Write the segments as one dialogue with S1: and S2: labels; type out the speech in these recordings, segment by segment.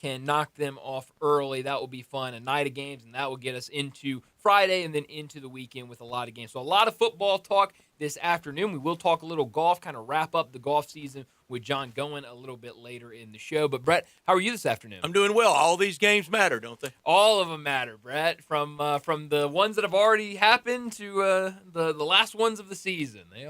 S1: can knock them off early. That will be fun. A night of games, and that will get us into Friday and then into the weekend with a lot of games. So a lot of football talk this afternoon. We will talk a little golf, kind of wrap up the golf season with John Goen a little bit later in the show. But, Brett, how are you this afternoon?
S2: I'm doing well. All these games matter, don't they?
S1: All of them matter, Brett, from the ones that have already happened to the last ones of the season. They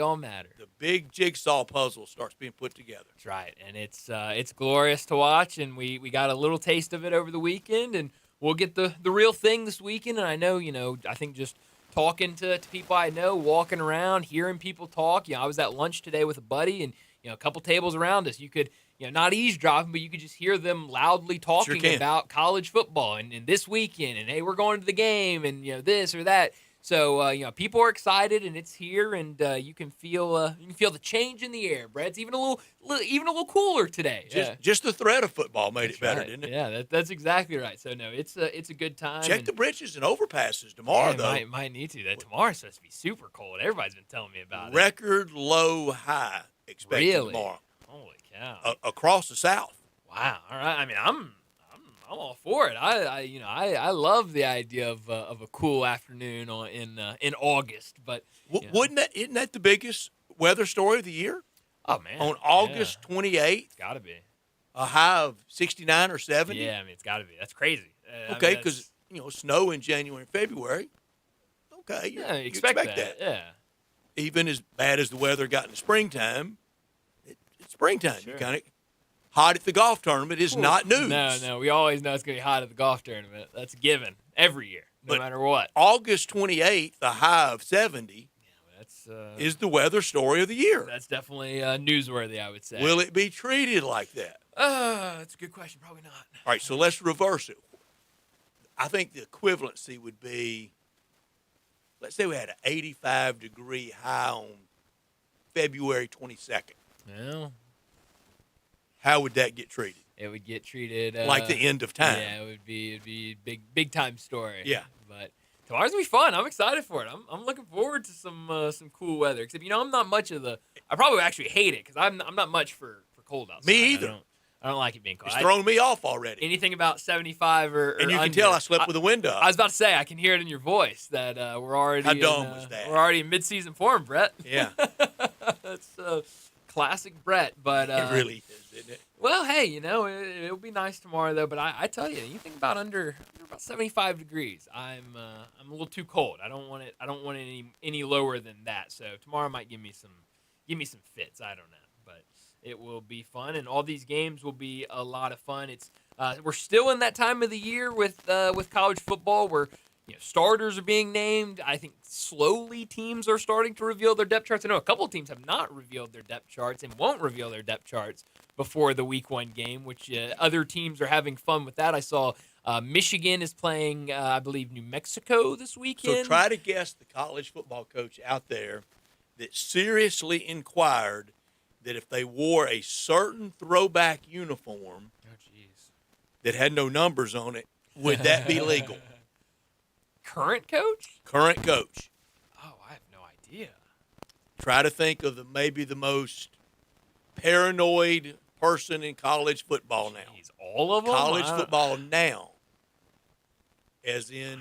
S1: all matter.
S2: The big jigsaw puzzle starts being put together.
S1: That's right, and it's glorious to watch, and we got a little taste of it over the weekend, and we'll get the real thing this weekend. And I know, I think just talking to people I know, walking around, hearing people talk. I was at lunch today with a buddy, and a couple tables around us, you could not eavesdropping, but you could just hear them loudly talking about college football and this weekend, and hey, we're going to the game, and this or that. So people are excited, and it's here, and you can feel the change in the air, Brett. It's even a little cooler today.
S2: Just the threat of football made it better,
S1: right.
S2: didn't it?
S1: Yeah, that's exactly right. So no, it's a good time.
S2: Check the bridges and overpasses tomorrow, though.
S1: Might need to. That tomorrow's supposed to be super cold. Everybody's been telling me about it.
S2: Record low high expected tomorrow.
S1: Holy cow!
S2: Across the South.
S1: Wow. All right. I mean, I'm all for it. I love the idea of a cool afternoon in August. But
S2: isn't that the biggest weather story of the year?
S1: Oh man!
S2: On August 28th,
S1: it's got to be
S2: a high of 69 or 70.
S1: Yeah, I mean it's got to be. That's crazy.
S2: Okay, because snow in January and February. Okay, you expect that.
S1: Yeah.
S2: Even as bad as the weather got in the springtime, it's springtime.
S1: Sure.
S2: You kind of hot at the golf tournament is not news.
S1: No, we always know it's going to be hot at the golf tournament. That's a given every year, no matter what.
S2: August 28th, a high of 70, is the weather story of the year.
S1: That's definitely newsworthy, I would say.
S2: Will it be treated like that?
S1: That's a good question. Probably not.
S2: All right, so let's reverse it. I think the equivalency would be, let's say we had an 85-degree high on February 22nd.
S1: Well,
S2: how would that get treated?
S1: It would get treated
S2: like the end of time.
S1: Yeah, it'd be big time story.
S2: Yeah,
S1: but tomorrow's gonna be fun. I'm excited for it. I'm looking forward to some cool weather. Except I'm not much of the. I probably actually hate it because I'm not much for cold outside.
S2: Me either.
S1: I don't like it being cold.
S2: It's thrown me off already.
S1: Anything about 75 or
S2: and you
S1: under,
S2: can tell I slept with the window up.
S1: I was about to say I can hear it in your voice that we're already.
S2: How dumb was that?
S1: We're already in mid-season form, Brett.
S2: Yeah,
S1: that's classic Brett. But
S2: it really is, isn't it?
S1: Well, hey, it'll be nice tomorrow though. But I tell you, you think about under about 75 degrees, I'm a little too cold. I don't want it any lower than that. So tomorrow might give me some fits. I don't know. It will be fun, and all these games will be a lot of fun. It's we're still in that time of the year with college football where starters are being named. I think slowly teams are starting to reveal their depth charts. I know a couple of teams have not revealed their depth charts and won't reveal their depth charts before the Week 1 game, which other teams are having fun with that. I saw Michigan is playing, I believe, New Mexico this weekend.
S2: So try to guess the college football coach out there that seriously inquired that if they wore a certain throwback uniform that had no numbers on it, would that be legal?
S1: Current coach?
S2: Current coach.
S1: Oh, I have no idea.
S2: Try to think of maybe the most paranoid person in college football now.
S1: All of them?
S2: College football now, as in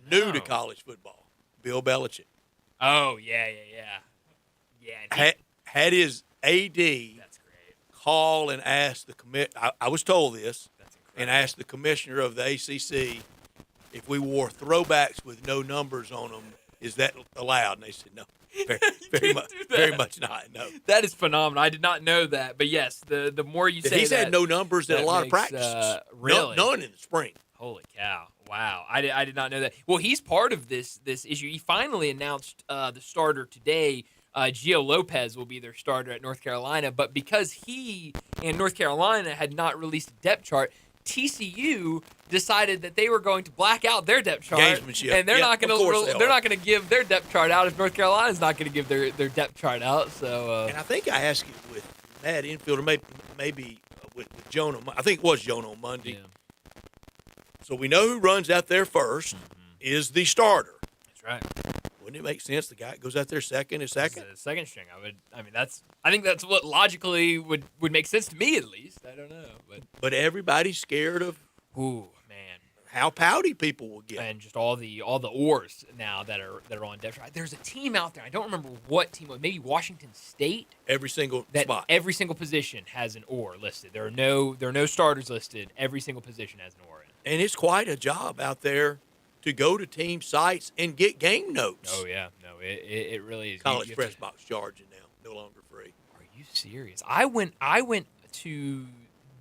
S2: new to college football. Bill Belichick.
S1: Oh, yeah.
S2: Had his AD
S1: that's great.
S2: Call and ask the I was told this, and asked the commissioner of the ACC if we wore throwbacks with no numbers on them, is that allowed? And they said no, very much not. No,
S1: that is phenomenal. I did not know that, but yes, the more you say
S2: he's had no numbers in a lot of practices.
S1: Really,
S2: none in the spring.
S1: Holy cow! Wow, I did not know that. Well, he's part of this issue. He finally announced the starter today. Gio Lopez will be their starter at North Carolina, but because he and North Carolina had not released a depth chart, TCU decided that they were going to black out their depth chart, and they're not going to give their depth chart out if North Carolina's not going to give their depth chart out. So,
S2: and I think I asked it with Matt Infield, or maybe with Jonah. I think it was Jonah on Monday.
S1: Yeah.
S2: So we know who runs out there first is the starter.
S1: That's right.
S2: Wouldn't it make sense? The guy that goes out there second is second.
S1: As a second string, I think that's what logically would make sense to me, at least. I don't know,
S2: But everybody's scared of
S1: man,
S2: how pouty people will get.
S1: and just all the oars now that are on depth chart. There's a team out there. I don't remember what team. Maybe Washington State.
S2: Every single
S1: That
S2: spot.
S1: every single position has an oar listed. There are no starters listed. Every single position has an oar in it.
S2: And it's quite a job out there to go to team sites and get game notes.
S1: Oh yeah, no, it really is.
S2: College Press Box charging now, no longer free.
S1: Are you serious? I went to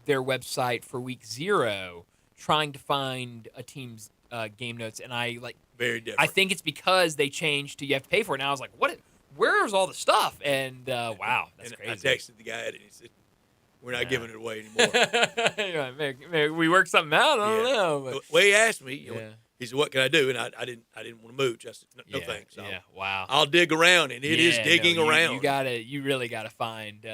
S1: their website for week 0 trying to find a team's game notes, and
S2: Very different.
S1: I think it's because they changed to you have to pay for it. And I was like, what? Where's all the stuff? And wow, that's
S2: and
S1: crazy.
S2: I texted the guy and he said, "We're not giving it away anymore."
S1: You're like, maybe we worked something out. I don't know. But
S2: Well, he asked me.
S1: yeah.
S2: He said, "What can I do?" And I didn't want to mooch. I said, "No,
S1: Yeah,
S2: thanks.
S1: Yeah, wow.
S2: I'll dig around," and it is digging around.
S1: You really gotta find,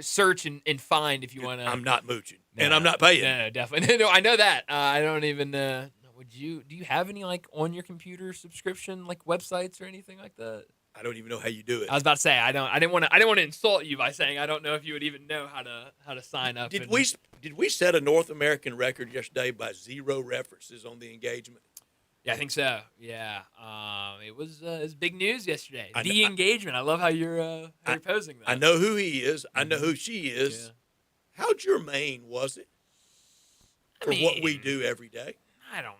S1: search and find if you want to.
S2: I'm not mooching, and I'm not paying.
S1: No, definitely. No, I know that. I don't even. Do you have any on your computer subscription websites or anything like that?
S2: I don't even know how you do it.
S1: I was about to say I didn't want to insult you by saying I don't know if you would even know how to sign up.
S2: Did we set a North American record yesterday by 0 references on the engagement?
S1: Yeah, I think so. Yeah, it was big news yesterday.
S2: I
S1: The engagement. I love how you're posing that.
S2: I know who he is. I know who she is.
S1: Yeah.
S2: How germane was it for what we do every day?
S1: I don't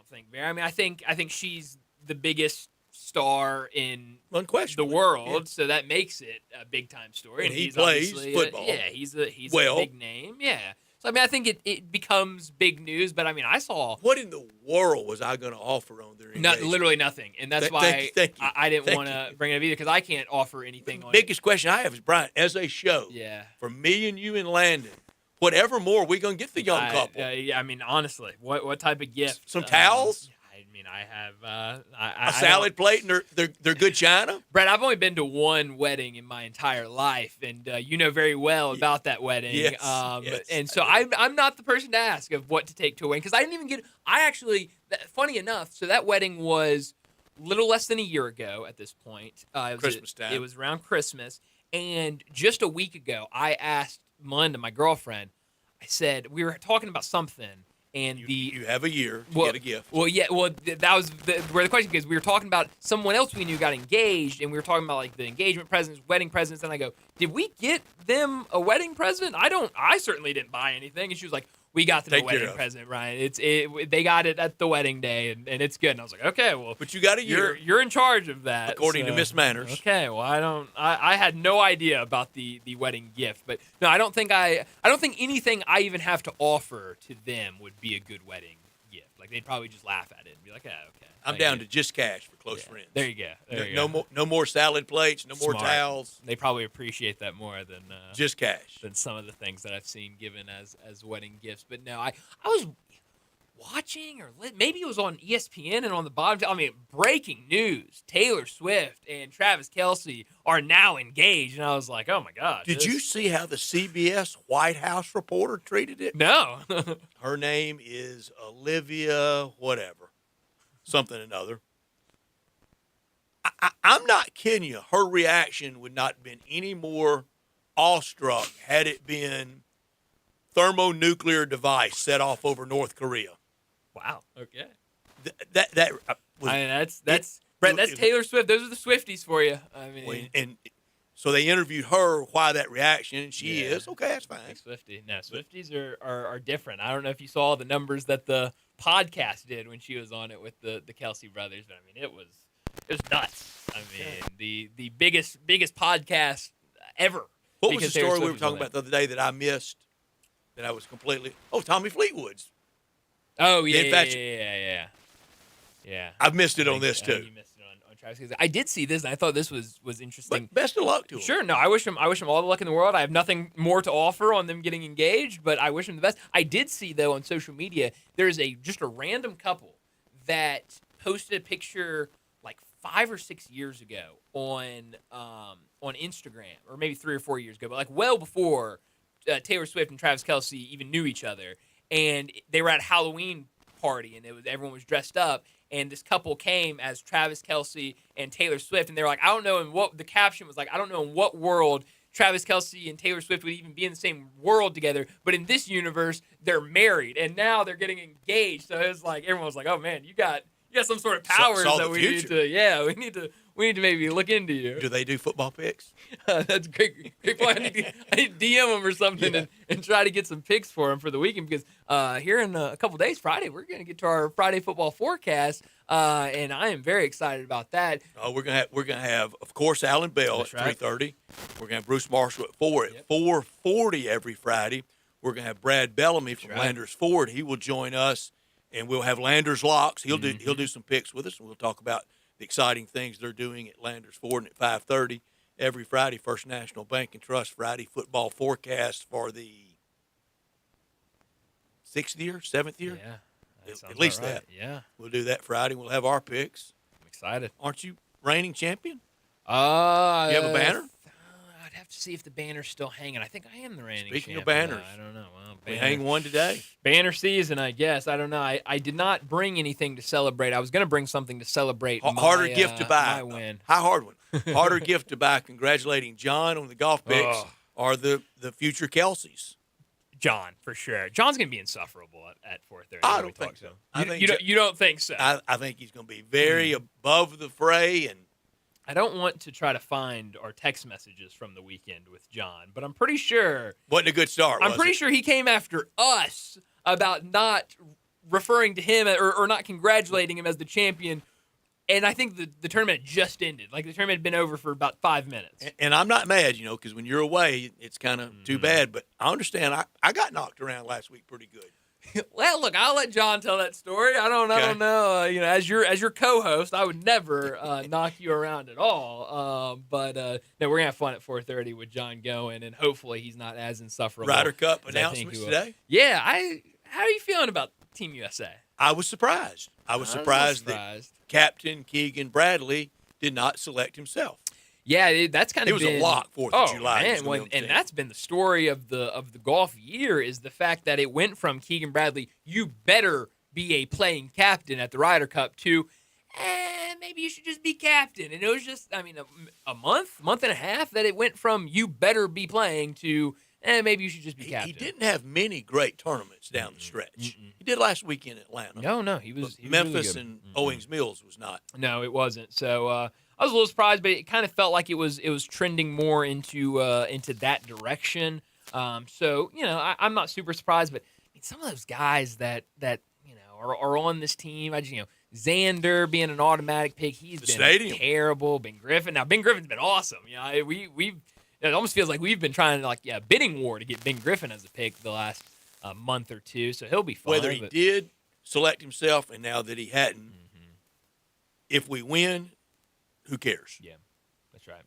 S1: think very. I mean, I think she's the biggest star in the
S2: Unquestionably.
S1: world,
S2: Yeah.
S1: so that makes it a big time story.
S2: And he
S1: he's
S2: plays
S1: obviously
S2: football.
S1: he's a
S2: Well.
S1: big name. Yeah. So I mean, I think it becomes big news. But I mean, I saw
S2: What in the world was I going to offer on their engagement?
S1: literally nothing, and that's why
S2: Thank you.
S1: I didn't
S2: Thank
S1: want to
S2: you.
S1: bring it up either because I can't offer anything on
S2: Biggest question I have is, Brian, as a show,
S1: Yeah.
S2: for me and you and Landon, whatever more we going to get the young couple?
S1: Yeah, I mean, honestly, what type of gift?
S2: Some towels?
S1: I mean, I have
S2: A salad plate and they're good china?
S1: Brad, I've only been to one wedding in my entire life, and you know very well about that wedding.
S2: Yes, yes,
S1: And so I'm not the person to ask of what to take to a wedding because I didn't even get. I actually, funny enough, so that wedding was a little less than a year ago at this point. It was
S2: Christmas time.
S1: It was around Christmas, and just a week ago, I asked Melinda, my girlfriend. I said we were talking about something. And
S2: You have a year to get a gift.
S1: Well, yeah. Well, that was where the question because we were talking about someone else we knew got engaged, and we were talking about the engagement presents, wedding presents. And I go, "Did we get them a wedding present? I certainly didn't buy anything." And she was like, "We got them a wedding present, Ryan. They got it at the wedding day, and it's good." And I was like, "Okay, well,
S2: But you got a year,
S1: You're in charge of that,
S2: according to
S1: so-
S2: Miss Manners.
S1: Okay, well, I had no idea about the wedding gift, but no, I don't think anything I even have to offer to them would be a good wedding gift. They'd probably just laugh at it and be like, "Oh, okay."
S2: I'm
S1: thank
S2: down
S1: you."
S2: to just cash for close friends.
S1: There you go. There you go.
S2: No more salad plates, no more
S1: Smart.
S2: towels,
S1: They probably appreciate that more than
S2: just cash.
S1: some of the things that I've seen given as wedding gifts. But no, I was watching, or maybe it was on ESPN, and on the bottom, I mean, breaking news: Taylor Swift and Travis Kelce are now engaged, and I was like, "Oh my god!"
S2: Did you see how the CBS White House reporter treated it?
S1: No.
S2: Her name is Olivia whatever, something another. I'm not kidding you. Her reaction would not have been any more awestruck had it been thermonuclear device set off over North Korea.
S1: Wow. Okay.
S2: That was,
S1: I mean, that's Brett. That's Taylor Swift. Those are the Swifties for you. I mean,
S2: and so they interviewed her why that reaction, and she
S1: Yeah.
S2: is okay. That's fine.
S1: Swiftie. No, Swifties are different. I don't know if you saw the numbers that the podcast did when she was on it with the Kelsey brothers, but I mean, it was nuts. I mean, the biggest podcast ever.
S2: What was
S1: because
S2: the
S1: Taylor
S2: story we
S1: Swift
S2: were
S1: was on
S2: talking
S1: there.
S2: about the other day that I missed? That I was completely. Oh, Tommy Fleetwood's.
S1: Oh yeah,
S2: The
S1: yeah.
S2: I've missed it
S1: I
S2: on
S1: think-
S2: this
S1: I think
S2: too.
S1: You missed it on Travis Kelce. I did see this, and I thought this was interesting.
S2: But best of luck to him.
S1: Sure, no, I wish him all the luck in the world. I have nothing more to offer on them getting engaged, but I wish him the best. I did see though on social media there's just a random couple that posted a picture 5 or 6 years ago on Instagram, or maybe 3 or 4 years ago, but well before Taylor Swift and Travis Kelce even knew each other, and they were at a Halloween party, and everyone was dressed up. and this couple came as Travis Kelce and Taylor Swift, and they were like, I don't know in what the caption was like. I don't know in what world Travis Kelce and Taylor Swift would even be in the same world together, but in this universe, they're married, and now they're getting engaged. So it was like everyone was like, "Oh man, you got some sort of powers
S2: Saw
S1: that
S2: the
S1: we
S2: future.
S1: need to maybe look into you."
S2: Do they do football picks?
S1: That's great. Great point. I need to DM him or something and try to get some picks for him for the weekend because here in a couple days, Friday, we're going to get to our Friday football forecast, and I am very excited about that.
S2: We're gonna have, of course, Alan Bell
S1: That's
S2: at
S1: right.
S2: 3:30. We're gonna have Bruce Marshall at 4 at 4:40 every Friday. We're gonna have Brad Bellamy from Landers Ford. He will join us, and we'll have Landers Locks. He'll do some picks with us, and we'll talk about the exciting things they're doing at Landers Ford. And at 5:30 every Friday, First National Bank and Trust Friday football forecast for the 6th year, 7th year.
S1: Yeah,
S2: At least
S1: right.
S2: that.
S1: Yeah,
S2: We'll do that Friday. We'll have our picks.
S1: I'm excited.
S2: Aren't you reigning champion?
S1: You
S2: have a banner?
S1: I'd have to see if the banner's still hanging. I think I am the reigning
S2: Speaking of
S1: champion.
S2: banners,
S1: I don't know. Well,
S2: we hang one today.
S1: Banner season, I guess. I don't know. I did not bring anything to celebrate. I was going to bring something to celebrate
S2: Harder gift to buy.
S1: my win.
S2: Hard one. Harder gift to buy. Congratulating John on the golf picks.
S1: Oh.
S2: Are the future Kelseys?
S1: John, for sure. John's going to be insufferable at 4:30.
S2: I don't think so.
S1: You don't think so?
S2: I think he's going to be very above the fray. And
S1: I don't want to try to find our text messages from the weekend with John, but I'm pretty sure.
S2: wasn't a good start.
S1: I'm pretty sure he came after us about not referring to him or not congratulating him as the champion. And I think the tournament had just ended. Like, the tournament had been over for about 5 minutes.
S2: And I'm not mad, because when you're away, it's kind of too bad. But I understand. I got knocked around last week pretty good.
S1: Well, look, I'll let John tell that story. I don't know. As your co-host, I would never knock you around at all. But no, we're gonna have fun at 4:30 with John going, and hopefully he's not as insufferable.
S2: Ryder Cup
S1: as I think
S2: announcements
S1: he will.
S2: today.
S1: Yeah, how are you feeling about Team USA?
S2: I was surprised. I was surprised that Captain Keegan Bradley did not select himself.
S1: Yeah, that's kind of
S2: was a lock 4th of July.
S1: Man, and that's been the story of the golf year is the fact that it went from Keegan Bradley, you better be a playing captain at the Ryder Cup, to maybe you should just be captain. And it was just, a month and a half that it went from you better be playing to maybe you should just be captain.
S2: He didn't have many great tournaments down the stretch. He did last week in Atlanta.
S1: No, he was
S2: Memphis
S1: really
S2: and Owings Mills was not.
S1: No, it wasn't. So I was a little surprised, but it kind of felt like it was trending more into that direction. So I'm not super surprised, but some of those guys that are on this team, Xander being an automatic pick, he's been terrible. Ben Griffin. Now Ben Griffin's been awesome. It almost feels like we've been trying to bidding war to get Ben Griffin as a pick the last month or two. So he'll be fun.
S2: Whether he did select himself and now that he hadn't, if we win, who cares?
S1: Yeah, that's right.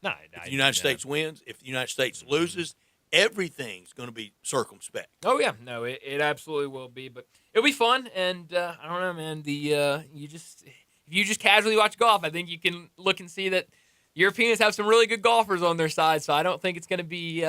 S1: No,
S2: if the United States wins, if the United States loses, everything's going to be circumspect.
S1: Oh yeah, no, it absolutely will be. But it'll be fun, and I don't know, man. If you just casually watch golf, I think you can look and see that Europeans have some really good golfers on their side. So I don't think it's going to be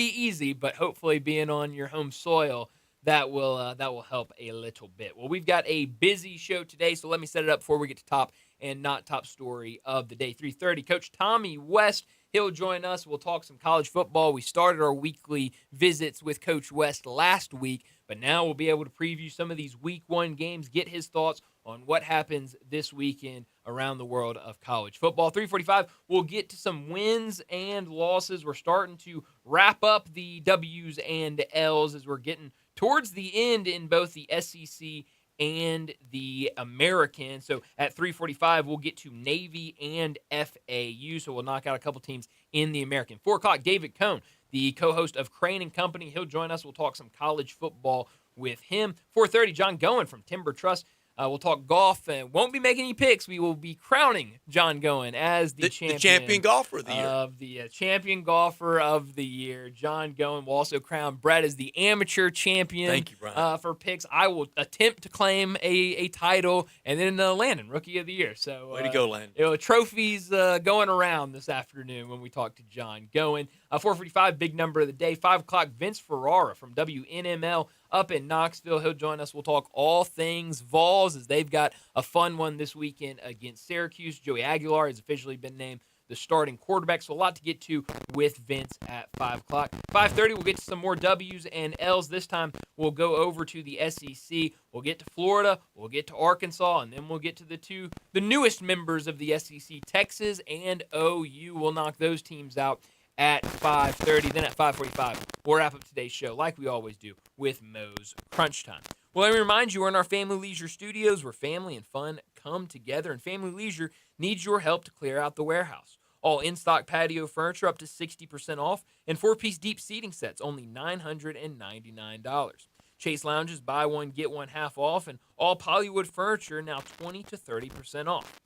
S1: easy, but hopefully being on your home soil, that will help a little bit. Well, we've got a busy show today, so let me set it up before we get to top and not top story of the day. 3:30, Coach Tommy West, he'll join us. We'll talk some college football. We started our weekly visits with Coach West last week, but now we'll be able to preview some of these Week 1 games, get his thoughts on what happens this weekend around the world of college football. 3:45, we'll get to some wins and losses. We're starting to wrap up the W's and L's as we're getting towards the end in both the SEC and the American. So at 3:45, we'll get to Navy and FAU. So we'll knock out a couple teams in the American. 4 o'clock, David Cohn, the co-host of Crane and Company. He'll join us. We'll talk some college football with him. 4:30, John Goen from Timber Trust. We'll talk golf and won't be making any picks. We will be crowning John Goen as the
S2: champion golfer of the
S1: year. Champion golfer of the year. John Goen will also crown Brett as the amateur champion.
S2: Thank you, Brian.
S1: For picks. I will attempt to claim a title, and then Landon, Rookie of the Year. So
S2: way to go, Landon.
S1: Trophies going around this afternoon when we talk to John Goen. 4:45, big number of the day. 5 o'clock, Vince Ferrara from WNML. up in Knoxville. He'll join us. We'll talk all things Vols as they've got a fun one this weekend against Syracuse. Joey Aguilar has officially been named the starting quarterback. So a lot to get to with Vince at 5 o'clock. 5:30, we'll get to some more W's and L's. This time, we'll go over to the SEC. We'll get to Florida. We'll get to Arkansas. And then we'll get to the newest members of the SEC, Texas and OU. We'll knock those teams out at 5:30. Then at 5:45, we'll wrap up today's show like we always do with Moe's Crunch Time. Well, let me remind you, we're in our Family Leisure Studios where family and fun come together, and Family Leisure needs your help to clear out the warehouse. All in-stock patio furniture up to 60% off, and 4-piece deep seating sets only $999. Chase Lounges, buy one, get one half off, and all Polywood furniture now 20 to 30% off.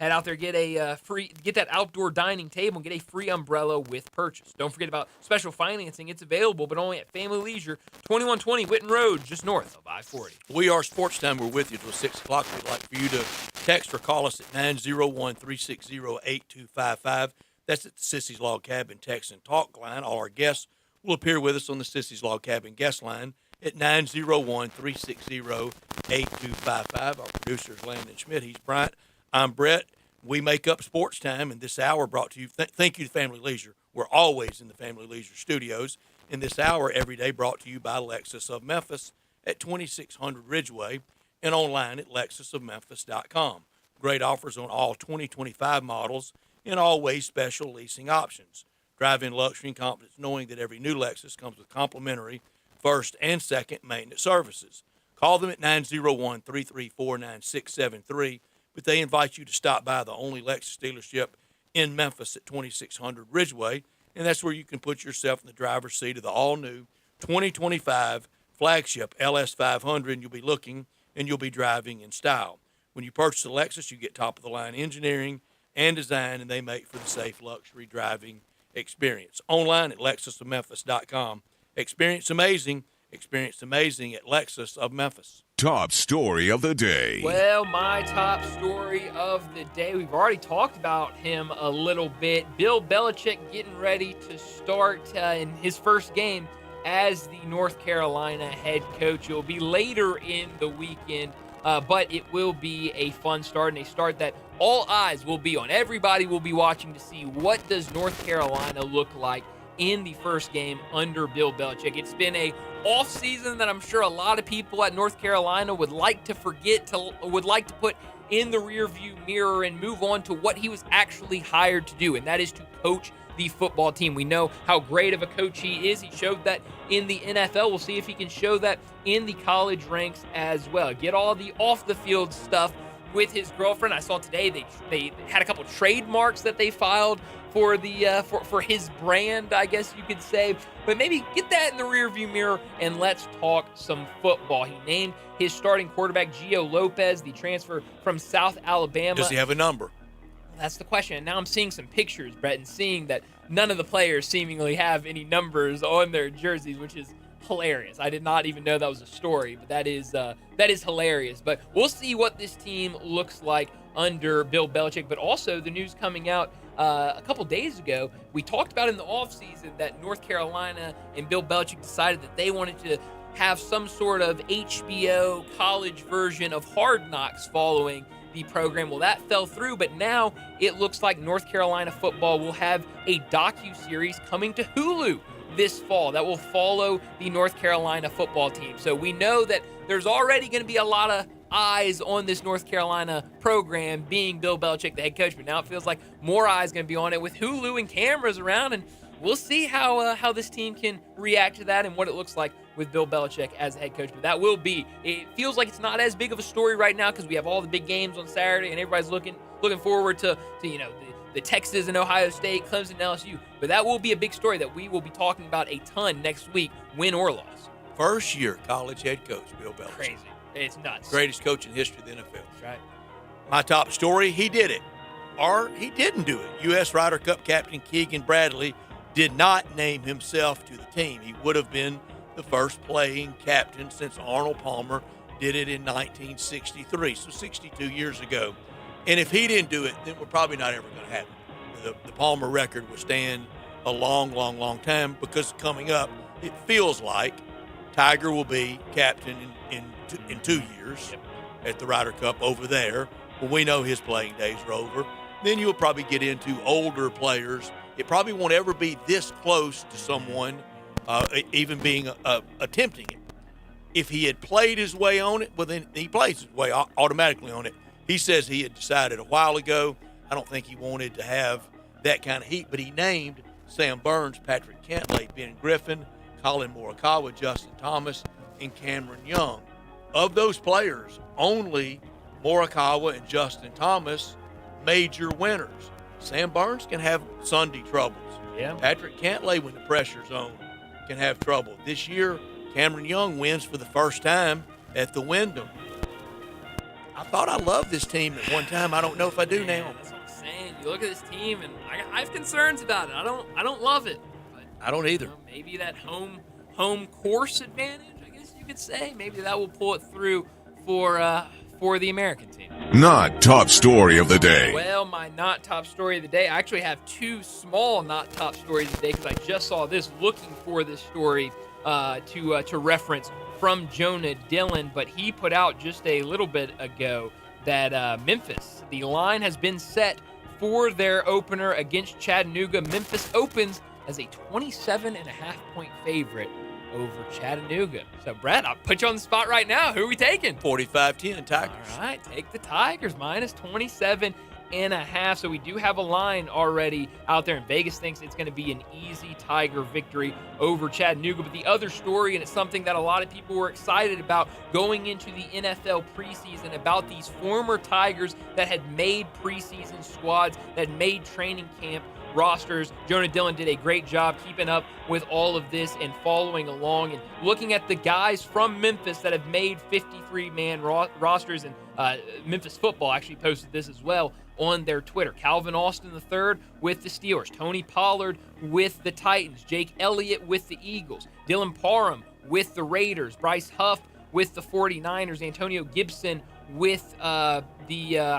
S1: Head out there, get that outdoor dining table, and get a free umbrella with purchase. Don't forget about special financing. It's available, but only at Family Leisure, 2120 Whitten Road, just north of I-40.
S2: We are Sportstime. We're with you till 6 o'clock. We'd like for you to text or call us at 901-360-8255. That's at the Sissy's Log Cabin text and talk line. All our guests will appear with us on the Sissy's Log Cabin guest line at 901-360-8255. Our producer is Landon Schmidt. He's Bryant. I'm Brett. We make up Sports Time, and this hour brought to you. Thank you to Family Leisure. We're always in the Family Leisure Studios. In this hour, every day brought to you by Lexus of Memphis at 2600 Ridgeway and online at lexusofmemphis.com. Great offers on all 2025 models and always special leasing options. Drive in luxury and confidence knowing that every new Lexus comes with complimentary first and second maintenance services. Call them at 901-334-9673. But they invite you to stop by the only Lexus dealership in Memphis at 2600 Ridgeway, and that's where you can put yourself in the driver's seat of the all-new 2025 flagship LS500, and you'll be looking and you'll be driving in style. When you purchase a Lexus, you get top-of-the-line engineering and design, and they make for the safe luxury driving experience. Online at lexusofmemphis.com. Experience amazing at Lexus of Memphis.
S3: Top story of the day.
S1: Well, my top story of the day, we've already talked about him a little bit. Bill Belichick getting ready to start in his first game as the North Carolina head coach. It will be later in the weekend, but it will be a fun start, and a start that all eyes will be on. Everybody will be watching to see what does North Carolina look like in the first game under Bill Belichick. It's been a off-season that I'm sure a lot of people at North Carolina would like to forget, would like to put in the rearview mirror and move on to what he was actually hired to do, and that is to coach the football team. We know how great of a coach he is. He showed that in the NFL. We'll see if he can show that in the college ranks as well. Get all the off-the-field stuff with his girlfriend. I saw today they had a couple trademarks that they filed for the for his brand, I guess you could say. But maybe get that in the rearview mirror and let's talk some football. He named his starting quarterback Gio Lopez, the transfer from South Alabama.
S2: Does he have a number?
S1: That's the question. And now I'm seeing some pictures, Brett, and seeing that none of the players seemingly have any numbers on their jerseys, which is hilarious. I did not even know that was a story, but that is hilarious. But we'll see what this team looks like under Bill Belichick. But also the news coming out a couple days ago, we talked about in the offseason that North Carolina and Bill Belichick decided that they wanted to have some sort of HBO college version of Hard Knocks following the program. Well, that fell through, but now it looks like North Carolina football will have a docu-series coming to Hulu this fall that will follow the North Carolina football team. So we know that there's already going to be a lot of eyes on this North Carolina program being Bill Belichick, the head coach, but now it feels like more eyes going to be on it with Hulu and cameras around, and we'll see how this team can react to that and what it looks like with Bill Belichick as a head coach. But that will be, it feels like it's not as big of a story right now because we have all the big games on Saturday and everybody's looking forward to the Texas and Ohio State, Clemson and LSU. But that will be a big story that we will be talking about a ton next week, win or loss.
S2: First year college head coach, Bill Belichick.
S1: Crazy. It's nuts.
S2: Greatest coach in history of the NFL.
S1: That's right.
S2: My top story, he did it. Or he didn't do it. U.S. Ryder Cup captain Keegan Bradley did not name himself to the team. He would have been the first playing captain since Arnold Palmer did it in 1963, so 62 years ago. And if he didn't do it, then we're probably not ever going to happen. The Palmer record will stand a long, long, long time because coming up, it feels like Tiger will be captain in 2 years at the Ryder Cup over there. Well, we know his playing days are over. Then you'll probably get into older players. It probably won't ever be this close to someone even being attempting it. If he had played his way on it, well, then he plays his way automatically on it. He says he had decided a while ago. I don't think he wanted to have that kind of heat, but he named Sam Burns, Patrick Cantlay, Ben Griffin, Colin Morikawa, Justin Thomas, and Cameron Young. Of those players, only Morikawa and Justin Thomas major winners. Sam Burns can have Sunday troubles.
S1: Yeah.
S2: Patrick Cantlay, when the pressure's on, can have trouble. This year, Cameron Young wins for the first time at the Wyndham. I thought I loved this team at one time. I don't know if I do now.
S1: That's what I'm saying. You look at this team, and I have concerns about it. I don't love it. But,
S2: I don't either.
S1: Maybe that home course advantage, I guess you could say. Maybe that will pull it through for the American team.
S3: Not top story of the day.
S1: Well, my not top story of the day, I actually have two small not top stories of the day because I just saw this looking for this story to reference from Jonah Dillon, but he put out just a little bit ago that Memphis, the line has been set for their opener against Chattanooga. Memphis opens as a 27.5-point favorite over Chattanooga. So, Brett, I'll put you on the spot right now. Who are we taking?
S2: 45-10 Tigers.
S1: All right, take the Tigers, minus 27.5. So we do have a line already out there, and Vegas thinks it's going to be an easy Tiger victory over Chattanooga. But the other story, and it's something that a lot of people were excited about going into the NFL preseason, about these former Tigers that had made preseason squads, that made training camp rosters. Jonah Dillon did a great job keeping up with all of this and following along and looking at the guys from Memphis that have made 53-man rosters. And Memphis Football actually posted this as well on their Twitter. Calvin Austin III with the Steelers. Tony Pollard with the Titans. Jake Elliott with the Eagles. Dylan Parham with the Raiders. Bryce Huff with the 49ers. Antonio Gibson with I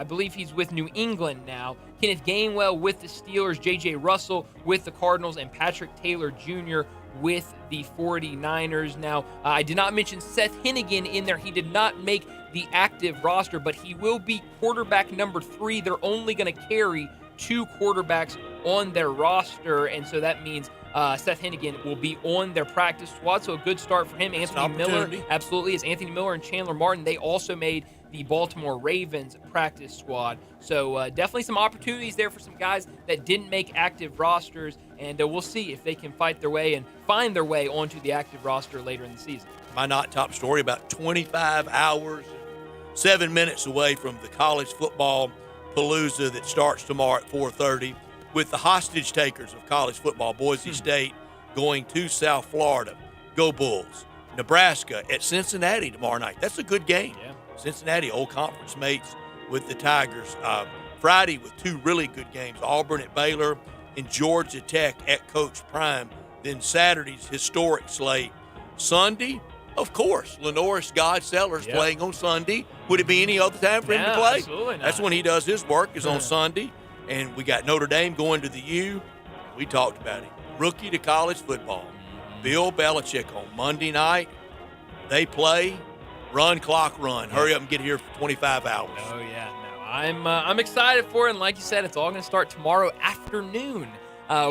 S1: believe he's with New England now. Kenneth Gainwell with the Steelers. J.J. Russell with the Cardinals. And Patrick Taylor Jr. with the 49ers. Now, I did not mention Seth Hennigan in there. He did not make the active roster, but he will be quarterback number 3. They're only going to carry 2 quarterbacks on their roster, and so that means Seth Hennigan will be on their practice squad, so a good start for him. Anthony Miller, absolutely, is Anthony Miller and Chandler Martin. They also made the Baltimore Ravens practice squad, so definitely some opportunities there for some guys that didn't make active rosters, and we'll see if they can fight their way and find their way onto the active roster later in the season.
S2: My not top story, about 25 hours, 7 minutes away from the college football palooza that starts tomorrow at 4:30 with the hostage takers of college football, Boise State going to South Florida. Go Bulls. Nebraska at Cincinnati tomorrow night. That's a good game.
S1: Yeah.
S2: Cincinnati, old conference mates with the Tigers. Friday with 2 really good games, Auburn at Baylor and Georgia Tech at Coach Prime. Then Saturday's historic slate. Sunday, of course, Lenoris God Sellers playing on Sunday. Would it be any other time for him to play?
S1: Absolutely not.
S2: That's when he does his work, is on Sunday. And we got Notre Dame going to the U. We talked about it. Rookie to college football. Bill Belichick on Monday night. They play, run, clock, run. Hurry up and get here for 25 hours.
S1: Oh, yeah. No, I'm excited for it. And like you said, it's all going to start tomorrow afternoon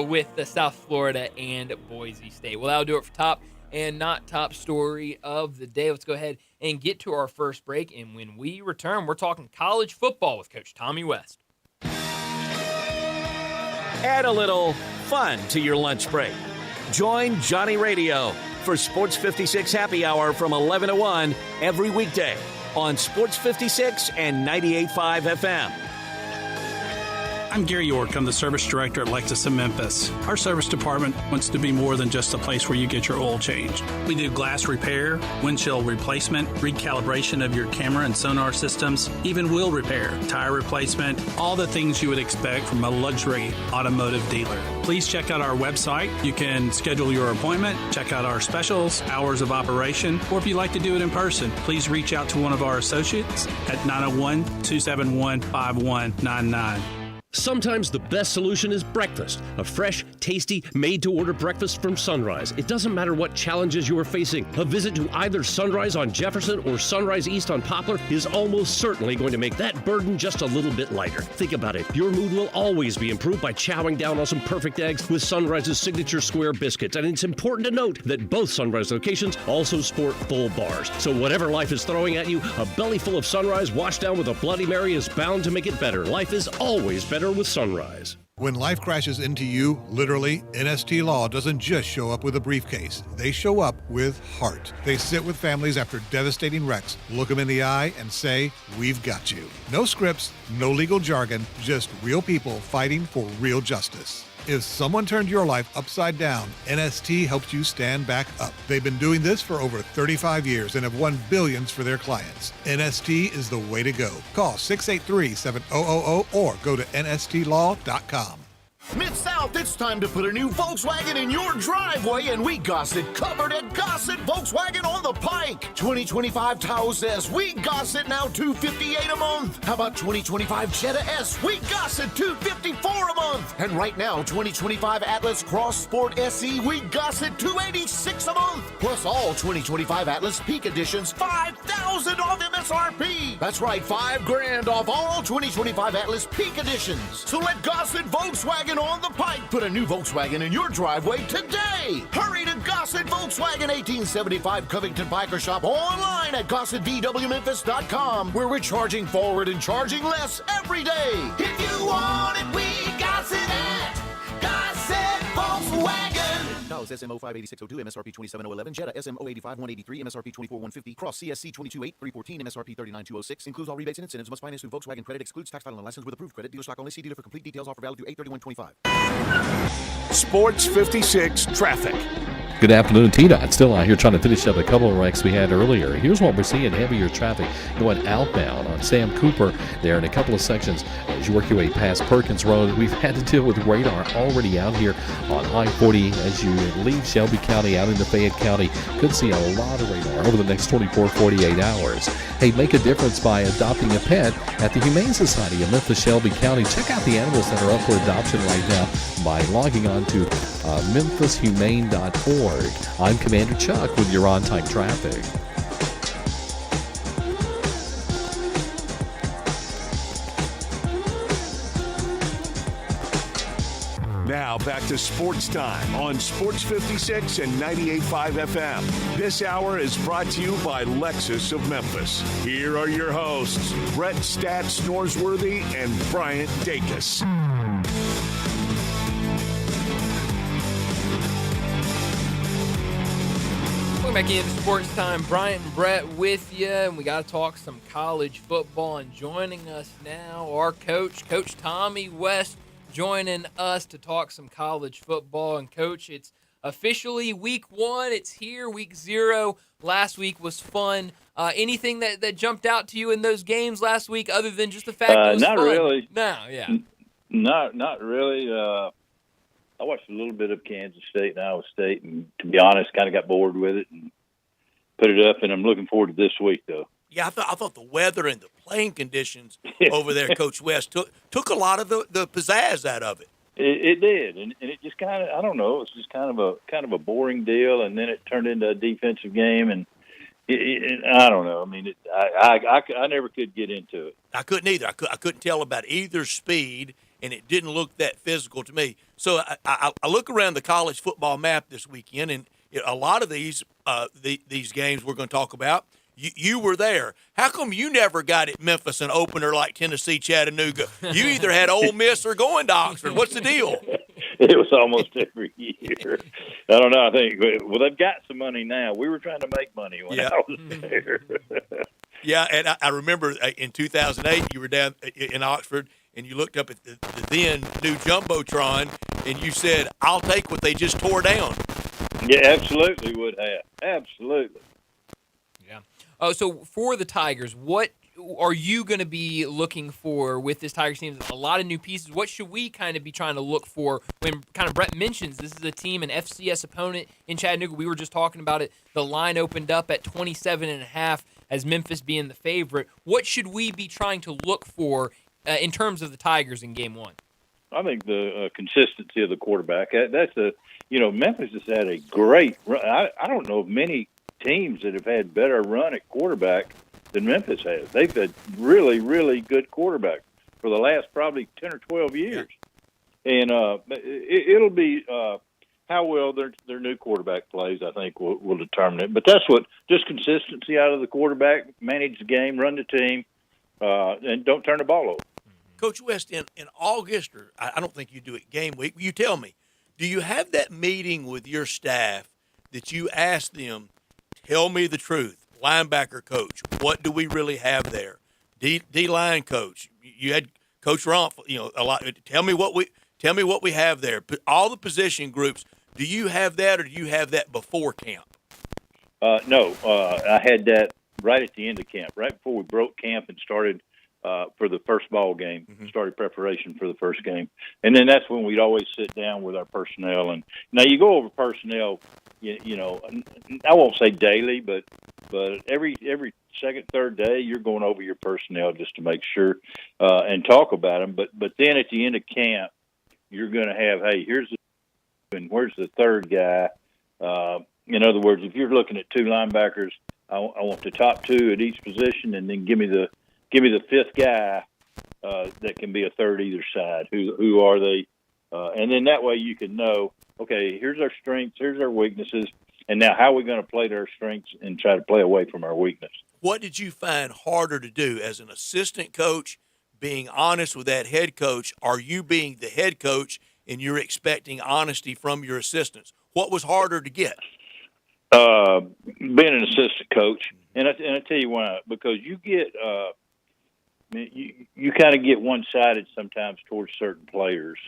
S1: with the South Florida and Boise State. Well, that'll do it for top and not top story of the day. Let's go ahead and get to our first break. And when we return, we're talking college football with Coach Tommy West.
S4: Add a little fun to your lunch break. Join Johnny Radio for Sports 56 Happy Hour from 11 to 1 every weekday on Sports 56 and 98.5 FM.
S5: I'm Gary York. I'm the service director at Lexus of Memphis. Our service department wants to be more than just a place where you get your oil changed. We do glass repair, windshield replacement, recalibration of your camera and sonar systems, even wheel repair, tire replacement, all the things you would expect from a luxury automotive dealer. Please check out our website. You can schedule your appointment, check out our specials, hours of operation, or if you'd like to do it in person, please reach out to one of our associates at 901-271-5199.
S6: Sometimes the best solution is breakfast. A fresh, tasty, made-to-order breakfast from Sunrise. It doesn't matter what challenges you are facing. A visit to either Sunrise on Jefferson or Sunrise East on Poplar is almost certainly going to make that burden just a little bit lighter. Think about it. Your mood will always be improved by chowing down on some perfect eggs with Sunrise's signature square biscuits. And it's important to note that both Sunrise locations also sport full bars. So whatever life is throwing at you, a belly full of Sunrise washed down with a Bloody Mary is bound to make it better. Life is always better with Sunrise.
S7: When life crashes into you, literally, NST Law doesn't just show up with a briefcase. They show up with heart. They sit with families after devastating wrecks, look them in the eye, and say, "We've got you." No scripts, no legal jargon, just real people fighting for real justice. If someone turned your life upside down, NST helps you stand back up. They've been doing this for over 35 years and have won billions for their clients. NST is the way to go. Call 683-7000 or go to nstlaw.com.
S8: Mid-South, it's time to put a new Volkswagen in your driveway, and we Gossett covered at Gossett Volkswagen on the Pike. 2025 Taos S, we Gossett now $258 a month. How about 2025 Jetta S, we Gossett $254 a month. And right now, 2025 Atlas Cross Sport SE, we Gossett $286 a month. Plus all 2025 Atlas Peak Editions, $5,000 off MSRP. That's right, $5,000 off all 2025 Atlas Peak Editions. So let Gossett Volkswagen on the Pike put a new Volkswagen in your driveway today. Hurry to Gossett Volkswagen, 1875 Covington Pike, or shop online at GossettVWMemphis.com, where we're charging forward and charging less every day. If you want it, we Gossett at Gossett Volkswagen. Taos SMO 58602, MSRP 27011, Jetta SMO 85183, MSRP 24150, Cross CSC 228 MSRP 39206. Includes all rebates and incentives. Must finance through Volkswagen Credit. Excludes tax title and license with approved credit. Dealer stock only. See dealer for complete details. Offer valid through 8/31/25.
S4: Sports 56 traffic.
S9: Good afternoon, T-Dot. Still out here trying to finish up a couple of wrecks we had earlier. Here's what we're seeing: heavier traffic going outbound on Sam Cooper there in a couple of sections. As you work your way past Perkins Road, we've had to deal with radar already out here on I-40 as you leave Shelby County out into Fayette County. Could see a lot of radar over the next 24, 48 hours. Hey, make a difference by adopting a pet at the Humane Society of Memphis, Shelby County. Check out the animals that are up for adoption right now by logging on to memphishumane.org. I'm Commander Chuck with your on-time traffic.
S4: Now back to Sports Time on Sports 56 and 98.5 FM. This hour is brought to you by Lexus of Memphis. Here are your hosts, Brett Stats Norsworthy and Bryant Dacus.
S1: Welcome back into Sports Time. Bryant and Brett with you, and we got to talk some college football. And joining us now, our coach, Coach Tommy West, joining us to talk some college football. And Coach, it's officially week 1. It's here, week 0. Last week was fun. Anything that jumped out to you in those games last week, other than just the fact it was
S10: not
S1: fun?
S10: Really.
S1: No, yeah.
S10: Not really. I watched a little bit of Kansas State and Iowa State, and to be honest, kind of got bored with it and put it up. And I'm looking forward to this week, though.
S2: Yeah, I thought the weather and the playing conditions over there, Coach West, took a lot of the pizzazz out of it.
S10: It did, and it just kind of, I don't know, it's just kind of a boring deal, and then it turned into a defensive game, and I don't know. I mean, I never could get into it.
S2: I couldn't either. I couldn't tell about either speed, and it didn't look that physical to me. So I look around the college football map this weekend, and a lot of these games we're going to talk about, you were there. How come you never got at Memphis an opener like Tennessee, Chattanooga? You either had Ole Miss or going to Oxford. What's the deal?
S10: It was almost every year. I don't know. I think, well, they've got some money now. We were trying to make money when I was there.
S2: Yeah, and I remember in 2008 you were down in Oxford, and you looked up at the then new Jumbotron, and you said, "I'll take what they just tore down."
S10: Yeah, absolutely would have. Absolutely.
S1: Yeah. Oh, so for the Tigers, what are you going to be looking for with this Tigers team? A lot of new pieces. What should we kind of be trying to look for when kind of Brett mentions this is a team, an FCS opponent in Chattanooga? We were just talking about it. The line opened up at 27.5 as Memphis being the favorite. What should we be trying to look for in terms of the Tigers in Game 1?
S10: the consistency of the quarterback. That's Memphis has had a great run. I don't know of many teams that have had better run at quarterback than Memphis has. They've had really, really good quarterbacks for the last probably 10 or 12 years. And it'll be how well their new quarterback plays, I think, will determine it. But that's just consistency out of the quarterback, manage the game, run the team, and don't turn the ball over.
S2: Coach West, in August, or I don't think you do it game week, you tell me, do you have that meeting with your staff that you ask them, tell me the truth, linebacker coach, what do we really have there? D-line coach, you had Coach Rumpf, a lot. Tell me what we have there. All the position groups, do you have that, or do you have that before camp?
S10: No, I had that right at the end of camp, right before we broke camp and started for the first ball game, started preparation for the first game. And then that's when we'd always sit down with our personnel. And now you go over personnel, I won't say daily, but every second, third day, you're going over your personnel just to make sure and talk about them. But then at the end of camp, you're going to have, hey, where's the third guy? In other words, if you're looking at two linebackers, I want the top two at each position, and then give me the fifth guy that can be a third either side. Who are they? And then that way you can know, okay, here's our strengths, here's our weaknesses, and now how are we going to play to our strengths and try to play away from our weakness?
S2: What did you find harder to do as an assistant coach, being honest with that head coach? Are you being the head coach and you're expecting honesty from your assistants? What was harder to get?
S10: Being an assistant coach, and I tell you why, because you get you kind of get one-sided sometimes towards certain players.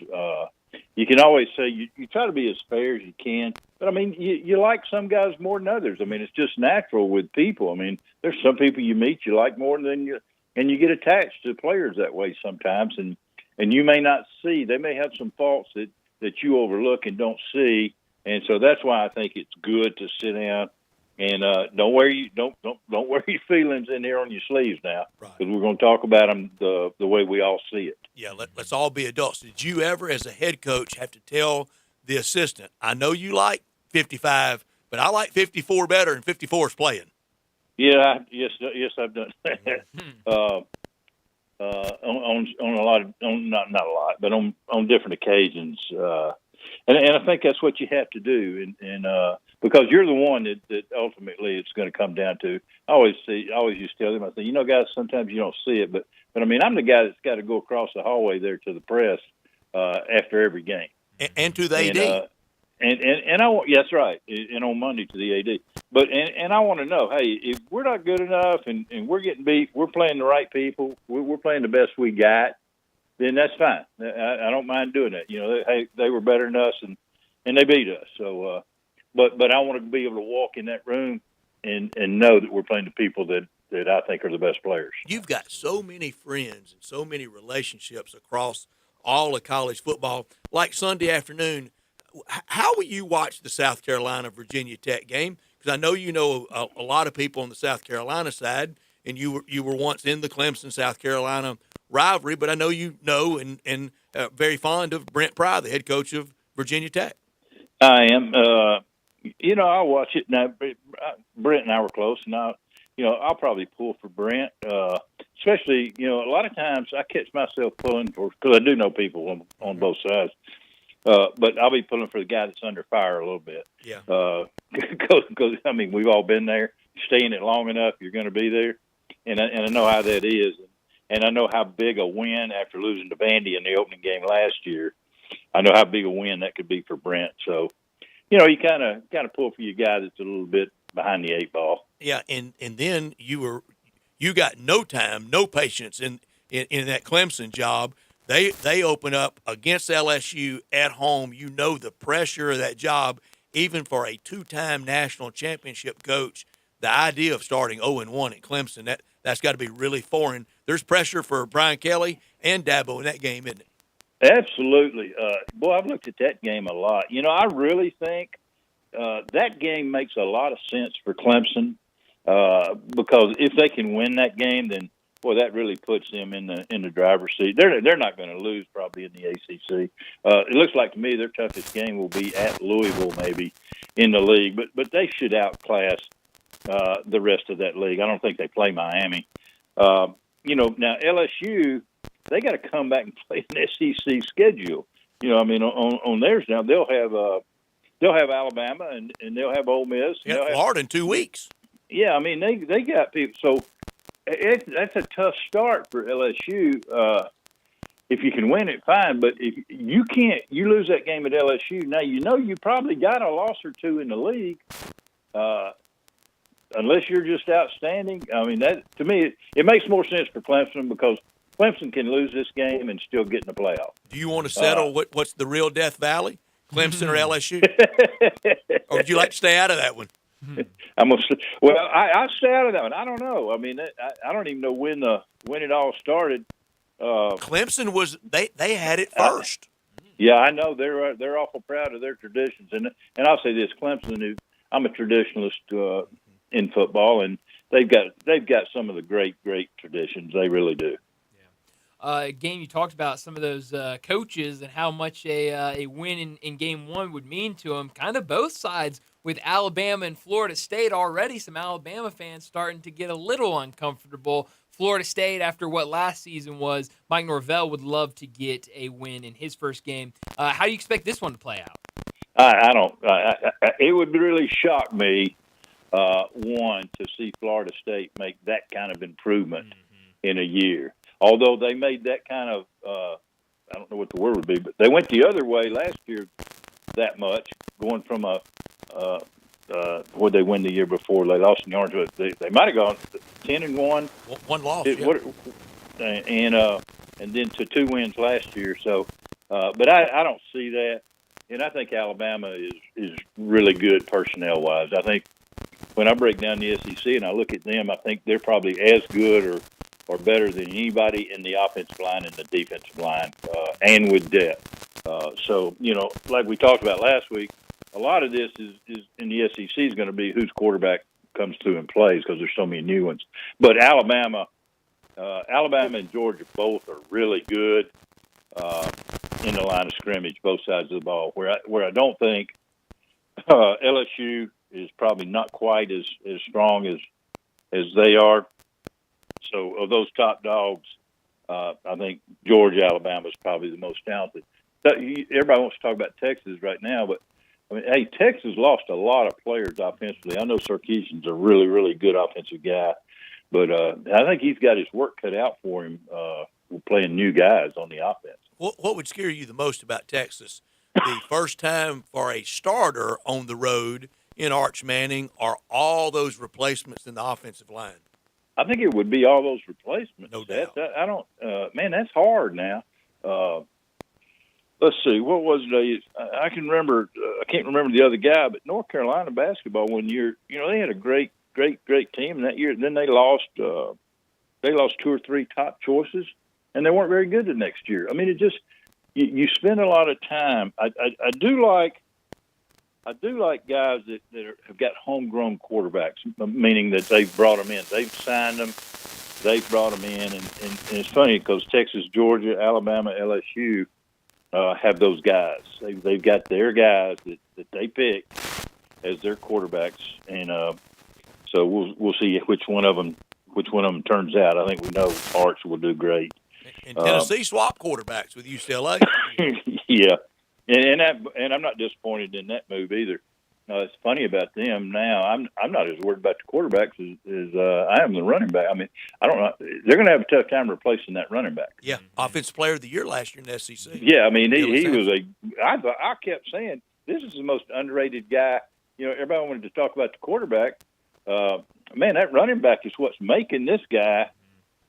S10: You can always say you try to be as fair as you can, but I mean you like some guys more than others. I mean it's just natural with people. I mean there's some people you meet you like more than you, and you get attached to players that way sometimes, and you may not see, they may have some faults that you overlook and don't see. And so that's why I think it's good to sit down and don't wear your feelings in there on your sleeves now, because we're going to talk about them the way we all see it.
S2: Yeah, let's all be adults. Did you ever, as a head coach, have to tell the assistant, I know you like 55, but I like 54 better, and 54 is playing?
S10: Yeah, yes, I've done that. On a lot of, not a lot, but on different occasions. And I think that's what you have to do, and because you're the one that ultimately it's going to come down to. I always used to tell them, I say, guys, sometimes you don't see it, but I mean, I'm the guy that's got to go across the hallway there to the press after every game,
S2: and to the AD,
S10: and I that's right, and on Monday to the AD. But and I want to know, hey, if we're not good enough and we're getting beat, we're playing the right people, we're playing the best we got, then that's fine. I don't mind doing that. They were better than us, and they beat us. So, but I want to be able to walk in that room and know that we're playing the people that I think are the best players.
S2: You've got so many friends and so many relationships across all of college football. Like Sunday afternoon, how will you watch the South Carolina-Virginia Tech game? Because I know you know a lot of people on the South Carolina side, and you were once in the Clemson-South Carolina rivalry, but I know you know and very fond of Brent Pry, the head coach of Virginia Tech.
S10: I am. I'll watch it. Now, Brent and I were close, and I'll probably pull for Brent, especially, a lot of times I catch myself pulling because I do know people on both sides, but I'll be pulling for the guy that's under fire a little bit.
S2: Yeah.
S10: Because, I mean, we've all been there. Stay in it long enough, you're going to be there. And I know how that is. And I know how big a win after losing to Vandy in the opening game last year. I know how big a win that could be for Brent. So, you kind of pull for your guy that's a little bit behind the eight ball.
S2: Yeah, and then you got no time, no patience in that Clemson job. They open up against LSU at home. The pressure of that job, even for a two-time national championship coach. The idea of starting 0-1 at Clemson, that's got to be really foreign. There's pressure for Brian Kelly and Dabo in that game, isn't it?
S10: Absolutely. Boy, I've looked at that game a lot. I really think that game makes a lot of sense for Clemson because if they can win that game, then boy, that really puts them in the driver's seat. They're not going to lose probably in the ACC. It looks like to me their toughest game will be at Louisville, maybe in the league, but they should outclass the rest of that league. I don't think they play Miami. Now LSU, they got to come back and play an SEC schedule. On theirs now they'll have Alabama and they'll have Ole Miss.
S2: Yeah, Florida in 2 weeks.
S10: Yeah, I mean they got people. So that's a tough start for LSU. If you can win it, fine. But if you can't, you lose that game at LSU. Now you probably got a loss or two in the league, unless you're just outstanding. I mean, that to me it makes more sense for Clemson because Clemson can lose this game and still get in the playoff.
S2: Do you want to settle what's the real Death Valley, Clemson or LSU? Or would you like to stay out of that one?
S10: I'll stay out of that one. I don't know. I mean, I don't even know when it all started.
S2: Clemson was they had it first.
S10: Yeah, I know they're awful proud of their traditions, and I'll say this: Clemson. I'm a traditionalist in football, and they've got some of the great traditions. They really do.
S1: Game, you talked about some of those coaches and how much a win in game one would mean to them. Kind of both sides with Alabama and Florida State already. Some Alabama fans starting to get a little uncomfortable. Florida State, after what last season was, Mike Norvell would love to get a win in his first game. How do you expect this one to play out?
S10: I don't. It would really shock me, to see Florida State make that kind of improvement in a year. Although they made that kind of, I don't know what the word would be, but they went the other way last year that much, going from what they win the year before. They lost in the Orange. They might have gone 10-1.
S2: One loss,
S10: and then to 2 wins last year. So, but I don't see that. And I think Alabama is really good personnel-wise. I think when I break down the SEC and I look at them, I think they're probably as good or better than anybody in the offensive line and the defensive line, and with depth. So, like we talked about last week, a lot of this is in the SEC is going to be whose quarterback comes through and plays because there's so many new ones. But Alabama and Georgia both are really good in the line of scrimmage, both sides of the ball. Where I don't think LSU is probably not quite as strong as they are. So of those top dogs, I think Georgia, Alabama is probably the most talented. Everybody wants to talk about Texas right now, but I mean, hey, Texas lost a lot of players offensively. I know Sarkisian's a really, really good offensive guy, but I think he's got his work cut out for him playing new guys on the offense.
S2: What would scare you the most about Texas? The first time for a starter on the road in Arch Manning, or all those replacements in the offensive line?
S10: I think it would be all those replacements.
S2: No doubt.
S10: I don't, man, that's hard now. Let's see, what was it? I can remember. I can't remember the other guy, but North Carolina basketball one year, they had a great team that year. Then they lost 2 or 3 top choices, and they weren't very good the next year. I mean, it just you spend a lot of time. I do like guys that have got homegrown quarterbacks, meaning that they've brought them in. They've signed them. They've brought them in. And it's funny because Texas, Georgia, Alabama, LSU have those guys. They've got their guys that they pick as their quarterbacks. And so we'll see which one of them turns out. I think we know Arch will do great.
S2: And Tennessee swapped quarterbacks with UCLA.
S10: Yeah. And I'm not disappointed in that move either. It's funny about them now. I'm not as worried about the quarterbacks as I am the running back. I mean, I don't know. They're going to have a tough time replacing that running back.
S2: Yeah, Offensive Player of the Year last year in the SEC.
S10: Yeah, I mean, he was I kept saying this is the most underrated guy. Everybody wanted to talk about the quarterback. Man, that running back is what's making this guy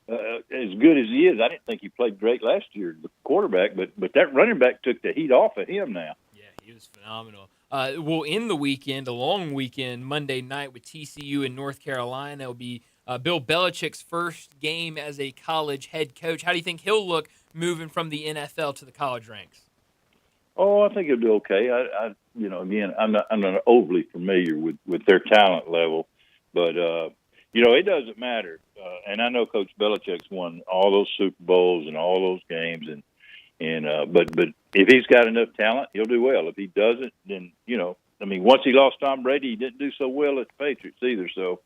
S10: as good as he is. I didn't think he played great last year, the quarterback, but that running back took the heat off of him now.
S1: Yeah, he was phenomenal. We'll end the weekend, a long weekend, Monday night with TCU in North Carolina. It'll be Bill Belichick's first game as a college head coach. How do you think he'll look moving from the NFL to the college ranks?
S10: Oh, I think he'll do okay. Again, I'm not overly familiar with their talent level, but it doesn't matter. And I know Coach Belichick's won all those Super Bowls and all those games, but if he's got enough talent, he'll do well. If he doesn't, then once he lost Tom Brady, he didn't do so well at the Patriots either. So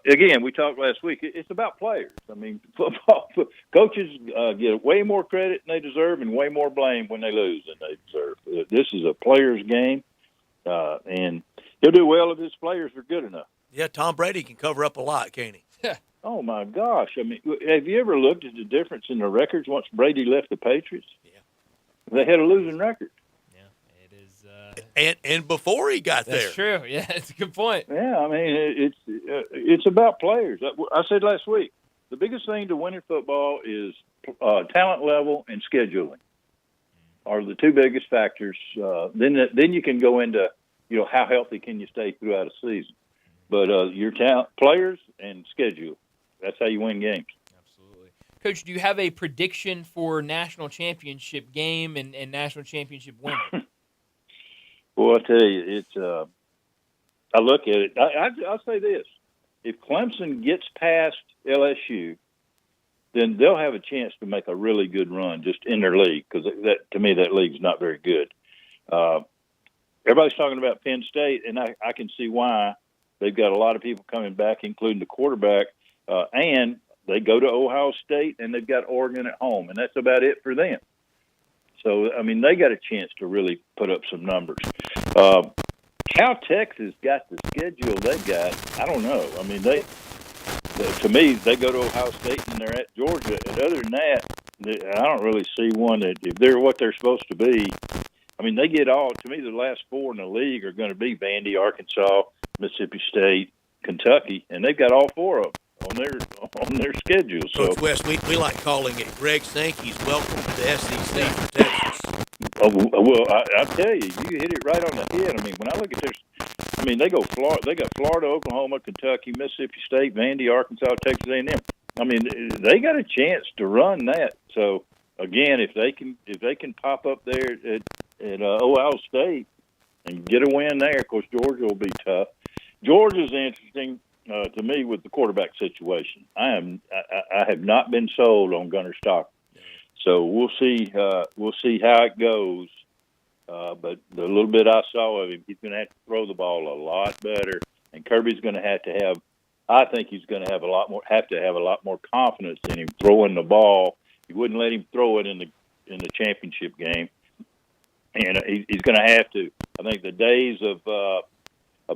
S10: again, we talked last week. It's about players. I mean, football coaches get way more credit than they deserve and way more blame when they lose than they deserve. This is a players' game, and he'll do well if his players are good enough.
S2: Yeah, Tom Brady can cover up a lot, can't he?
S10: Oh, my gosh. I mean, have you ever looked at the difference in the records once Brady left the Patriots?
S2: Yeah.
S10: They had a losing record.
S1: Yeah, it is.
S2: And before he got there.
S1: That's true. Yeah, it's a good point.
S10: Yeah, I mean, it's about players. I said last week, the biggest thing to winning football is talent level and scheduling are the two biggest factors. Then you can go into, how healthy can you stay throughout a season. But your talent, players, and schedule. That's how you win games.
S1: Absolutely. Coach, do you have a prediction for national championship game and national championship winner?
S10: Well, I tell you, I look at it. I'll say this. If Clemson gets past LSU, then they'll have a chance to make a really good run just in their league, because to me, that league's not very good. Everybody's talking about Penn State, and I can see why. They've got a lot of people coming back, including the quarterback, and they go to Ohio State, and they've got Oregon at home, and that's about it for them. So, I mean, they got a chance to really put up some numbers. Cal Texas got the schedule they got. I don't know. I mean, to me, they go to Ohio State, and they're at Georgia. And other than that, I don't really see one that if they're what they're supposed to be. I mean, they get all. To me, the last four in the league are going to be Vandy, Arkansas, Mississippi State, Kentucky, and they've got all four of them on their schedule. So,
S2: Coach West, we like calling it Greg Sankey's welcome to the SEC for Texas.
S10: Well, I tell you, you hit it right on the head. I mean, when I look at this, I mean, they got Florida, Oklahoma, Kentucky, Mississippi State, Vandy, Arkansas, Texas A&M. I mean, they got a chance to run that. So again, if they can pop up there at Ohio State and get a win there, of course, Georgia will be tough. Georgia's interesting to me with the quarterback situation. I have not been sold on Gunnar Stockton. So we'll see how it goes. But the little bit I saw of him, he's going to have to throw the ball a lot better, and Kirby's going to have to have. I think he's going to have a lot more confidence in him throwing the ball. He wouldn't let him throw it in the championship game, and he's going to have to. I think the days of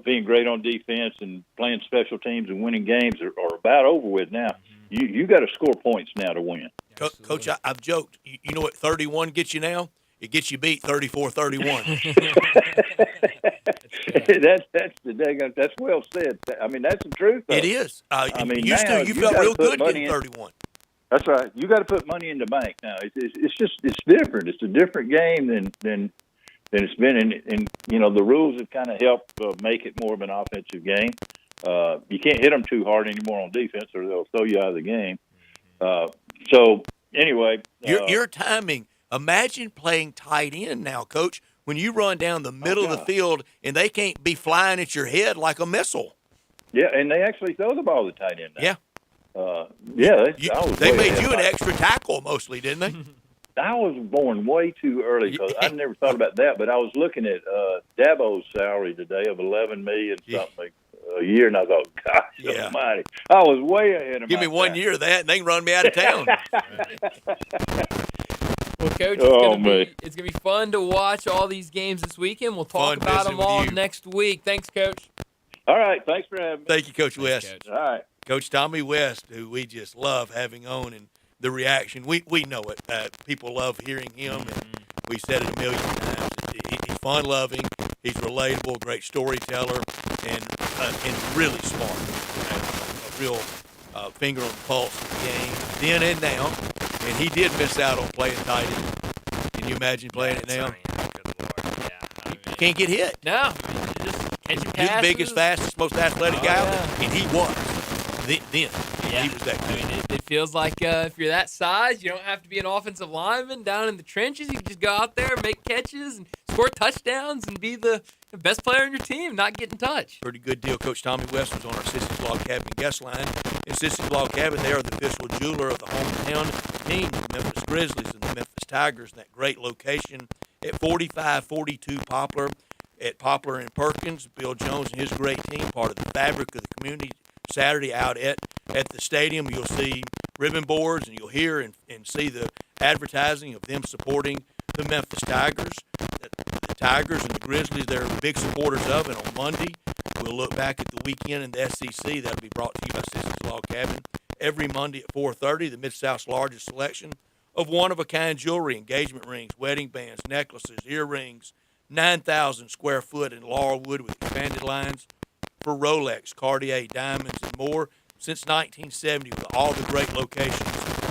S10: being great on defense and playing special teams and winning games are about over with now. You got to score points now to win.
S2: Coach, I've joked. You know what 31 gets you now? It gets you beat 34-31.
S10: That's well said. I mean, that's the truth, though.
S2: It is.
S10: I mean,
S2: you felt real good getting 31.
S10: That's right. You got to put money in the bank now. It's different. It's a different game than it's been. And the rules have kind of helped make it more of an offensive game. You can't hit them too hard anymore on defense, or they'll throw you out of the game. So anyway,
S2: your timing. Imagine playing tight end now, Coach, when you run down the middle of the field and they can't be flying at your head like a missile.
S10: Yeah, and they actually throw the ball to tight end now.
S2: Yeah. They made you an extra tackle mostly, didn't they?
S10: I was born way too early because I never thought about that. But I was looking at Dabo's salary today of $11 million something a year, and I thought, gosh almighty, I was way ahead of
S2: Give me 1 year of that, and they can run me out of town.
S1: Well, Coach, it's gonna be fun to watch all these games this weekend. We'll talk about them all next week. Thanks, Coach.
S10: All right, thanks for having me.
S2: Thank you, Coach West.
S1: Coach.
S10: All right,
S2: Coach Tommy West, who we just love having on, and the reaction we know it. People love hearing him, and we said it a million times. He's fun-loving, he's relatable, great storyteller, and really smart. A real finger on the pulse of the game, then and now. And he did miss out on playing tight end. Can you imagine playing it now? You can't get hit.
S1: No. Just catching passes.
S2: You're the biggest, fastest, most athletic guy out there. And he was. Then. He was that good.
S1: I mean, it feels like if you're that size, you don't have to be an offensive lineman down in the trenches. You can just go out there and make catches and score touchdowns and be the best player on your team, not get in touch.
S2: Pretty good deal. Coach Tommy West was on our Sissy's Log Cabin guest line. In Sissy's Log Cabin, they are the official jeweler of the hometown team, the Memphis Grizzlies and the Memphis Tigers, in that great location at 4542 Poplar. At Poplar and Perkins, Bill Jones and his great team, part of the fabric of the community. Saturday out at the stadium, you'll see ribbon boards and you'll hear and see the advertising of them supporting the Memphis Tigers. The Tigers and the Grizzlies, they're big supporters of, and on Monday, we'll look back at the weekend in the SEC. That'll be brought to you by Sissy's Log Cabin. Every Monday at 4:30, the Mid-South's largest selection of one-of-a-kind jewelry, engagement rings, wedding bands, necklaces, earrings, 9,000 square foot in Laurelwood with expanded lines for Rolex, Cartier, diamonds, and more since 1970 with all the great locations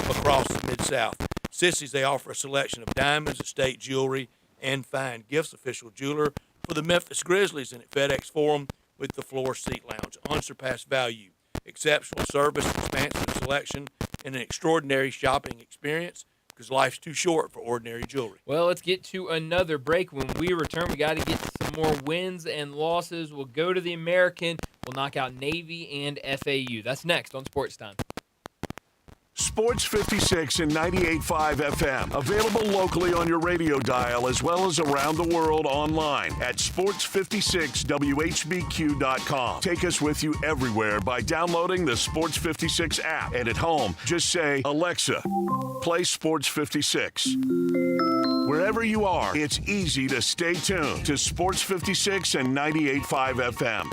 S2: across the Mid-South. Sissy's, they offer a selection of diamonds, estate jewelry, and fine gifts. Official jeweler for the Memphis Grizzlies and at FedEx Forum with the floor seat lounge. Unsurpassed value, exceptional service, expansive selection, and an extraordinary shopping experience, because life's too short for ordinary jewelry.
S1: Well, let's get to another break. When we return, we got to get some more wins and losses. We'll go to the American. We'll knock out Navy and FAU. That's next on Sports Time.
S3: Sports 56 and 98.5 FM. Available locally on your radio dial as well as around the world online at sports56whbq.com. Take us with you everywhere by downloading the Sports 56 app. And at home, just say, Alexa, play Sports 56. Wherever you are, it's easy to stay tuned to Sports 56 and 98.5 FM.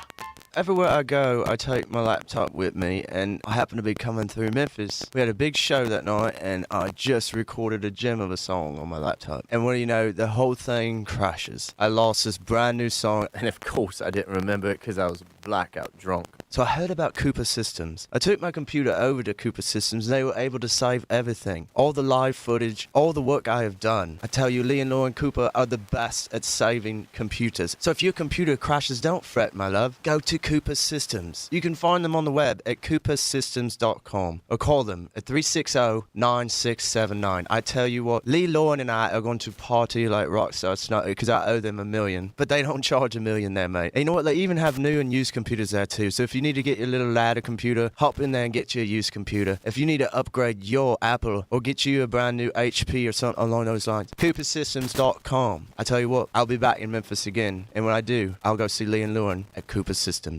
S11: Everywhere I go, I take my laptop with me, and I happen to be coming through Memphis. We had a big show that night, and I just recorded a gem of a song on my laptop. And what do you know, the whole thing crashes. I lost this brand new song, and of course I didn't remember it because I was blackout drunk. So I heard about Cooper Systems. I took my computer over to Cooper Systems, and they were able to save everything. All the live footage, all the work I have done. I tell you, Lee and Lauren Cooper are the best at saving computers. So if your computer crashes, don't fret, my love. Go to Cooper Systems. You can find them on the web at coopersystems.com or call them at 360-9679. I tell you what, Lee, Lauren, and I are going to party like rockstar snotty because I owe them $1 million. But they don't charge $1 million there, mate. And you know what? They even have new and used computers there too. So if you need to get your little ladder computer, hop in there and get you a used computer. If you need to upgrade your Apple or get you a brand new HP or something along those lines, coopersystems.com. I tell you what, I'll be back in Memphis again. And when I do, I'll go see Lee and Lauren at Cooper Systems.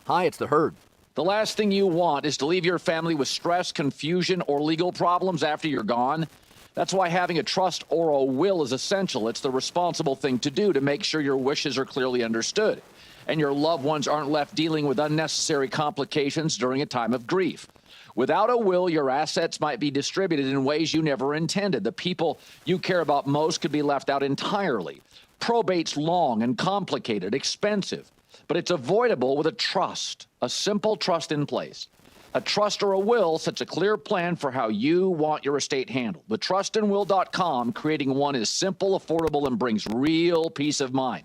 S12: Hi, it's the Herd. The last thing you want is to leave your family with stress, confusion, or legal problems after you're gone. That's why having a trust or a will is essential. It's the responsible thing to do to make sure your wishes are clearly understood and your loved ones aren't left dealing with unnecessary complications during a time of grief. Without a will, your assets might be distributed in ways you never intended. The people you care about most could be left out entirely. Probate's long and complicated, expensive, but it's avoidable with a trust, a simple trust in place. A trust or a will sets a clear plan for how you want your estate handled. With trustandwill.com, creating one is simple, affordable, and brings real peace of mind.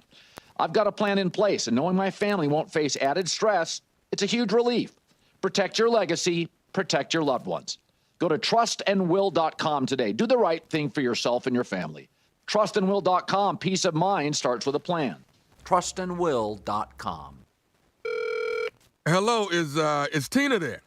S12: I've got a plan in place, and knowing my family won't face added stress, it's a huge relief. Protect your legacy, protect your loved ones. Go to trustandwill.com today. Do the right thing for yourself and your family. Trustandwill.com, peace of mind starts with a plan. Trustandwill.com.
S13: Hello, is Tina there?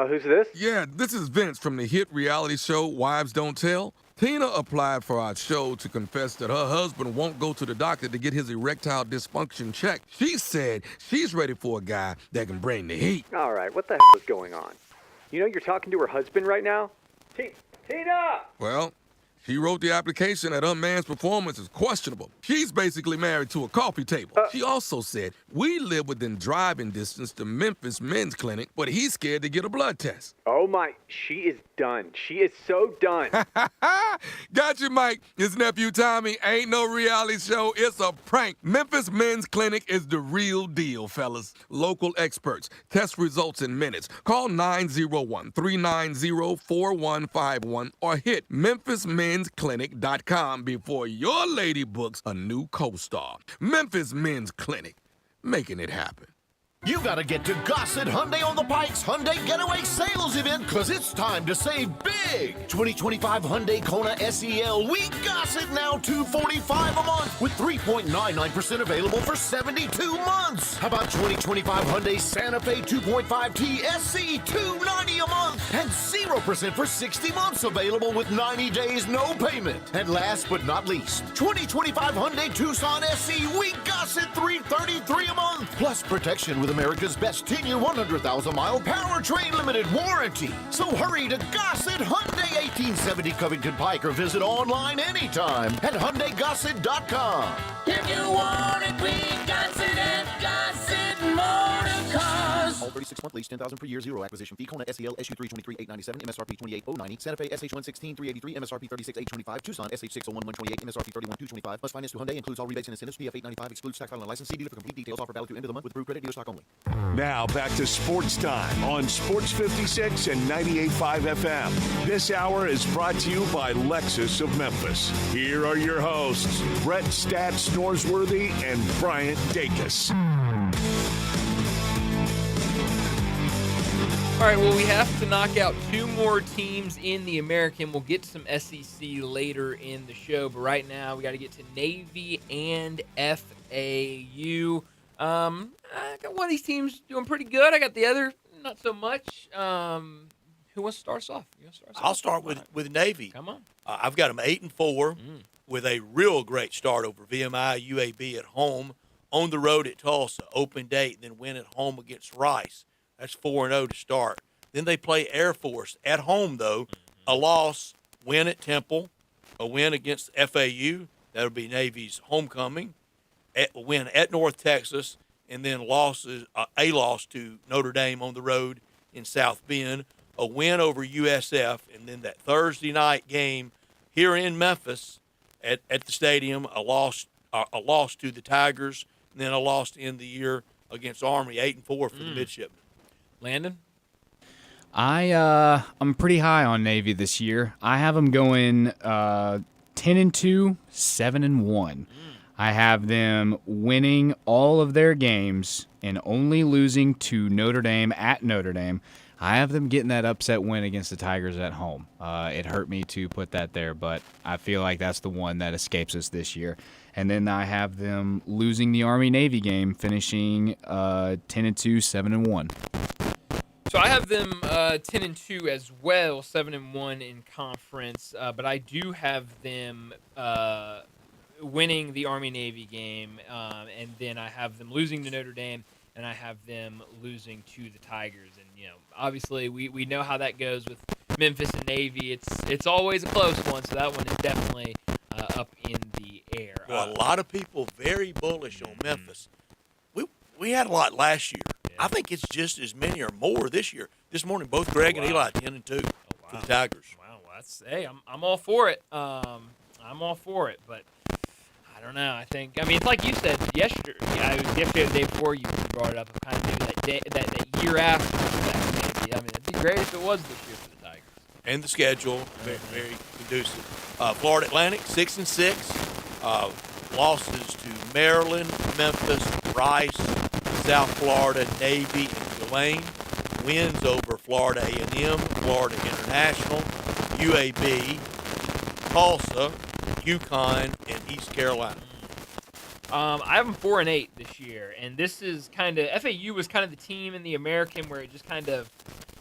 S14: Who's this?
S13: Yeah, this is Vince from the hit reality show Wives Don't Tell. Tina applied for our show to confess that her husband won't go to the doctor to get his erectile dysfunction checked. She said she's ready for a guy that can bring the heat.
S14: All right, what the hell is going on? You know you're talking to her husband right now? Tina!
S13: Well, she wrote the application that her man's performance is questionable. She's basically married to a coffee table. She also said, we live within driving distance to Memphis Men's Clinic, but he's scared to get a blood test.
S14: Oh my, she is done. She is so done.
S13: Got you, Mike. His nephew Tommy ain't no reality show. It's a prank. Memphis Men's Clinic is the real deal, fellas. Local experts. Test results in minutes. Call 901-390-4151 or hit memphismensclinic.com before your lady books a new co-star. Memphis Men's Clinic. Making it happen.
S8: You gotta get to Gossett Hyundai on the Pikes Hyundai Getaway Sales Event, cause it's time to save big. 2025 Hyundai Kona SEL, we Gossett now $245 a month with 3.99% available for 72 months. How about 2025 Hyundai Santa Fe 2.5T SC, $290 a month and 0% for 60 months available with 90 days no payment. And last but not least, 2025 Hyundai Tucson SC, we Gossett $333 a month plus protection with America's best 10-year, 100,000-mile powertrain limited warranty. So hurry to Gossett Hyundai 1870 Covington Pike or visit online anytime at HyundaiGossett.com.
S15: If you want it, we Gossett at Gossett Motor Cars.
S8: All 36-month lease, $10,000 per year, zero acquisition fee. Kona SEL SU323,897, MSRP 28,090. Santa Fe SH116, 383, MSRP 36,825. Tucson SH601, 128, MSRP 31,225. Plus finance to Hyundai includes all rebates and incentives. PF 895 excludes tax, title, and license. See dealer for complete details. Offer valid through end of the month with approved credit. Dealer stock only.
S3: Now back to Sports Time on Sports 56 and 98.5 FM. This hour is brought to you by Lexus of Memphis. Here are your hosts, Brett Stats Norsworthy and Bryant Dacus.
S1: All right, well, we have to knock out two more teams in the American. We'll get to some SEC later in the show, but right now we got to get to Navy and FAU. I got one of these teams doing pretty good. I got the other not so much. Who wants to start us off?
S2: I'll start with Navy.
S1: Come on.
S2: I've got them 8-4 with a real great start over VMI UAB at home, on the road at Tulsa, open date, then win at home against Rice. That's 4-0 to start. Then they play Air Force at home, though. A loss, win at Temple, a win against FAU. That'll be Navy's homecoming. A win at North Texas, and then a loss to Notre Dame on the road in South Bend. A win over USF, and then that Thursday night game here in Memphis at the stadium, a loss to the Tigers, and then a loss to end the year against Army, 8-4 for the midshipmen.
S1: Landon?
S16: I'm pretty high on Navy this year. I have them going 10-2, 7-1. I have them winning all of their games and only losing to Notre Dame at Notre Dame. I have them getting that upset win against the Tigers at home. It hurt me to put that there, but I feel like that's the one that escapes us this year. And then I have them losing the Army-Navy game, finishing 10-2, 7-1.
S1: So I have them 10-2 as well, 7-1 in conference. But I do have them winning the Army-Navy game, and then I have them losing to Notre Dame, and I have them losing to the Tigers. And obviously we know how that goes with Memphis and Navy. It's always a close one, so that one is definitely up in the air.
S2: Well, a lot of people very bullish on Memphis. We had a lot last year. Yeah. I think it's just as many or more this year. This morning, both Greg and Eli 10-2 for the Tigers.
S1: Wow, I'm all for it. I'm all for it, but I don't know. It's like you said yesterday. It was yesterday or the day before you brought it up. Kind of maybe that year after. Maybe. It'd be great if it was this year for the Tigers.
S2: And the schedule, very, very conducive. Florida Atlantic, 6-6. Losses to Maryland, Memphis, Rice, South Florida, Navy, and Tulane. Wins over Florida A&M, Florida International, UAB, Tulsa, UConn, and East Carolina.
S1: I have them 4-8 this year, and this is FAU was kind of the team in the American where it just kind of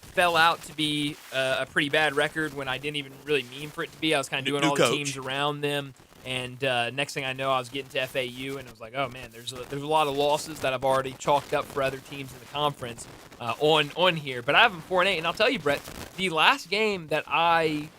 S1: fell out to be a pretty bad record when I didn't even really mean for it to be. I was kind of doing all the teams around them, and next thing I know, I was getting to FAU, and I was like, oh man, there's a lot of losses that I've already chalked up for other teams in the conference on here. But I have them 4-8, and I'll tell you, Brett, the last game that I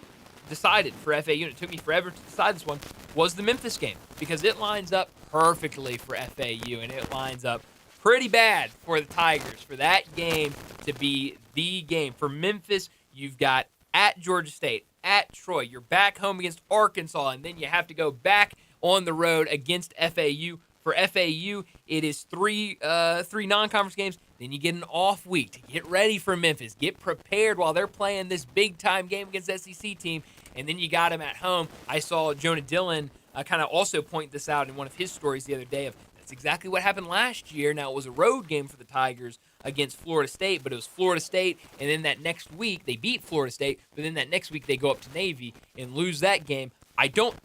S1: decided for FAU, and it took me forever to decide this one, was the Memphis game, because it lines up perfectly for FAU, and it lines up pretty bad for the Tigers for that game to be the game. For Memphis, you've got at Georgia State, at Troy, you're back home against Arkansas, and then you have to go back on the road against FAU. For FAU, it is three non-conference games. Then you get an off week to get ready for Memphis. Get prepared while they're playing this big-time game against the SEC team, and then you got them at home. I saw Jonah Dillon kind of also point this out in one of his stories the other day of It's exactly what happened last year. Now, it was a road game for the Tigers against Florida State, but it was Florida State, and then that next week they beat Florida State, but then that next week they go up to Navy and lose that game. I don't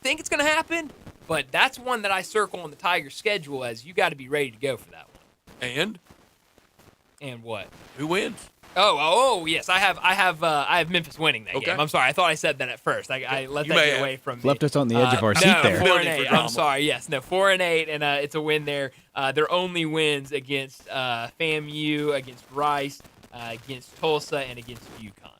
S1: think it's going to happen, but that's one that I circle on the Tigers' schedule as you got to be ready to go for that one. And what?
S2: Who wins?
S1: Oh, yes. I have Memphis winning that game. I'm sorry. I thought I said that at first. I let that get away from me.
S16: Left us on the edge of our seat there.
S1: 4-8. I'm sorry. Yes. No, 4-8, and it's a win there. Their only wins against FAMU, against Rice, against Tulsa, and against UConn.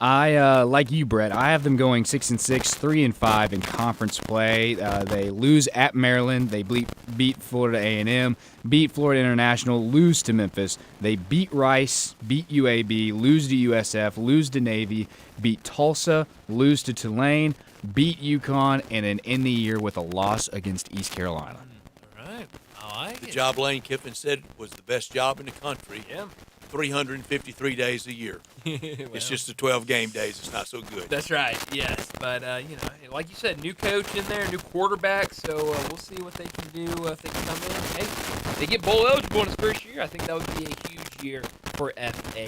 S16: I like you, Brett. I have them going 6-6, 3-5 in conference play. They lose at Maryland. They beat Florida A&M, beat Florida International, lose to Memphis. They beat Rice, beat UAB, lose to USF, lose to Navy, beat Tulsa, lose to Tulane, beat UConn, and then end the year with a loss against East Carolina.
S1: All right, I like
S2: the
S1: it.
S2: job Lane Kiffin said was the best job in the country.
S1: Yeah.
S2: 353 days a year.
S1: Well,
S2: it's just the 12 game days. It's not so good.
S1: That's right. Yes, but like you said, new coach in there, new quarterback. So we'll see what they can do if they can come in. Hey, if they get bowl eligible in his first year, I think that would be a huge year for FAU.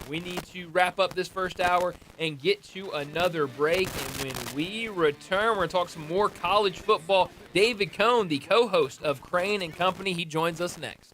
S1: We need to wrap up this first hour and get to another break. And when we return, we're going to talk some more college football. David Cohn, the co-host of Crane and Company, he joins us next.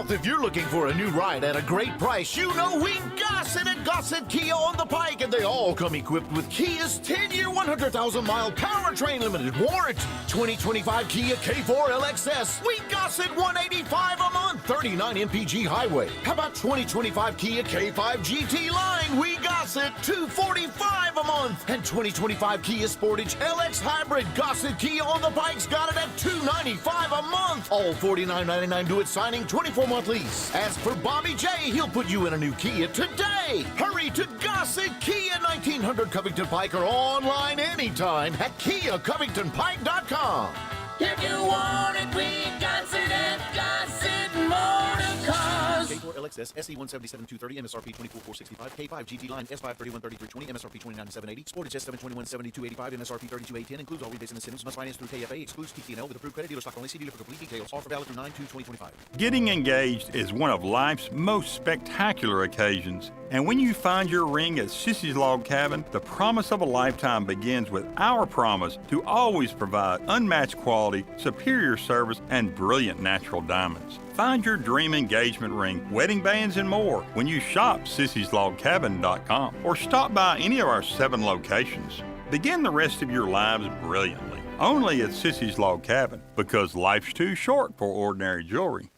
S8: If you're looking for a new ride at a great price, you know we got it at Gossett Kia on the Pike, and they all come equipped with Kia's 10-year, 100,000-mile powertrain limited warranty. 2025 Kia K4 LXS, we got it $185 a month, 39 MPG highway. How about 2025 Kia K5 GT line, we got it $245 a month, and 2025 Kia Sportage LX Hybrid, Gossett Kia on the Pike's got it at $295 a month. All $49.99 due at signing, 24-month lease. As for Bobby J, he'll put you in a new Kia today. Hurry to Gossett Kia 1900 Covington Pike or online anytime at KiaCovingtonPike.com.
S15: If you want it, we got it at Gossett Motor Cars.
S8: K4 LXS SE 177-230 MSRP 24,465. K5 GT Line S5 313320 MSRP 29,780. Sportage S7 21,7285 MSRP 32,810. Includes all rebates and incentives. Must finance through KFA. Excludes TTNL with approved credit dealer stock only. See dealer for complete details. Offer valid through 9/2/2025.
S17: Getting engaged is one of life's most spectacular occasions. And when you find your ring at Sissy's Log Cabin, the promise of a lifetime begins with our promise to always provide unmatched quality, superior service, and brilliant natural diamonds. Find your dream engagement ring, wedding bands, and more when you shop sissyslogcabin.com or stop by any of our 7 locations. Begin the rest of your lives brilliantly. Only at Sissy's Log Cabin, because life's too short for ordinary jewelry.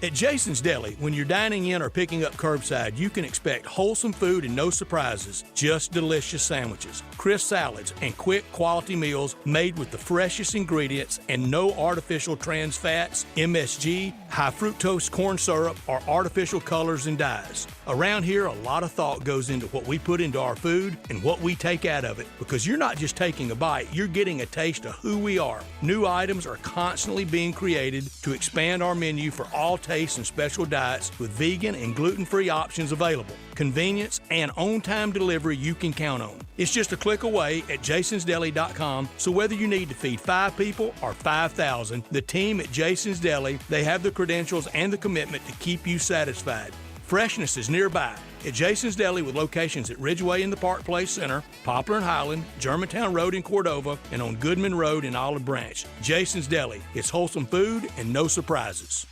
S2: At Jason's Deli, when you're dining in or picking up curbside, you can expect wholesome food and no surprises, just delicious sandwiches, crisp salads, and quick quality meals made with the freshest ingredients and no artificial trans fats, MSG, high fructose corn syrup, or artificial colors and dyes. Around here, a lot of thought goes into what we put into our food and what we take out of it, because you're not just taking a bite, you're getting a taste of who we are. New items are constantly being created to expand our menu for all tastes and special diets with vegan and gluten-free options available. Convenience and on-time delivery you can count on. It's just a click away at jasonsdeli.com, so whether you need to feed 5 people or 5,000, the team at Jason's Deli, they have the credentials and the commitment to keep you satisfied. Freshness is nearby at Jason's Deli with locations at Ridgeway in the Park Place Center, Poplar and Highland, Germantown Road in Cordova, and on Goodman Road in Olive Branch. Jason's Deli. It's wholesome food and no surprises.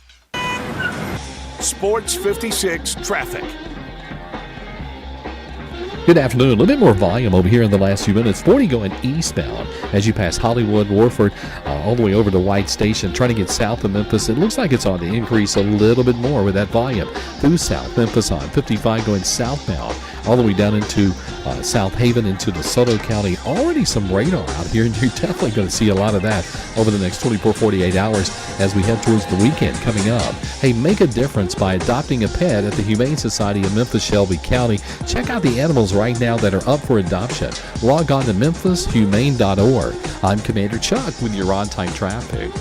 S3: Sports 56 traffic.
S9: Good afternoon. A little bit more volume over here in the last few minutes. 40 going eastbound as you pass Hollywood, Warford, all the way over to White Station, trying to get south of Memphis. It looks like it's on the increase a little bit more with that volume. Through South Memphis on 55 going southbound, all the way down into South Haven, into DeSoto County. Already some radar out here, and you're definitely going to see a lot of that over the next 24, 48 hours as we head towards the weekend coming up. Hey, make a difference by adopting a pet at the Humane Society of Memphis, Shelby County. Check out the animals right now that are up for adoption. Log on to memphishumane.org. I'm Commander Chuck with your on-time traffic.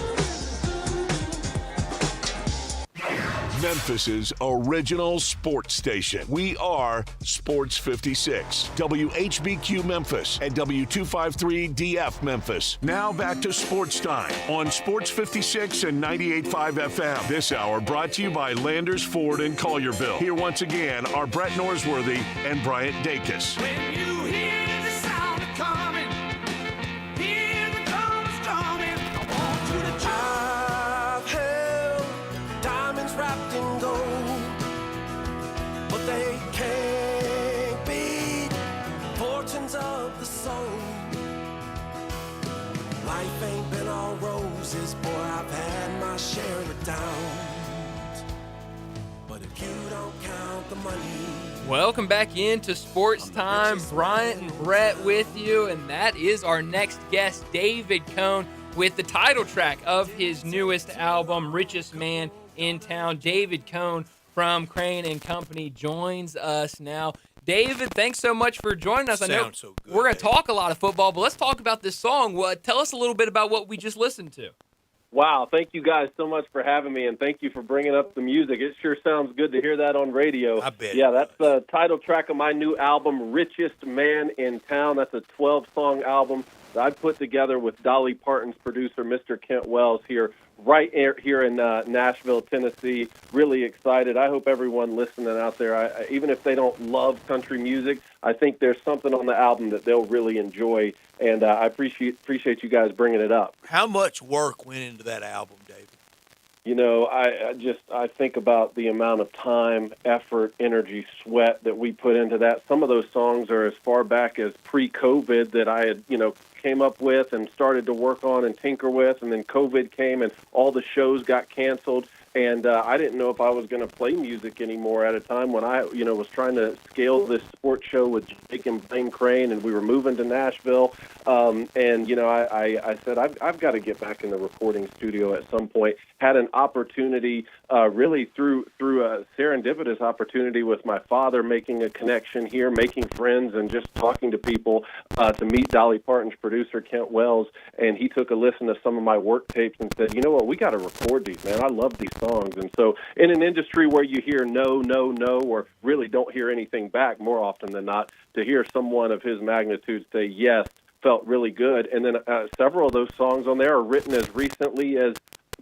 S3: Memphis's original sports station. We are Sports 56, WHBQ Memphis and W253DF Memphis. Now back to Sports Time on Sports 56 and 98.5 FM. This hour brought to you by Landers Ford in Collierville. Here once again are Brett Norsworthy and Bryant Dacus.
S15: When you hear the sound of coming, hear the drums drumming, I want you to jump. I've held diamonds wrapped in gold, but they can't beat fortunes of the soul. Life ain't been all roses, boy, I've had my share of downs, but if you don't count the money.
S1: Welcome back into Sports Time. Bryant and Brett with you, and that is our next guest, David Cohn, with the title track of his newest album, Richest Man in Town. David Cohn from Crane and Company joins us now. David, thanks so much for joining us. I know
S2: Sounds so good,
S1: we're going to talk a lot of football, but let's talk about this song. Tell us a little bit about what we just listened to.
S18: Wow, thank you guys so much for having me, and thank you for bringing up the music. It sure sounds good to hear that on radio.
S2: I bet.
S18: Yeah, that's the title track of my new album, Richest Man in Town. That's a 12-song album that I put together with Dolly Parton's producer, Mr. Kent Wells, here in Nashville, Tennessee. Really excited. I hope everyone listening out there, even if they don't love country music, I think there's something on the album that they'll really enjoy, and I appreciate you guys bringing it up.
S2: How much work went into that album, David?
S18: You know, I think about the amount of time, effort, energy, sweat that we put into that. Some of those songs are as far back as pre-COVID that I had, came up with and started to work on and tinker with, and then COVID came and all the shows got canceled. And I didn't know if I was going to play music anymore at a time when I, was trying to scale this sports show with Jake and Blaine Crane, and we were moving to Nashville. I said, I've got to get back in the recording studio at some point. Had an opportunity, really through a serendipitous opportunity with my father, making a connection here, making friends, and just talking to people to meet Dolly Parton's producer, Kent Wells. And he took a listen to some of my work tapes and said, you know what, we got to record these, man. I love these songs. And so in an industry where you hear no, no, no, or really don't hear anything back more often than not, to hear someone of his magnitude say yes felt really good. And then several of those songs on there are written as recently as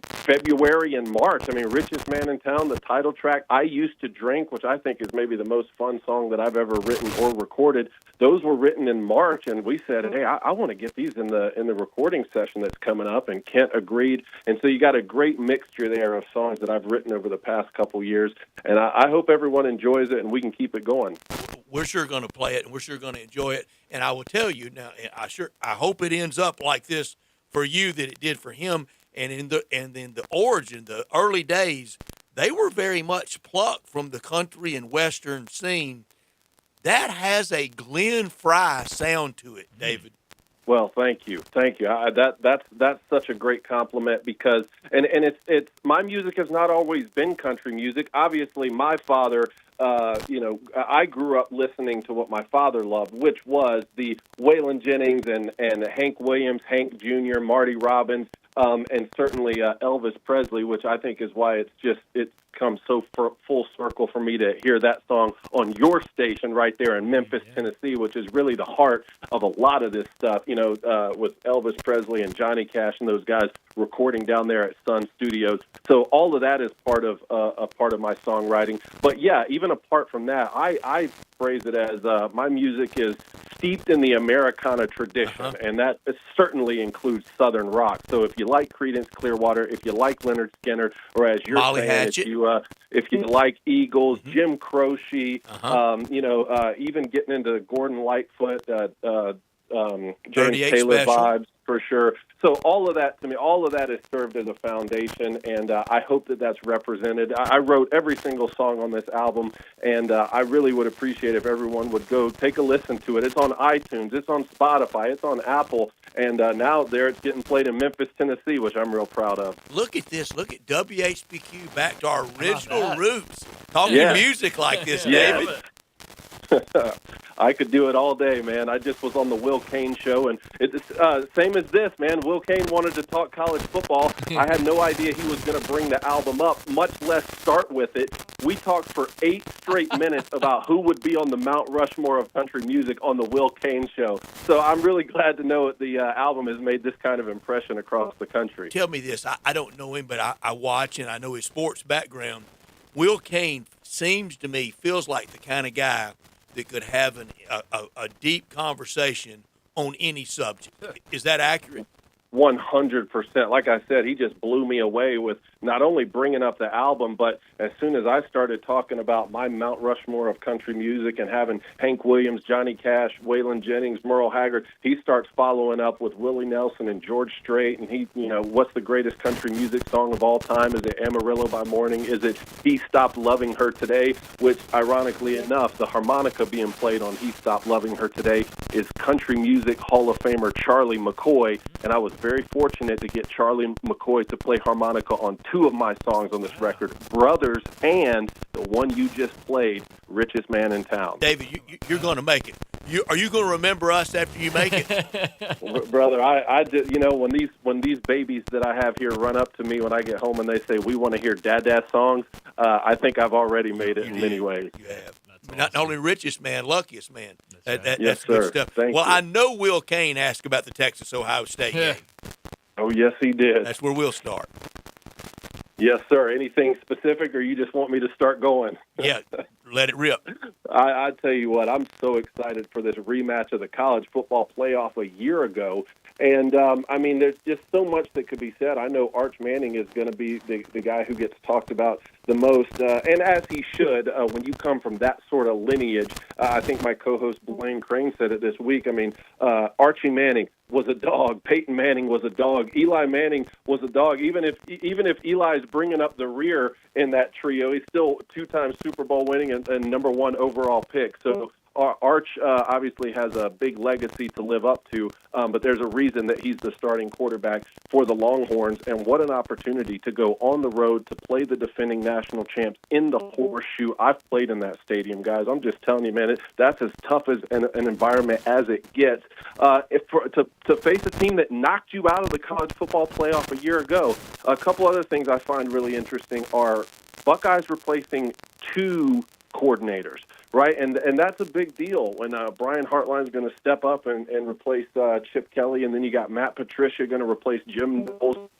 S18: February and March. I mean, Richest Man in Town, the title track, I Used to Drink, which I think is maybe the most fun song that I've ever written or recorded. Those were written in March, and we said, hey, I want to get these in the recording session that's coming up, and Kent agreed. And so you got a great mixture there of songs that I've written over the past couple years, and I hope everyone enjoys it and we can keep it going.
S2: We're sure going to play it, and we're sure going to enjoy it. And I will tell you now, I hope it ends up like this for you that it did for him. And in the origin, the early days, they were very much plucked from the country and western scene. That has a Glenn Fry sound to it, David.
S18: Well, thank you. That's such a great compliment because it's my music has not always been country music. Obviously, my father, I grew up listening to what my father loved, which was the Waylon Jennings and Hank Williams, Hank Jr., Marty Robbins, and certainly Elvis Presley, which I think is why it's come so full circle for me to hear that song on your station right there in Memphis, Tennessee, which is really the heart of a lot of this stuff, with Elvis Presley and Johnny Cash and those guys recording down there at Sun Studios. So all of that is part of my songwriting. But yeah, even apart from that, I phrase it as my music is steeped in the Americana tradition, and that certainly includes Southern rock. So if you like Creedence Clearwater, if you like Leonard Skinner, or as you're
S2: Molly
S18: saying,
S2: Hatchet.
S18: if you like Eagles, Jim Croce, even getting into Gordon Lightfoot, James Taylor
S2: Special.
S18: vibes for sure. So all of that, to me, all of that has served as a foundation, and I hope that that's represented. I wrote every single song on this album, and I really would appreciate if everyone would go take a listen to it. It's on iTunes, it's on Spotify, it's on Apple, and now it's getting played in Memphis, Tennessee, which I'm real proud of.
S2: Look at this. Look at WHBQ back to our original roots. Talking music like this, David.
S18: I could do it all day, man. I just was on the Will Kane show, and it's same as this, man. Will Kane wanted to talk college football. I had no idea he was going to bring the album up, much less start with it. We talked for 8 straight minutes about who would be on the Mount Rushmore of country music on the Will Kane show. So I'm really glad to know that the album has made this kind of impression across the country.
S2: Tell me this. I don't know him, but I watch, and I know his sports background. Will Kane seems to me, feels like the kind of guy that could have a deep conversation on any subject. Is that accurate?
S18: 100%. Like I said, he just blew me away with not only bringing up the album, but as soon as I started talking about my Mount Rushmore of country music and having Hank Williams, Johnny Cash, Waylon Jennings, Merle Haggard, he starts following up with Willie Nelson and George Strait. And he, what's the greatest country music song of all time? Is it Amarillo by Morning? Is it He Stopped Loving Her Today? Which, ironically enough, the harmonica being played on He Stopped Loving Her Today is country music Hall of Famer Charlie McCoy. And I was very fortunate to get Charlie McCoy to play harmonica on 2 of my songs on this record, Brothers and the one you just played, Richest Man in Town.
S2: David, you're going to make it. Are you going to remember us after you make
S18: it? Brother, I did. When these babies that I have here run up to me when I get home and they say, we want to hear Dad songs, I think I've already made it in many ways.
S2: You have. Awesome. Not only richest man, luckiest man. That's
S18: yes,
S2: good
S18: sir.
S2: stuff.
S18: Thank
S2: well,
S18: you.
S2: I know Will Kane asked about the Texas-Ohio State game.
S18: Oh, yes, he did.
S2: That's where we'll start.
S18: Yes, sir. Anything specific, or you just want me to start going?
S2: Yeah, let it rip.
S18: I tell you what, I'm so excited for this rematch of the college football playoff a year ago. And, there's just so much that could be said. I know Arch Manning is going to be the guy who gets talked about the most, and as he should, when you come from that sort of lineage. I think my co-host Blaine Crane said it this week. Archie Manning was a dog. Peyton Manning was a dog. Eli Manning was a dog. Even if Eli's bringing up the rear in that trio, he's still 2-time Super Bowl winning and number 1 overall pick. So Arch obviously has a big legacy to live up to, but there's a reason that he's the starting quarterback for the Longhorns, and what an opportunity to go on the road to play the defending national champs in the Horseshoe. I've played in that stadium, guys. I'm just telling you, man, that's as tough as an environment as it gets. To face a team that knocked you out of the college football playoff a year ago, a couple other things I find really interesting are Buckeyes replacing 2 coordinators, right? And that's a big deal when Brian Hartline's going to step up and replace Chip Kelly, and then you got Matt Patricia going to replace Jim Knowles.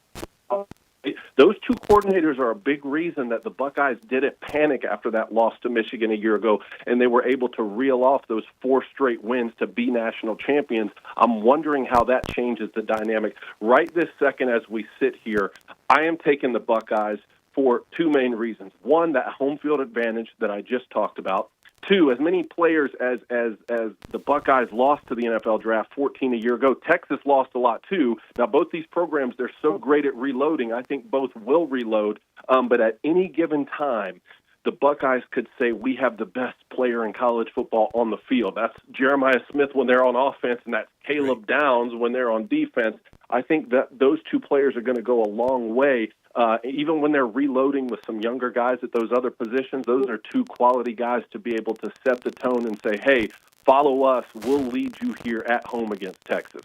S18: Those 2 coordinators are a big reason that the Buckeyes didn't panic after that loss to Michigan a year ago, and they were able to reel off those 4 straight wins to be national champions. I'm wondering how that changes the dynamic. Right this second as we sit here, I am taking the Buckeyes for 2 main reasons. 1, that home field advantage that I just talked about. 2, as many players as the Buckeyes lost to the NFL draft 14 a year ago, Texas lost a lot too. Now, both these programs, they're so great at reloading. I think both will reload. But at any given time, the Buckeyes could say we have the best player in college football on the field. That's Jeremiah Smith when they're on offense, and that's Caleb Downs when they're on defense. I think that those 2 players are going to go a long way. Even when they're reloading with some younger guys at those other positions, those are 2 quality guys to be able to set the tone and say, hey, follow us. We'll lead you here at home against Texas.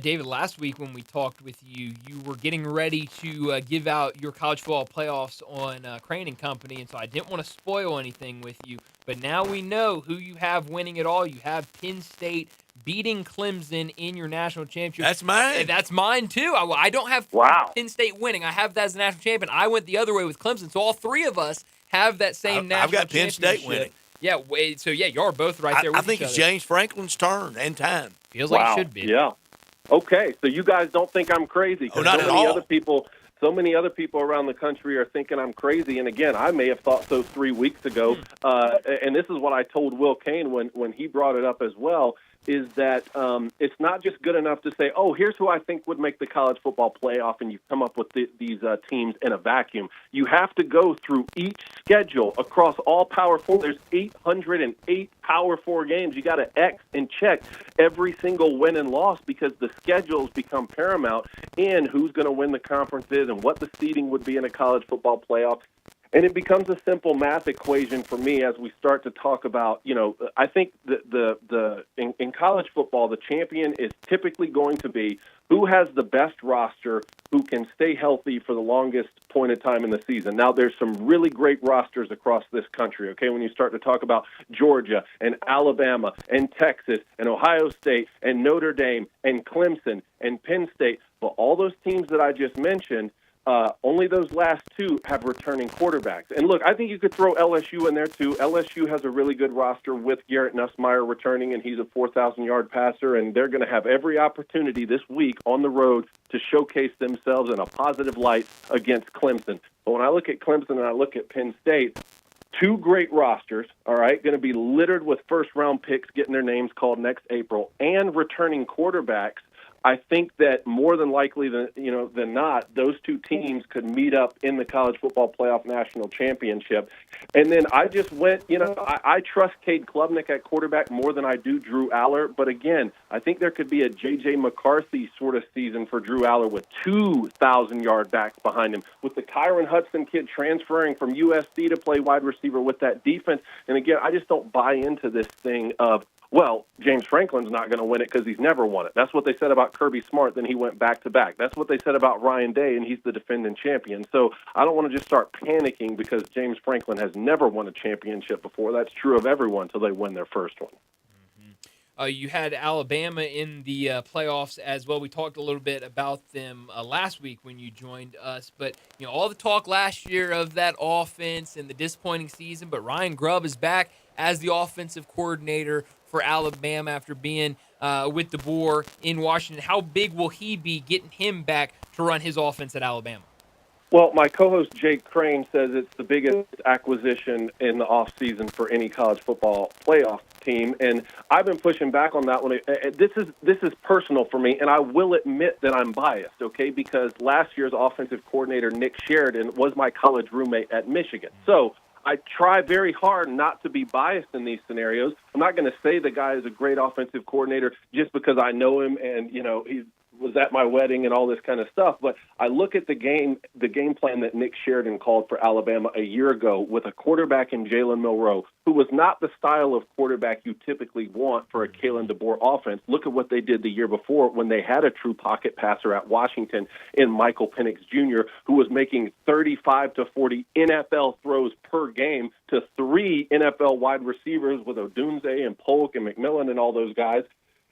S1: David, last week when we talked with you, you were getting ready to give out your college football playoffs on Crane and Company, and so I didn't want to spoil anything with you. But now we know who you have winning it all. You have Penn State beating Clemson in your national championship.
S2: That's mine.
S1: And that's mine, too. I don't have Penn State winning. I have that as a national champion. I went the other way with Clemson, so all 3 of us have that same national championship.
S2: I've got Penn State winning.
S1: Yeah, so you're both right there with
S2: I think
S1: each
S2: it's
S1: other.
S2: James Franklin's turn and time.
S1: Feels like it should be.
S18: Yeah. Okay, so you guys don't think I'm crazy?
S2: Oh, not
S18: so
S2: at
S18: many
S2: all.
S18: Other people, so many other people around the country are thinking I'm crazy. And again, I may have thought so 3 weeks ago. And this is what I told Will Kane when he brought it up as well, is that it's not just good enough to say, oh, here's who I think would make the college football playoff, and you come up with these teams in a vacuum. You have to go through each schedule across all Power 4. There's 808 Power 4 games. You got to X and check every single win and loss because the schedules become paramount in who's going to win the conferences and what the seeding would be in a college football playoff. And it becomes a simple math equation for me as we start to talk about, I think in college football, the champion is typically going to be who has the best roster, who can stay healthy for the longest point of time in the season. Now, there's some really great rosters across this country, okay? When you start to talk about Georgia and Alabama and Texas and Ohio State and Notre Dame and Clemson and Penn State, but all those teams that I just mentioned, only those last two have returning quarterbacks. And look, I think you could throw LSU in there too. LSU has a really good roster with Garrett Nussmeier returning, and he's a 4,000-yard passer, and they're going to have every opportunity this week on the road to showcase themselves in a positive light against Clemson. But when I look at Clemson and I look at Penn State, two great rosters, all right, going to be littered with first-round picks getting their names called next April, and returning quarterbacks. I think that more than likely than not, those two teams could meet up in the college football playoff national championship. And then I just went, I trust Cade Klubnik at quarterback more than I do Drew Aller. But again, I think there could be a J.J. McCarthy sort of season for Drew Aller with 2,000-yard backs behind him, with the Kyron Hudson kid transferring from USC to play wide receiver with that defense. And again, I just don't buy into this thing of, well, James Franklin's not going to win it because he's never won it. That's what they said about Kirby Smart, then he went back-to-back. That's what they said about Ryan Day, and he's the defending champion. So I don't want to just start panicking because James Franklin has never won a championship before. That's true of everyone until they win their first one.
S1: You had Alabama in the playoffs as well. We talked a little bit about them last week when you joined us. But, all the talk last year of that offense and the disappointing season. But Ryan Grubb is back as the offensive coordinator for Alabama after being with DeBoer in Washington. How big will he be getting him back to run his offense at Alabama?
S18: Well, my co-host Jake Crane says it's the biggest acquisition in the offseason for any college football playoff team, and I've been pushing back on that one. This is personal for me, and I will admit that I'm biased, okay, because last year's offensive coordinator, Nick Sheridan, was my college roommate at Michigan. So I try very hard not to be biased in these scenarios. I'm not going to say the guy is a great offensive coordinator just because I know him and, he was at my wedding and all this kind of stuff. But I look at the game plan that Nick Sheridan called for Alabama a year ago with a quarterback in Jalen Milroe, who was not the style of quarterback you typically want for a Kalen DeBoer offense. Look at what they did the year before when they had a true pocket passer at Washington in Michael Penix Jr., who was making 35 to 40 NFL throws per game to 3 NFL wide receivers with Odunze and Polk and McMillan and all those guys.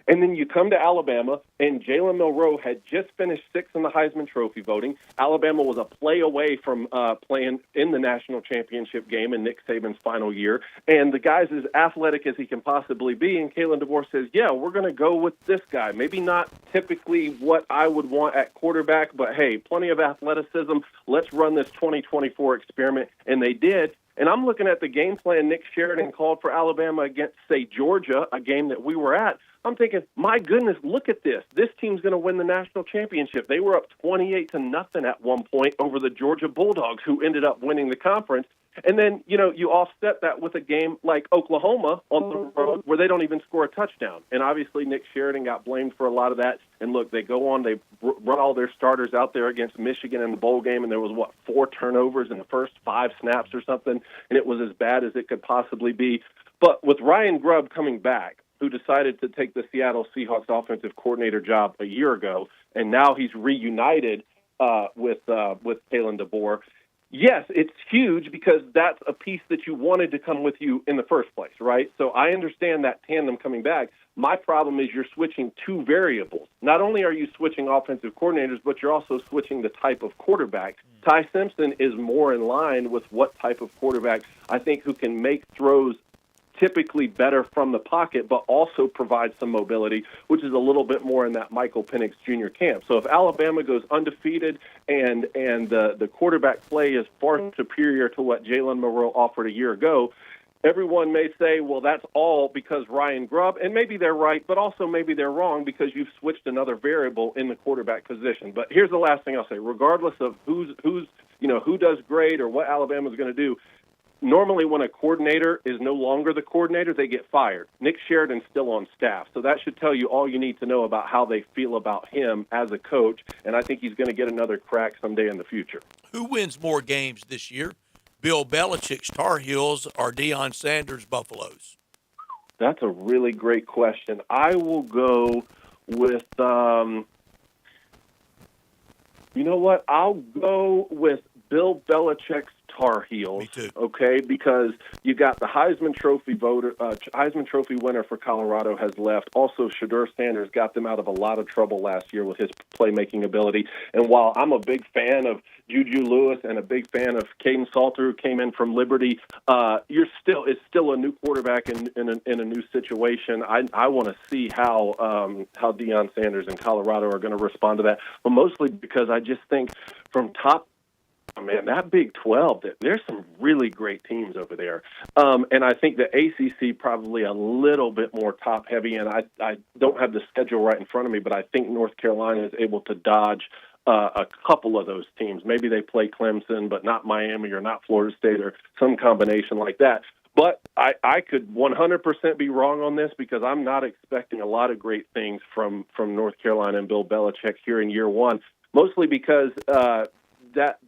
S18: And then you come to Alabama, and Jalen Milroe had just finished 6th in the Heisman Trophy voting. Alabama was a play away from playing in the national championship game in Nick Saban's final year. And the guy's as athletic as he can possibly be. And Kalen DeBoer says, yeah, we're going to go with this guy. Maybe not typically what I would want at quarterback, but, hey, plenty of athleticism. Let's run this 2024 experiment. And they did. And I'm looking at the game plan Nick Sheridan called for Alabama against, say, Georgia, a game that we were at. I'm thinking, my goodness, look at this. This team's going to win the national championship. They were up 28-0 at one point over the Georgia Bulldogs, who ended up winning the conference. And then, you offset that with a game like Oklahoma on the road where they don't even score a touchdown. And obviously Nick Sheridan got blamed for a lot of that. And look, they go on, they run all their starters out there against Michigan in the bowl game, and there was, 4 turnovers in the first 5 snaps or something, and it was as bad as it could possibly be. But with Ryan Grubb coming back, who decided to take the Seattle Seahawks offensive coordinator job a year ago, and now he's reunited with Kalen DeBoer. Yes, it's huge because that's a piece that you wanted to come with you in the first place, right? So I understand that tandem coming back. My problem is you're switching 2 variables. Not only are you switching offensive coordinators, but you're also switching the type of quarterback. Ty Simpson is more in line with what type of quarterback I think who can make throws typically better from the pocket, but also provides some mobility, which is a little bit more in that Michael Penix Jr. camp. So if Alabama goes undefeated and the quarterback play is far superior to what Jalen Monroe offered a year ago, everyone may say, well, that's all because Ryan Grubb, and maybe they're right, but also maybe they're wrong because you've switched another variable in the quarterback position. But here's the last thing I'll say. Regardless of who does great or what Alabama's going to do, normally when a coordinator is no longer the coordinator, they get fired. Nick Sheridan's still on staff, so that should tell you all you need to know about how they feel about him as a coach, and I think he's going to get another crack someday in the future.
S2: Who wins more games this year? Bill Belichick's Tar Heels or Deion Sanders' Buffaloes?
S18: That's a really great question. I will go with, you know what? I'll go with Bill Belichick's Tar Heels.
S2: Me too.
S18: Okay, because you got the Heisman Trophy winner for Colorado has left. Also, Shedeur Sanders got them out of a lot of trouble last year with his playmaking ability. And while I'm a big fan of Juju Lewis and a big fan of Caden Salter, who came in from Liberty, it's still a new quarterback in a new situation. I want to see how Deion Sanders and Colorado are going to respond to that, but mostly because I just think from top. Man, that Big 12, there's some really great teams over there. And I think the ACC probably a little bit more top-heavy, and I don't have the schedule right in front of me, but I think North Carolina is able to dodge a couple of those teams. Maybe they play Clemson, but not Miami or not Florida State or some combination like that. But I could 100% be wrong on this because I'm not expecting a lot of great things from North Carolina and Bill Belichick here in year one, mostly because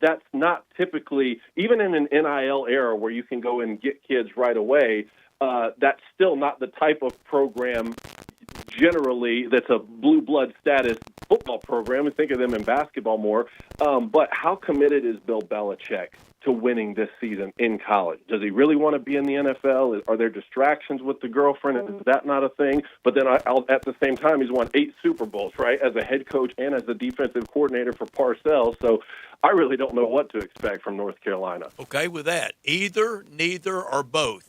S18: that's not typically, even in an NIL era where you can go and get kids right away, that's still not the type of program generally that's a blue blood status football program. We think of them in basketball more. But how committed is Bill Belichick to winning this season in college? Does he really want to be in the NFL? Are there distractions with the girlfriend? Is that not a thing? But then at the same time, he's won 8 Super Bowls, right, as a head coach and as a defensive coordinator for Parcells. So I really don't know what to expect from North Carolina.
S2: Okay with that. Either, neither, or both.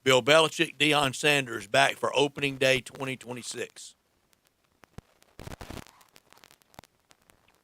S2: Bill Belichick, Deion Sanders back for opening day 2026.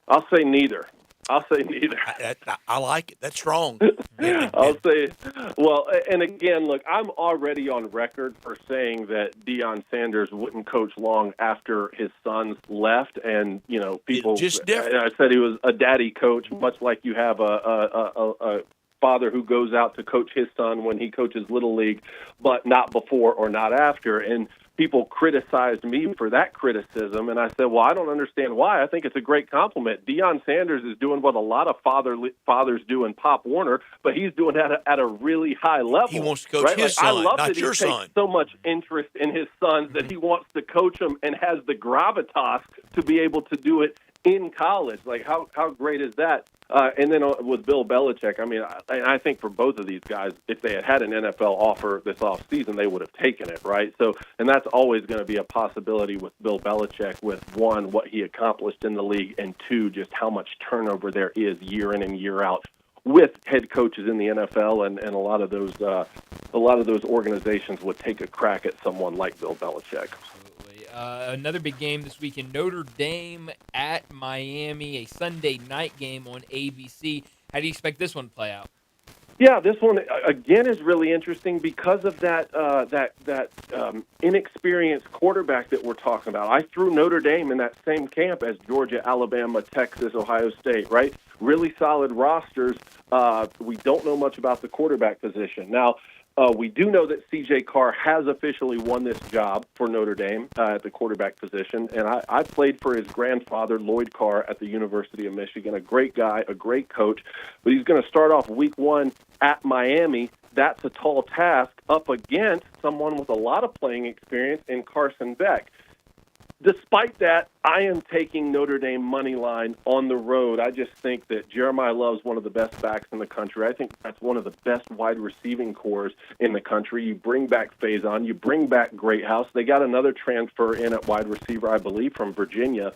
S18: I'll say neither.
S2: I like it. That's strong.
S18: I'll say, well, and again, look, I'm already on record for saying that Deion Sanders wouldn't coach long after his sons left, and people.
S2: Just different.
S18: I said he was a daddy coach, much like you have a father who goes out to coach his son when he coaches Little League, but not before or not after. And people criticized me for that criticism, and I said, well, I don't understand why. I think it's a great compliment. Deion Sanders is doing what a lot of fathers do in Pop Warner, but he's doing that at a really high level.
S2: He wants to coach his son,
S18: I love
S2: not
S18: that
S2: your
S18: he
S2: son.
S18: takes so much interest in his sons that he wants to coach them and has the gravitas to be able to do it in college. Like, how great is that? And then with Bill Belichick, I mean, I think for both of these guys, if they had an NFL offer this offseason, they would have taken it, right? So, and that's always going to be a possibility with Bill Belichick, with one, what he accomplished in the league, and two, just how much turnover there is year in and year out with head coaches in the NFL, and a lot of those organizations would take a crack at someone like Bill Belichick.
S1: Another big game this weekend, Notre Dame at Miami, a Sunday night game on ABC. How do you expect this one to play out?
S18: Yeah, this one again is really interesting because of that inexperienced quarterback that we're talking about. I threw Notre Dame in that same camp as Georgia, Alabama, Texas, Ohio State, right? Really solid rosters. We don't know much about the quarterback position. Now, we do know that C.J. Carr has officially won this job for Notre Dame at the quarterback position, and I played for his grandfather, Lloyd Carr, at the University of Michigan. A great guy, a great coach, but he's going to start off week one at Miami. That's a tall task up against someone with a lot of playing experience in Carson Beck. Despite that, I am taking Notre Dame money line on the road. I just think that Jeremiah Love's one of the best backs in the country. I think that's one of the best wide receiving cores in the country. You bring back Faison, you bring back Greathouse. They got another transfer in at wide receiver, I believe, from Virginia.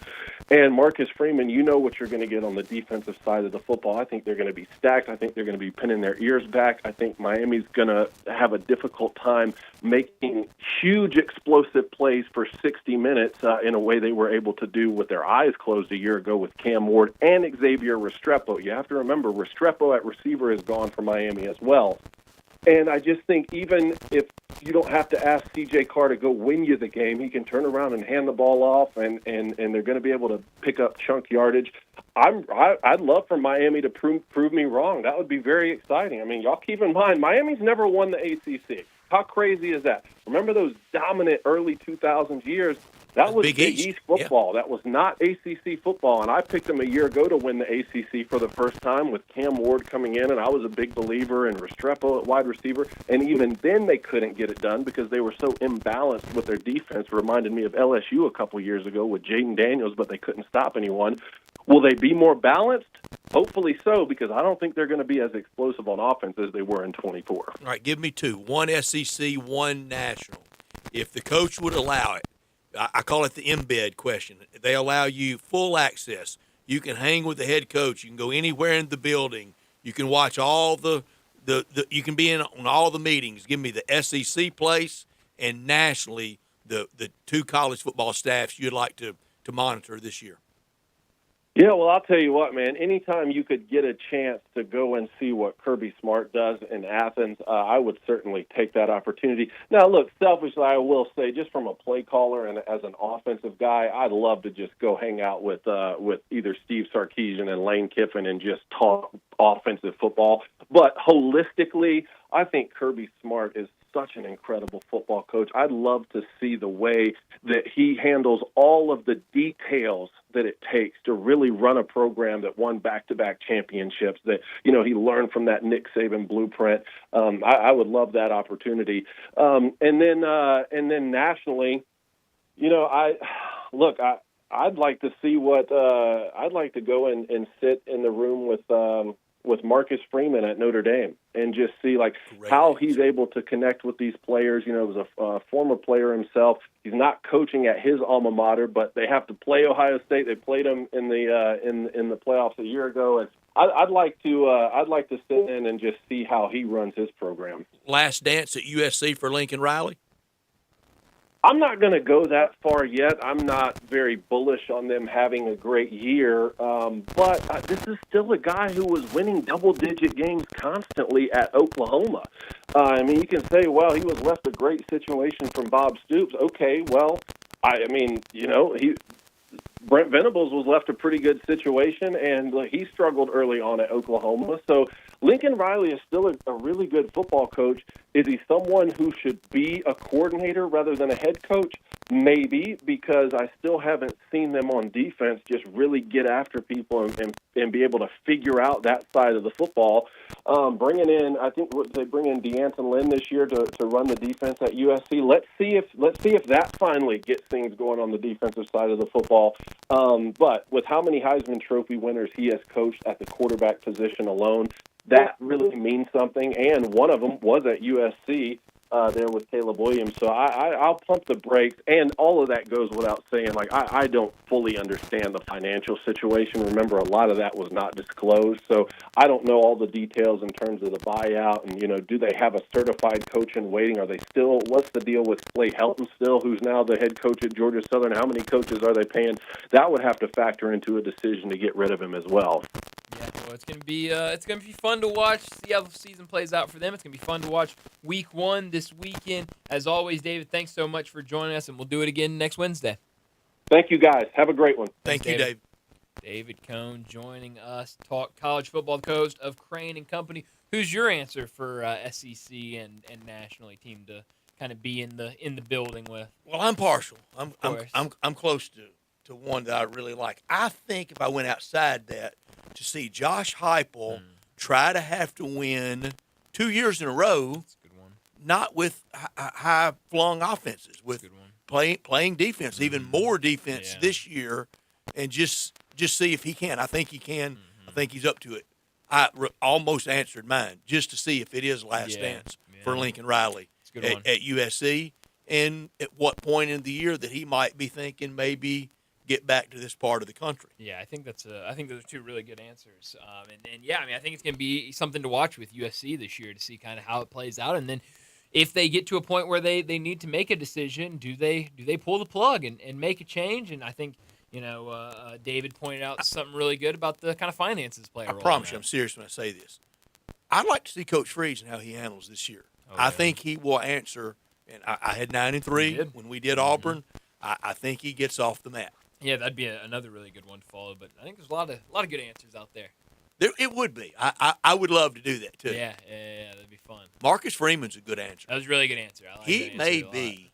S18: And Marcus Freeman, you know what you're going to get on the defensive side of the football. I think they're going to be stacked. I think they're going to be pinning their ears back. I think Miami's going to have a difficult time making huge explosive plays for 60 minutes in a way they were able to do with their eyes closed a year ago with Cam Ward and Xavier Restrepo. You have to remember, Restrepo at receiver is gone for Miami as well. And I just think even if you don't have to ask C.J. Carr to go win you the game, he can turn around and hand the ball off, and they're going to be able to pick up chunk yardage. I'd love for Miami to prove me wrong. That would be very exciting. I mean, y'all keep in mind, Miami's never won the ACC. How crazy is that? Remember those dominant early 2000s years? That was Big East football. Yeah. That was not ACC football, and I picked them a year ago to win the ACC for the first time with Cam Ward coming in, and I was a big believer in Restrepo at wide receiver, and even then they couldn't get it done because they were so imbalanced with their defense. It reminded me of LSU a couple years ago with Jaden Daniels, but they couldn't stop anyone. Will they be more balanced? Hopefully so, because I don't think they're going to be as explosive on offense as they were in 24.
S2: All right, give me two. One SEC, one national. If the coach would allow it, I call it the embed question. They allow you full access. You can hang with the head coach. You can go anywhere in the building. You can watch all the you can be in on all the meetings. Give me the SEC place and nationally the two college football staffs you'd like to monitor this year.
S18: Yeah, well, I'll tell you what, man. Anytime you could get a chance to go and see what Kirby Smart does in Athens, I would certainly take that opportunity. Now, look, selfishly, I will say, just from a play caller and as an offensive guy, I'd love to just go hang out with either Steve Sarkisian and Lane Kiffin and just talk offensive football. But holistically, I think Kirby Smart is such an incredible football coach. I'd love to see the way that he handles all of the details that it takes to really run a program that won back-to-back championships, that, you know, he learned from that Nick Saban blueprint. I would love that opportunity. And then nationally, you know, I'd like to see what I'd like to go and sit in the room with Marcus Freeman at Notre Dame and just see how he's able to connect with these players. You know, he was a former player himself. He's not coaching at his alma mater, but they have to play Ohio State. They played him in the playoffs a year ago, and I'd like to sit in and just see how he runs his program.
S2: Last dance at USC for Lincoln Riley?
S18: I'm not going to go that far yet. I'm not very bullish on them having a great year, but this is still a guy who was winning double-digit games constantly at Oklahoma. I mean, you can say, well, he was left a great situation from Bob Stoops. Okay, well, I mean, you know, Brent Venables was left a pretty good situation, and he struggled early on at Oklahoma. So Lincoln Riley is still a really good football coach. Is he someone who should be a coordinator rather than a head coach? Maybe, because I still haven't seen them on defense just really get after people and be able to figure out that side of the football. Bringing in, I think they bring in DeAnton Lynn this year to run the defense at USC. Let's see if that finally gets things going on the defensive side of the football. But with how many Heisman Trophy winners he has coached at the quarterback position alone, that really means something. And one of them was at USC. There with Caleb Williams. So I'll pump the brakes, and all of that goes without saying. I don't fully understand the financial situation. Remember, a lot of that was not disclosed, so I don't know all the details in terms of the buyout, and, you know, do they have a certified coach in waiting? Are they still, what's the deal with Clay Helton still, who's now the head coach at Georgia Southern? How many coaches are they paying? That would have to factor into a decision to get rid of him as well.
S1: Yeah, well, it's gonna be fun to watch. See how the season plays out for them. It's gonna be fun to watch Week 1 this weekend. As always, David, thanks so much for joining us, and we'll do it again next Wednesday.
S18: Thank you, guys. Have a great one.
S2: Thank you, Dave.
S1: David Cohn joining us, talk college football, the host of Crane and Company. Who's your answer for SEC and nationally team to kind of be in the building with?
S2: Well, I'm partial. I'm close to one that I really like. I think if I went outside that, to see Josh Heupel try to have to win 2 years in a row, not with high-flung offenses, with playing defense, even more defense this year, and just see if he can. I think he can. I think he's up to it. I almost answered mine just to see if it is last dance for Lincoln Riley at USC, and at what point in the year that he might be thinking maybe get back to this part of the country.
S1: Yeah, I think those are two really good answers. And yeah, I mean, I think it's going to be something to watch with USC this year to see kind of how it plays out, and then if they get to a point where they need to make a decision, do they pull the plug and make a change? And I think, David pointed out something really good about the kind of finances play a role.
S2: I promise you, I'm serious when I say this. I'd like to see Coach Freeze and how he handles this year. I think he will answer, and I had 9-3 when we did Auburn. I think he gets off the mat.
S1: Yeah, that'd be another really good one to follow. But I think there's a lot of good answers out there.
S2: It would be. I would love to do that too.
S1: Yeah, that'd be fun.
S2: Marcus Freeman's a good answer.
S1: That was a really good answer. I like
S2: he may be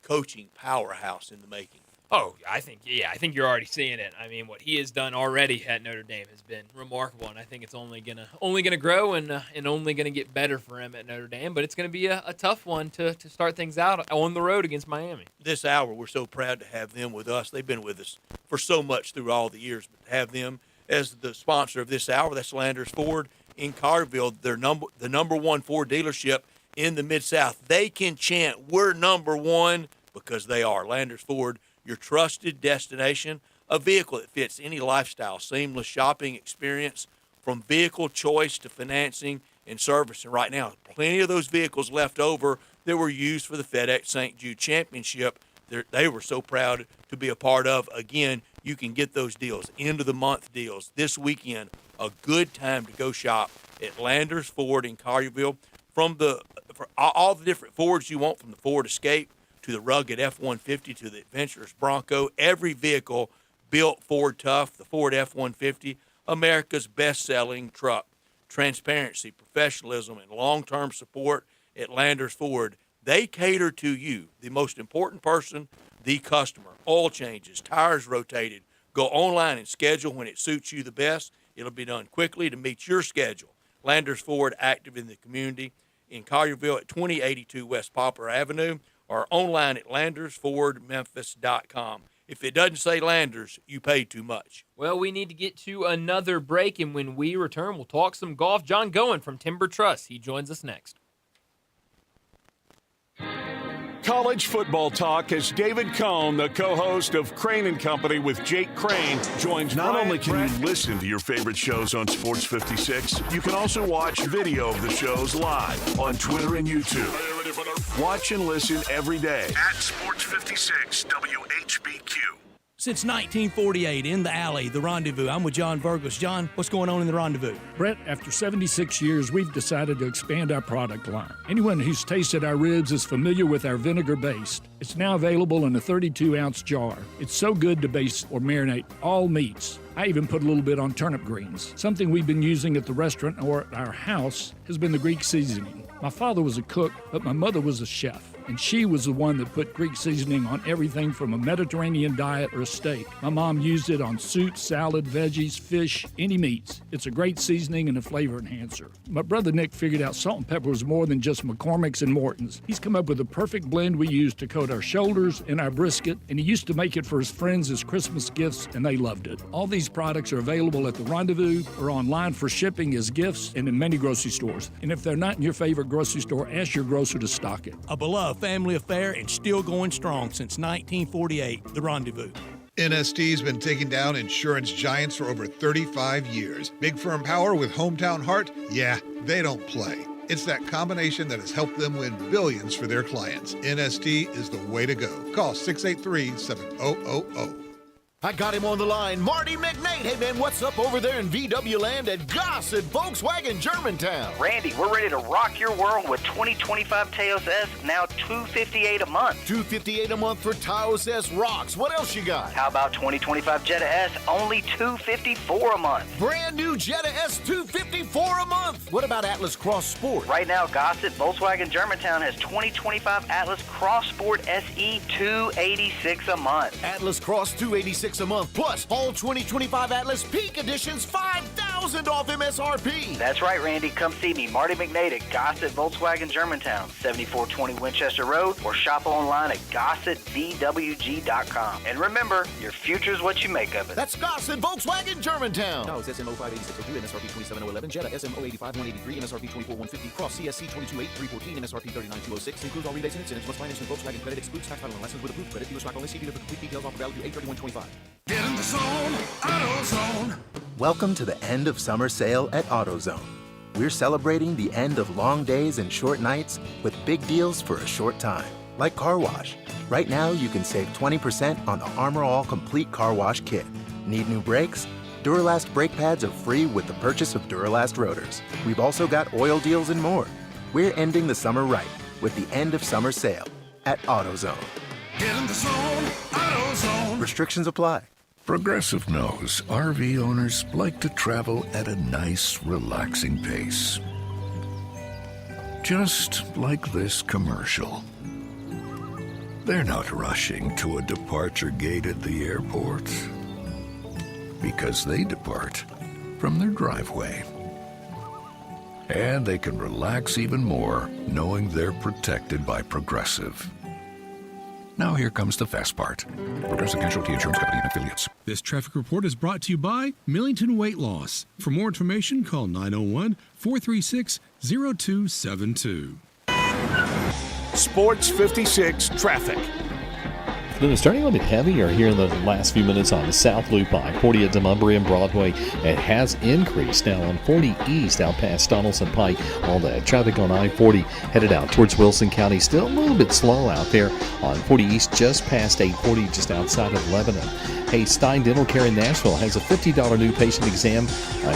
S2: coaching powerhouse in the making.
S1: Oh, I think you're already seeing it. I mean, what he has done already at Notre Dame has been remarkable, and I think it's only gonna grow and only gonna get better for him at Notre Dame. But it's gonna be a tough one to start things out on the road against Miami.
S2: This hour, we're so proud to have them with us. They've been with us for so much through all the years, but to have them as the sponsor of this hour, that's Landers Ford in Carterville. They're the number one Ford dealership in the Mid-South. They can chant, "We're number one," because they are. Landers Ford, your trusted destination, a vehicle that fits any lifestyle, seamless shopping experience, from vehicle choice to financing and service. And right now, plenty of those vehicles left over that were used for the FedEx St. Jude Championship. They were so proud to be a part of. Again, you can get those deals, end-of-the-month deals, this weekend. A good time to go shop at Landers Ford in Collierville. For all the different Fords you want, from the Ford Escape to the rugged F-150 to the adventurous Bronco, every vehicle built Ford tough. The Ford F-150, America's best-selling truck. Transparency, professionalism, and long-term support at Landers Ford. They cater to you, the most important person, the customer. Oil changes, tires rotated. Go online and schedule when it suits you the best. It'll be done quickly to meet your schedule. Landers Ford, active in the community in Collierville at 2082 West Poplar Avenue, or online at landersfordmemphis.com. If it doesn't say Landers, you paid too much.
S1: Well, we need to get to another break, and when we return, we'll talk some golf. John Goen from Timber Trust, he joins us next.
S3: College football talk as David Cohn, the co-host of Crane & Company with Jake Crane, joins. Not only can you listen to your favorite shows on Sports 56, you can also watch video of the shows live on Twitter and YouTube. Watch and listen every day at Sports 56 WHBQ.
S19: Since 1948, in the alley, the Rendezvous. I'm with John Burgos. John, what's going on in the Rendezvous?
S20: Brett, after 76 years, we've decided to expand our product line. Anyone who's tasted our ribs is familiar with our vinegar-based. It's now available in a 32-ounce jar. It's so good to baste or marinate all meats. I even put a little bit on turnip greens. Something we've been using at the restaurant or at our house has been the Greek seasoning. My father was a cook, but my mother was a chef. And she was the one that put Greek seasoning on everything from a Mediterranean diet or a steak. My mom used it on soup, salad, veggies, fish, any meats. It's a great seasoning and a flavor enhancer. My brother Nick figured out salt and pepper was more than just McCormick's and Morton's. He's come up with a perfect blend we use to coat our shoulders and our brisket, and he used to make it for his friends as Christmas gifts, and they loved it. All these products are available at the Rendezvous or online for shipping as gifts and in many grocery stores. And if they're not in your favorite grocery store, ask your grocer to stock it.
S19: A beloved family affair and still going strong since 1948, the Rendezvous.
S7: NST's been taking down insurance giants for over 35 years. Big firm power with hometown heart? Yeah, they don't play. It's that combination that has helped them win billions for their clients. NST is the way to go. Call 683-7000.
S8: I got him on the line, Marty McNate. Hey, man, what's up over there in VW land at Gossett Volkswagen Germantown?
S21: Randy, we're ready to rock your world with 2025 Taos S, now $258 a month.
S8: $258 a month for Taos S rocks. What else you got?
S21: How about 2025 Jetta S, only $254 a month?
S8: Brand new Jetta S, $254 a month. What about Atlas Cross Sport?
S21: Right now, Gossett Volkswagen Germantown has 2025 Atlas Cross Sport SE, $286 a month.
S8: Atlas Cross, $286 a month, plus all 2025 Atlas Peak Editions, $5,000 $1,000 off MSRP.
S21: That's right, Randy. Come see me, Marty McNade at Gossett Volkswagen Germantown, 7420 Winchester Road, or shop online at GossettVWG.com. And remember, your future's what you make of it.
S8: That's Gossett Volkswagen Germantown.
S5: Taos SM 058602, MSRP 27011, Jetta SM 085183, MSRP 24150, Cross CSC 228 MSRP 39206. Includes all rebates and incentives. Must finance and Volkswagen credit. Excludes tax title and license with approved credit. Dealer stock only. See dealer for complete details. Offer value 831.25.
S15: Get in the zone, AutoZone.
S22: Welcome to the end of summer sale at AutoZone. We're celebrating the end of long days and short nights with big deals for a short time, like car wash. Right now, you can save 20% on the Armor All Complete Car Wash Kit. Need new brakes? Duralast brake pads are free with the purchase of Duralast rotors. We've also got oil deals and more. We're ending the summer right with the end of summer sale at AutoZone.
S15: Get in the zone, AutoZone.
S22: Restrictions apply.
S23: Progressive knows RV owners like to travel at a nice, relaxing pace. Just like this commercial. They're not rushing to a departure gate at the airport because they depart from their driveway. And they can relax even more knowing they're protected by Progressive. Now here comes the fast part. Progressive Casualty Insurance Company and Affiliates.
S24: This traffic report is brought to you by Millington Weight Loss. For more information, call 901-436-0272.
S3: Sports 56 traffic.
S9: It's starting a little bit heavier here in the last few minutes on the South Loop I-40 at Demonbury and Broadway. It has increased now on 40 East out past Donaldson Pike. All that traffic on I-40 headed out towards Wilson County. Still a little bit slow out there on 40 East just past 840 just outside of Lebanon. Hey, Stein Dental Care in Nashville has a $50 new patient exam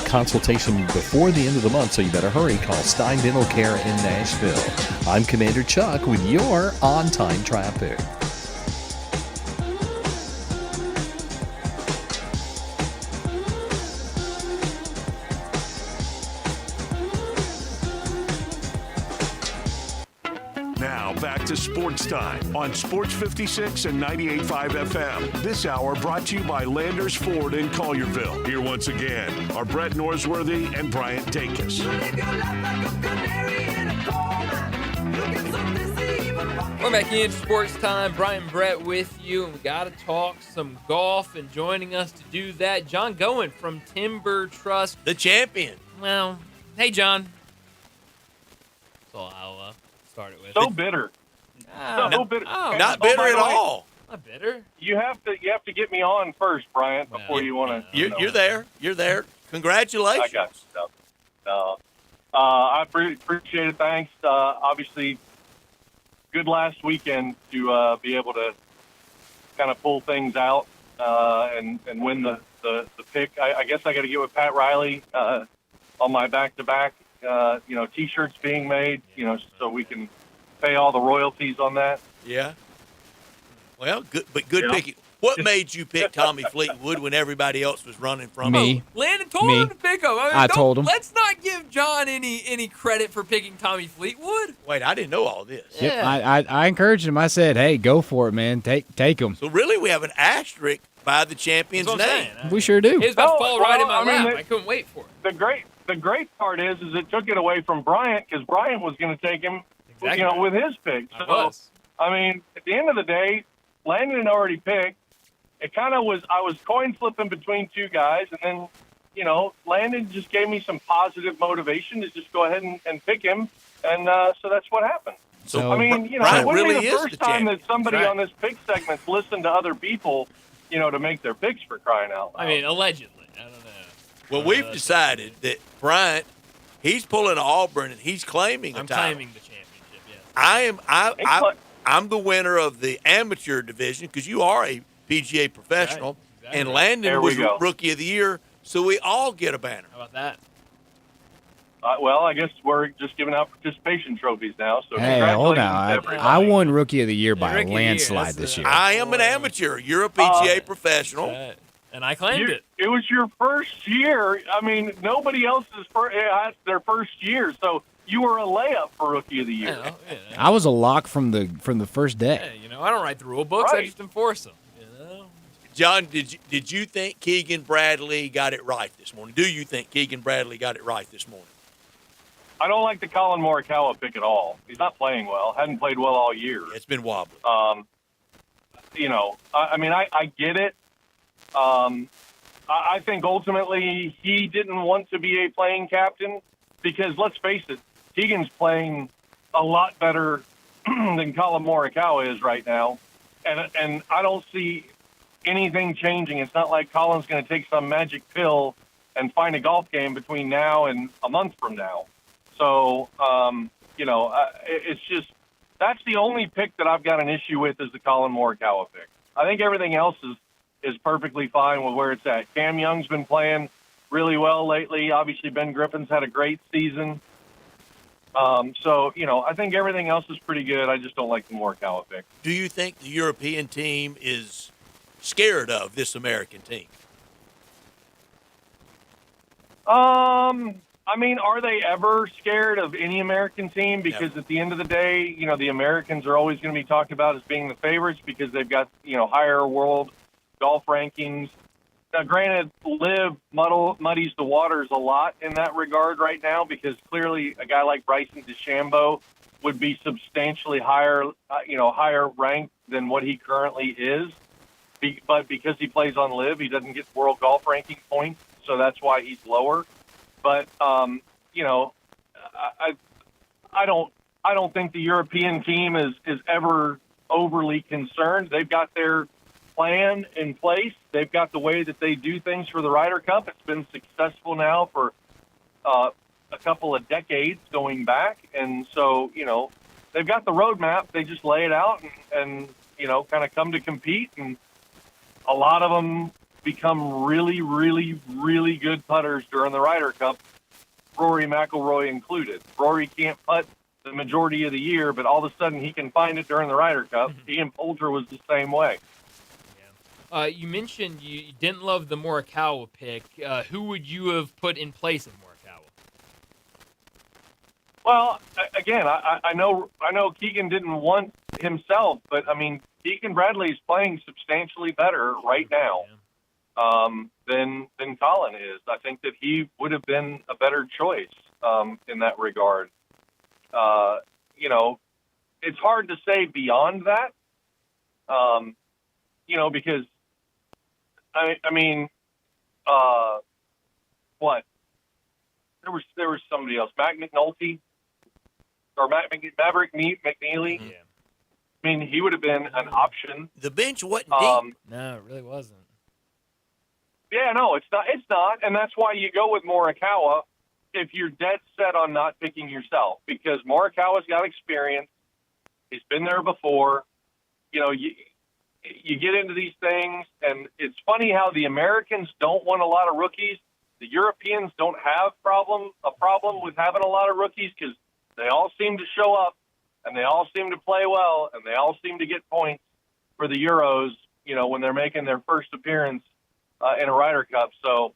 S9: consultation before the end of the month, so you better hurry. Call Stein Dental Care in Nashville. I'm Commander Chuck with your on-time traffic.
S3: Back to Sports Time on Sports 56 and 98.5 FM. This hour brought to you by Landers Ford in Collierville. Here once again are Brett Norsworthy and Bryant Dacus.
S1: We're back in Sports Time. Brian and Brett with you, and we got to talk some golf. And joining us to do that, John Goen from Timber Trust,
S2: the champion.
S1: Well, hey, John. That's all I'll start it with.
S25: So bitter. So bitter.
S1: Oh,
S2: not bitter at all.
S1: Not bitter.
S25: You have to get me on first, Bryant, before you want to.
S2: You're there. You're there. Congratulations.
S25: I got you. I appreciate it. Thanks. Obviously, good last weekend to be able to kind of pull things out and win the pick. I guess I got to get with Pat Riley on my back-to-back. T-shirts being made, so we can pay all the royalties on that.
S2: Yeah. Well, good picking. What made you pick Tommy Fleetwood when everybody else was running from
S16: me?
S2: him?
S1: Landon told him to pick him.
S16: I told him.
S1: Let's not give John any credit for picking Tommy Fleetwood.
S2: Wait, I didn't know all this.
S16: Yeah. I encouraged him. I said, hey, go for it, man. Take him.
S2: So really, we have an asterisk by the champion's name.
S16: We sure do.
S1: It was about to fall right in my lap. I couldn't wait for it.
S25: The great part is it took it away from Bryant because Bryant was going to take him, with his pick. So, at the end of the day, Landon had already picked. It kind of was, I was coin flipping between two guys, and then, Landon just gave me some positive motivation to just go ahead and pick him, and so that's what happened.
S2: So,
S25: it wouldn't be the first time that somebody on this pick segment's listened to other people, to make their picks, for crying out loud.
S1: Allegedly. I don't know.
S2: Well, we've decided that Bryant, he's pulling Auburn and he's claiming the title.
S1: I'm claiming the championship. Yes.
S2: I'm the winner of the amateur division because you are a PGA professional,
S1: exactly.
S2: And Landon was Rookie of the Year, so we all get a banner.
S1: How about that?
S25: Well, I guess we're just giving out participation trophies now. So
S16: hey, hold on. I won Rookie of the Year by a landslide this year.
S2: I am an amateur. You're a PGA professional.
S1: Right. And I claimed it.
S25: It was your first year. Nobody else is their first year, so you were a layup for Rookie of the Year.
S16: I was a lock from the first day.
S1: Yeah, I don't write the rule books.
S25: Right.
S1: I just enforce them.
S2: John, did you think Keegan Bradley got it right this morning? Do you think Keegan Bradley got it right this morning?
S25: I don't like the Colin Morikawa pick at all. He's not playing well. Hadn't played well all year.
S2: It's been wobbly.
S25: I get it. I think ultimately he didn't want to be a playing captain because, let's face it, Keegan's playing a lot better than Colin Morikawa is right now. And I don't see anything changing. It's not like Colin's going to take some magic pill and find a golf game between now and a month from now. So, it's just that's the only pick that I've got an issue with is the Colin Morikawa pick. I think everything else is perfectly fine with where it's at. Cam Young's been playing really well lately. Obviously, Ben Griffin's had a great season. I think everything else is pretty good. I just don't like the Morikawa pick.
S2: Do you think the European team is scared of this American team?
S25: Are they ever scared of any American team? Because at the end of the day, the Americans are always going to be talked about as being the favorites because they've got, higher world golf rankings. Now, granted, LIV muddies the waters a lot in that regard right now because clearly a guy like Bryson DeChambeau would be substantially higher ranked than what he currently is. But because he plays on LIV, he doesn't get world golf ranking points, so that's why he's lower. But I don't think the European team is ever overly concerned. They've got their plan in place. They've got the way that they do things for the Ryder Cup. It's been successful now for a couple of decades going back, and so they've got the roadmap. They just lay it out and kind of come to compete, and a lot of them become really, really, really good putters during the Ryder Cup, Rory McIlroy included. Rory can't putt the majority of the year, but all of a sudden he can find it during the Ryder Cup. Ian Poulter was the same way.
S1: You mentioned you didn't love the Morikawa pick. Who would you have put in place of Morikawa?
S25: Well, again, I know Keegan didn't want himself, but Keegan Bradley is playing substantially better right now than Colin is. I think that he would have been a better choice in that regard. It's hard to say beyond that, because what? There was somebody else, Mac McNulty or Maverick McNeely. Yeah. He would have been an option.
S2: The bench wasn't deep.
S1: No, it really wasn't.
S25: Yeah, no, it's not, and that's why you go with Morikawa if you're dead set on not picking yourself, because Morikawa's got experience. He's been there before. You get into these things, and it's funny how the Americans don't want a lot of rookies. The Europeans don't have a problem with having a lot of rookies because they all seem to show up, and they all seem to play well, and they all seem to get points for the Euros, when they're making their first appearance in a Ryder Cup. So,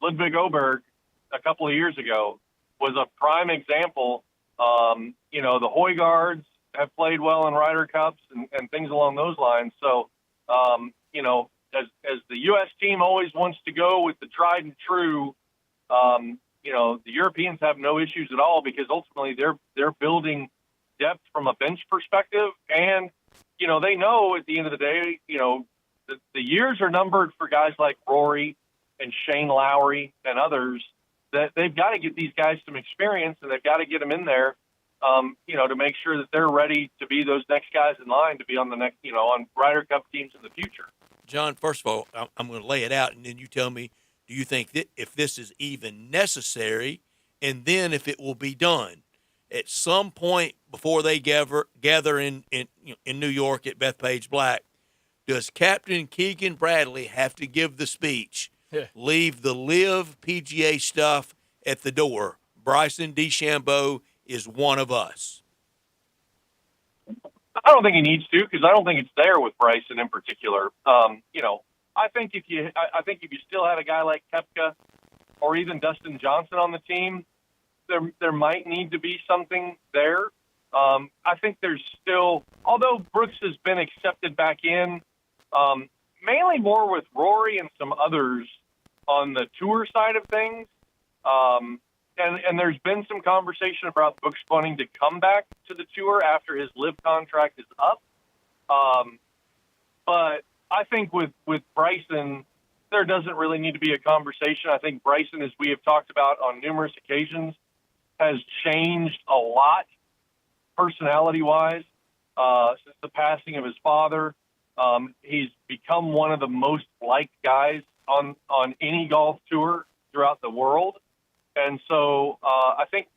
S25: Ludwig Oberg a couple of years ago was a prime example. The Højgaards have played well in Ryder Cups and things along those lines. So, as the U.S. team always wants to go with the tried and true, the Europeans have no issues at all because ultimately they're building depth from a bench perspective. And, they know at the end of the day, the years are numbered for guys like Rory and Shane Lowry and others, that they've got to get these guys some experience and they've got to get them in there, to make sure that they're ready to be those next guys in line to be on the next, on Ryder Cup teams in the future.
S2: John, first of all, I'm going to lay it out, and then you tell me, do you think that if this is even necessary, and then if it will be done at some point before they gather in New York at Bethpage Black? Does Captain Keegan Bradley have to give the speech, leave the LIV PGA stuff at the door? Bryson DeChambeau is one of us.
S25: I don't think he needs to, because I don't think it's there with Bryson in particular. I think if you still had a guy like Koepka or even Dustin Johnson on the team, there might need to be something there. I think there's still, although Brooks has been accepted back in, Mainly more with Rory and some others on the tour side of things. And there's been some conversation about Brooks wanting to come back to the tour after his live contract is up. But I think with Bryson, there doesn't really need to be a conversation. I think Bryson, as we have talked about on numerous occasions, has changed a lot personality-wise since the passing of his father. He's become one of the most liked guys on any golf tour throughout the world. And so I think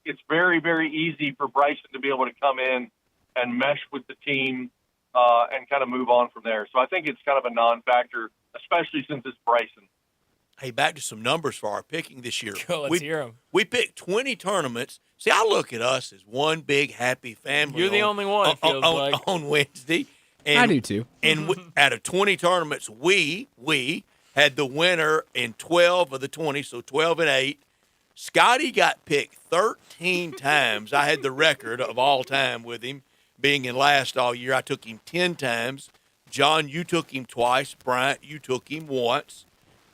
S25: it's very, very easy for Bryson to be able to come in and mesh with the team and kind of move on from there. So I think it's kind of a non-factor, especially since it's Bryson.
S2: Hey, back to some numbers for our picking this year.
S1: Let's hear 'em.
S2: We picked 20 tournaments. See, I look at us as one big happy family.
S1: You're the only one, it feels like.
S2: On Wednesday. And,
S16: I do too.
S2: And out of 20 tournaments, we had the winner in 12 of the 20, so 12-8. Scotty got picked 13 times. I had the record of all time with him being in last all year. I took him 10 times. John, you took him twice. Bryant, you took him once.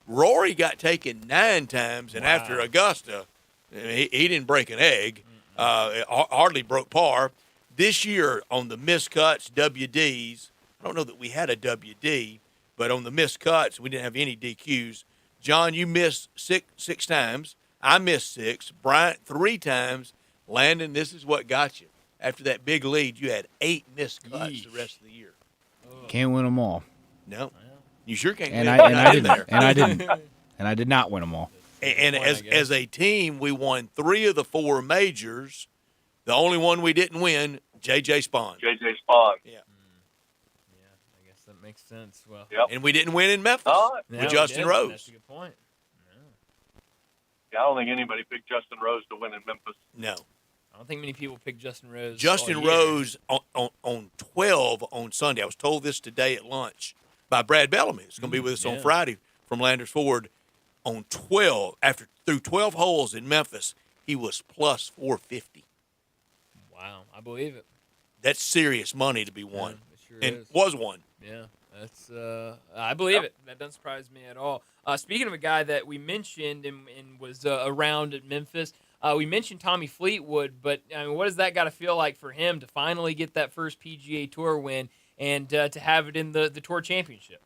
S2: Rory got taken 9 times, and after Augusta, he didn't break an egg. Hardly broke par. This year on the missed cuts, WDs, I don't know that we had a WD, but on the missed cuts, we didn't have any DQs. John, you missed six times. I missed 6. Bryant 3 times. Landon, this is what got you. After that big lead, you had 8 missed cuts the rest of the year.
S16: Can't win them all.
S2: No, you sure can't.
S16: And
S2: win.
S16: I didn't. And I didn't. And I did not win them all.
S2: And as a team, we won 3 of the 4 majors. The only one we didn't win, J.J. Spawn.
S25: J.J. Spawn.
S2: Yeah.
S1: I guess that makes sense. Well,
S2: And we didn't win in Memphis with Justin Rose.
S1: That's a good point.
S25: Yeah, I don't think anybody picked Justin Rose to win in Memphis.
S2: No.
S1: I don't think many people pick Justin Rose.
S2: Justin
S1: all year.
S2: Rose on 12 on Sunday. I was told this today at lunch by Brad Bellamy. He's going to be with us on Friday from Landers Ford. On 12, through 12 holes in Memphis, he was plus 450.
S1: Wow, I believe it.
S2: That's serious money to be won.
S1: It sure
S2: and
S1: is.
S2: was won.
S1: Yeah, that's I believe it. That doesn't surprise me at all. Speaking of a guy that we mentioned and was around at Memphis, we mentioned Tommy Fleetwood, but I mean, what does that got to feel like for him to finally get that first PGA Tour win and to have it in the Tour Championship?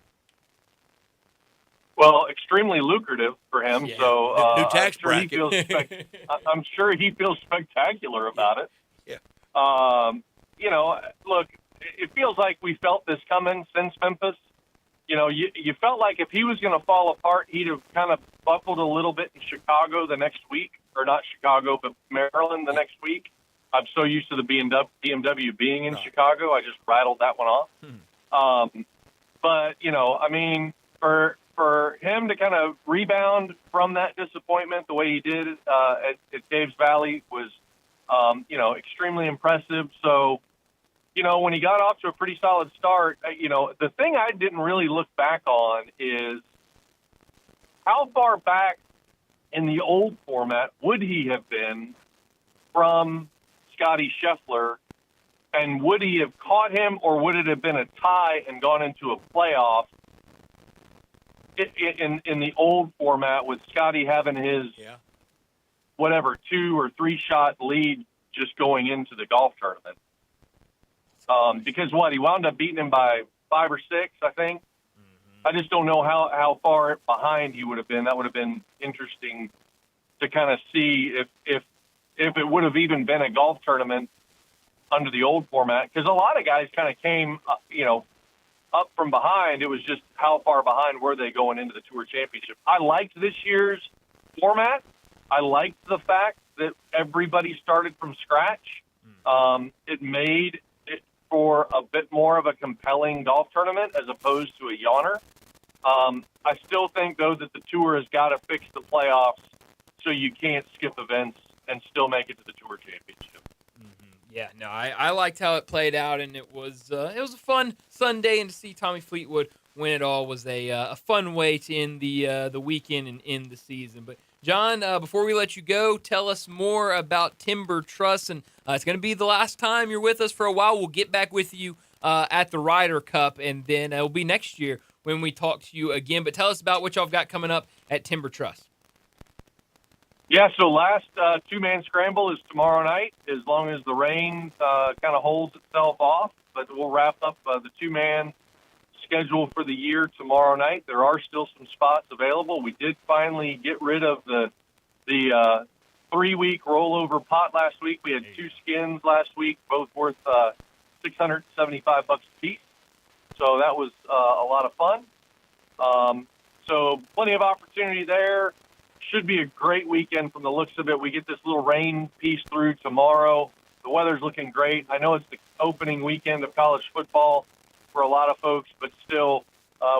S25: Well, extremely lucrative for him.
S2: Yeah.
S25: So
S2: New tax
S25: I'm sure
S2: bracket.
S25: I'm sure he feels spectacular about it.
S2: Yeah.
S25: Look, it feels like we felt this coming since Memphis. You felt like if he was going to fall apart, he'd have kind of buckled a little bit in Chicago the next week, or not Chicago, but Maryland the next week. I'm so used to the BMW being in Chicago, I just rattled that one off. But for him to kind of rebound from that disappointment the way he did at Dave's Valley was, extremely impressive. So, when he got off to a pretty solid start, the thing I didn't really look back on is how far back in the old format would he have been from Scotty Scheffler, and would he have caught him, or would it have been a tie and gone into a playoff in the old format with Scotty having his 2 or 3 shot lead just going into the golf tournament? Because he wound up beating him by 5 or 6, I think. I just don't know how far behind he would have been. That would have been interesting to kind of see if it would have even been a golf tournament under the old format. Because a lot of guys kind of came, up from behind. It was just how far behind were they going into the Tour Championship. I liked this year's format. I liked the fact that everybody started from scratch. It made it for a bit more of a compelling golf tournament as opposed to a yawner. I still think, though, that the Tour has got to fix the playoffs so you can't skip events and still make it to the Tour Championship.
S1: Yeah, no, I liked how it played out, and it was a fun Sunday, and to see Tommy Fleetwood win it all was a fun way to end the weekend and end the season. But John, before we let you go, tell us more about Timber Trust, and it's going to be the last time you're with us for a while. We'll get back with you at the Ryder Cup, and then it'll be next year when we talk to you again. But tell us about what y'all got coming up at Timber Trust.
S25: Yeah, so last two-man scramble is tomorrow night, as long as the rain kind of holds itself off. But we'll wrap up the two-man schedule for the year tomorrow night. There are still some spots available. We did finally get rid of the 3-week rollover pot last week. We had 2 skins last week, both worth $675 a piece. So that was a lot of fun. So plenty of opportunity there. Should be a great weekend from the looks of it. We get this little rain piece through tomorrow. The weather's looking great. I know it's the opening weekend of college football for a lot of folks, but still,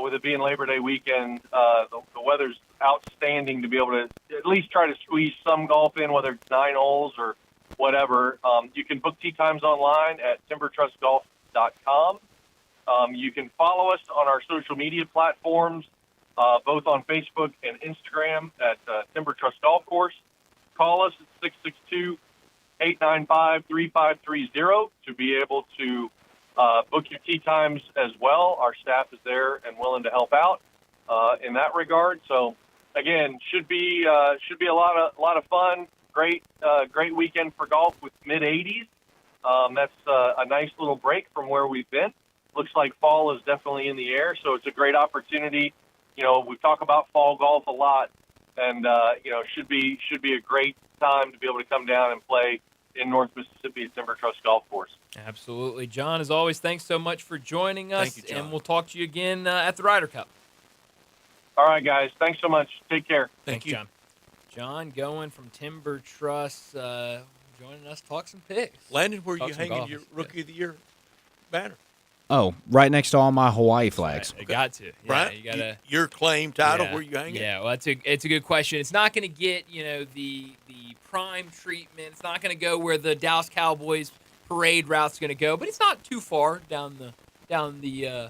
S25: with it being Labor Day weekend, the weather's outstanding to be able to at least try to squeeze some golf in, whether it's 9 holes or whatever. You can book tee times online at timbertrustgolf.com. You can follow us on our social media platforms, both on Facebook and Instagram at Timber Trust Golf Course. Call us at 662-895-3530 to be able to book your tee times as well. Our staff is there and willing to help out in that regard. So again, should be a lot of fun. Great weekend for golf with mid-80s. That's a nice little break from where we've been. Looks like fall is definitely in the air, so it's a great opportunity. You know, we talk about fall golf a lot, and should be a great time to be able to come down and play in North Mississippi at Timber Trust Golf Course.
S1: Absolutely. John, as always, thanks so much for joining us.
S2: Thank you, John.
S1: And we'll talk to you again at the Ryder Cup.
S25: All right, guys. Thanks so much. Take care.
S1: Thanks,
S2: you.
S1: John. John going from Timber Trust, joining us, talk some picks.
S2: Landon, where are
S1: Talk
S2: you
S1: some
S2: hanging
S1: golf.
S2: your Rookie of the Year banner?
S16: Oh, right next to all my Hawaii flags.
S1: I got to. Yeah,
S2: Brian,
S1: you gotta.
S2: your claim title,
S1: Yeah.
S2: where you hanging?
S1: Yeah, well, it's a good question. It's not going to get the prime treatment. It's not going to go where the Dallas Cowboys parade route's going to go, but it's not too far down the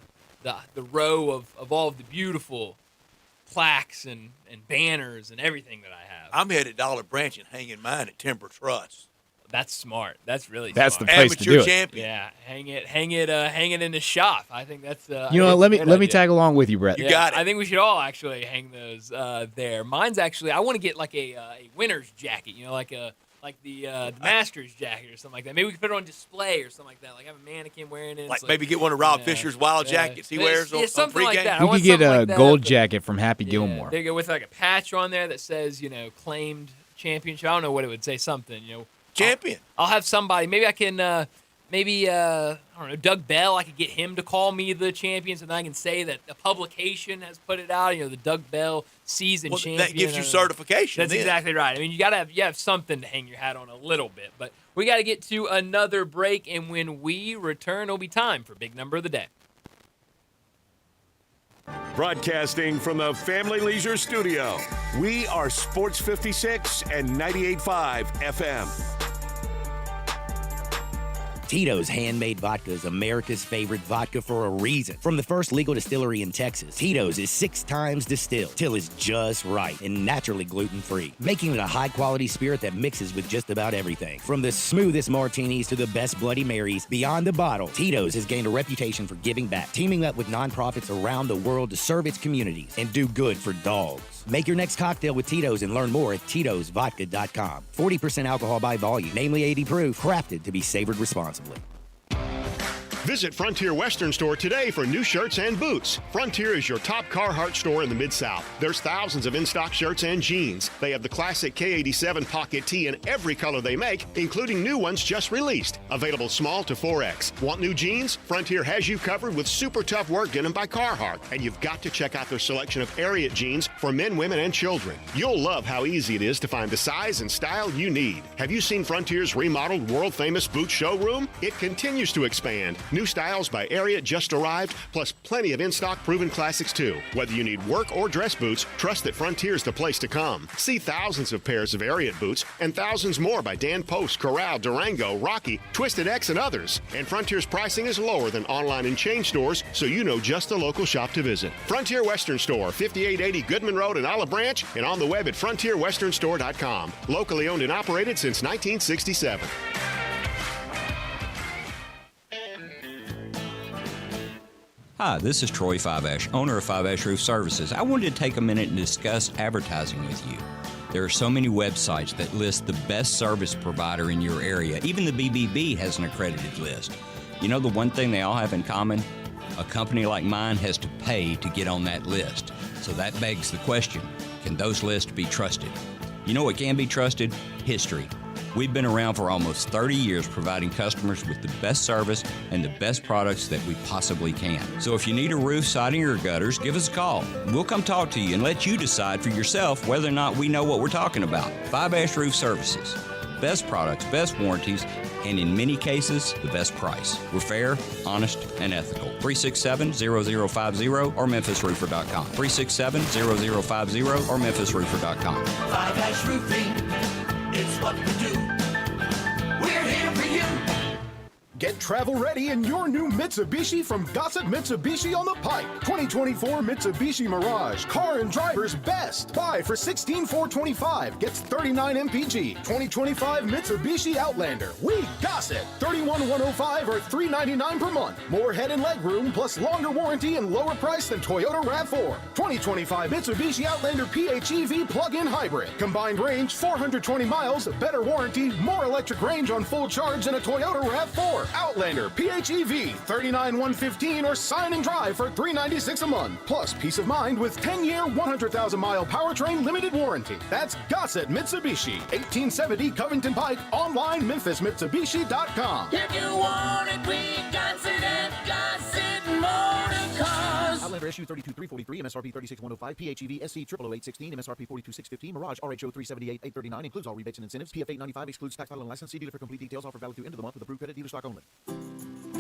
S1: row of all of the beautiful plaques and banners and everything that I have.
S2: I'm headed to Olive Branch and hanging mine at Timber Trust.
S1: That's smart. That's really
S16: That's
S1: smart.
S16: the place to do it.
S2: champion.
S1: Yeah, hang it in the shop. I think that's
S16: You know, let me tag along with you, Brett.
S2: You got it.
S1: I think we should all actually hang those there. Mine's actually, I want to get like a winner's jacket, like the Masters jacket or something like that. Maybe we could put it on display or something like that. Like have a mannequin wearing it.
S2: Like maybe get one of Rob Fisher's wild jackets he wears on
S1: something like
S2: pregame.
S1: that. I
S16: You
S1: want
S16: could get
S1: something
S16: a
S1: like that,
S16: gold
S1: but-
S16: jacket from Happy Gilmore.
S1: They go with like a patch on there that says, claimed championship. I don't know what it would say. Something,
S2: Champion.
S1: I'll have somebody. Maybe I can. I don't know. Doug Bell. I could get him to call me the champion, so then I can say that the publication has put it out. The Doug Bell season champion.
S2: That gives you certification.
S1: That's
S2: then.
S1: exactly right. I mean, you have something to hang your hat on a little bit, but we got to get to another break, and when we return, it'll be time for Big Number of the Day.
S3: Broadcasting from the Family Leisure Studio, we are Sports 56 and 98.5 FM.
S4: Tito's Handmade Vodka is America's favorite vodka for a reason. From the first legal distillery in Texas, Tito's is 6 times distilled till it's just right and naturally gluten-free, making it a high-quality spirit that mixes with just about everything. From the smoothest martinis to the best Bloody Marys, beyond the bottle, Tito's has gained a reputation for giving back, teaming up with nonprofits around the world to serve its communities and do good for dogs. Make your next cocktail with Tito's and learn more at Tito'sVodka.com. 40% alcohol by volume, namely 80 proof, crafted to be savored responsibly.
S6: Visit Frontier Western Store today for new shirts and boots. Frontier is your top Carhartt store in the Mid-South. There's thousands of in-stock shirts and jeans. They have the classic K87 pocket tee in every color they make, including new ones just released. Available small to 4X. Want new jeans? Frontier has you covered with super tough work denim by Carhartt. And you've got to check out their selection of Ariat jeans for men, women, and children. You'll love how easy it is to find the size and style you need. Have you seen Frontier's remodeled world-famous boot showroom? It continues to expand. New styles by Ariat just arrived, plus plenty of in-stock proven classics too. Whether you need work or dress boots, trust that Frontier's the place to come. See thousands of pairs of Ariat boots and thousands more by Dan Post, Corral, Durango, Rocky, Twisted X, and others. And Frontier's pricing is lower than online and chain stores, so you know just the local shop to visit. Frontier Western Store, 5880 Goodman Road in Olive Branch, and on the web at frontierwesternstore.com. Locally owned and operated since 1967.
S10: Hi, this is Troy Five-Ash, owner of Five-Ash Roof Services. I wanted to take a minute and discuss advertising with you. There are so many websites that list the best service provider in your area. Even the BBB has an accredited list. You know the one thing they all have in common? A company like mine has to pay to get on that list. So that begs the question, can those lists be trusted? You know what can be trusted? History. We've been around for almost 30 years providing customers with the best service and the best products that we possibly can. So if you need a roof, siding, or gutters, give us a call. We'll come talk to you and let you decide for yourself whether or not we know what we're talking about. Five-Ash Roof Services. Best products, best warranties, and in many cases, the best price. We're fair, honest, and ethical. 367-0050 or memphisroofer.com. 367-0050 or memphisroofer.com.
S15: Five-Ash Roofing, it's what we do. We're here for you.
S8: Get travel ready in your new Mitsubishi from Gossett Mitsubishi on the Pike. 2024 Mitsubishi Mirage, car and driver's best. Buy for $16,425, gets 39 MPG. 2025 Mitsubishi Outlander, we Gossett. $31,105 or $399 per month. More head and leg room, plus longer warranty and lower price than Toyota RAV4. 2025 Mitsubishi Outlander PHEV plug-in hybrid. Combined range 420 miles, better warranty, more electric range on full charge than a Toyota RAV4. Outlander PHEV, $39,115 or sign and drive for $396 a month. Plus peace of mind with 10-year, 100,000-mile powertrain limited warranty. That's Gossett Mitsubishi, 1870 Covington Pike, online memphismitsubishi.com.
S15: If you want it, we Gossett and Gossett Motor Cars.
S5: Outlander SU 32343, MSRP 36105, PHEV SC 00816, MSRP 42615, Mirage RHO 378,839, includes all rebates and incentives. PF 895 excludes tax title and license. See dealer for complete details. Offer valid through end of the month with approved credit dealer stock only.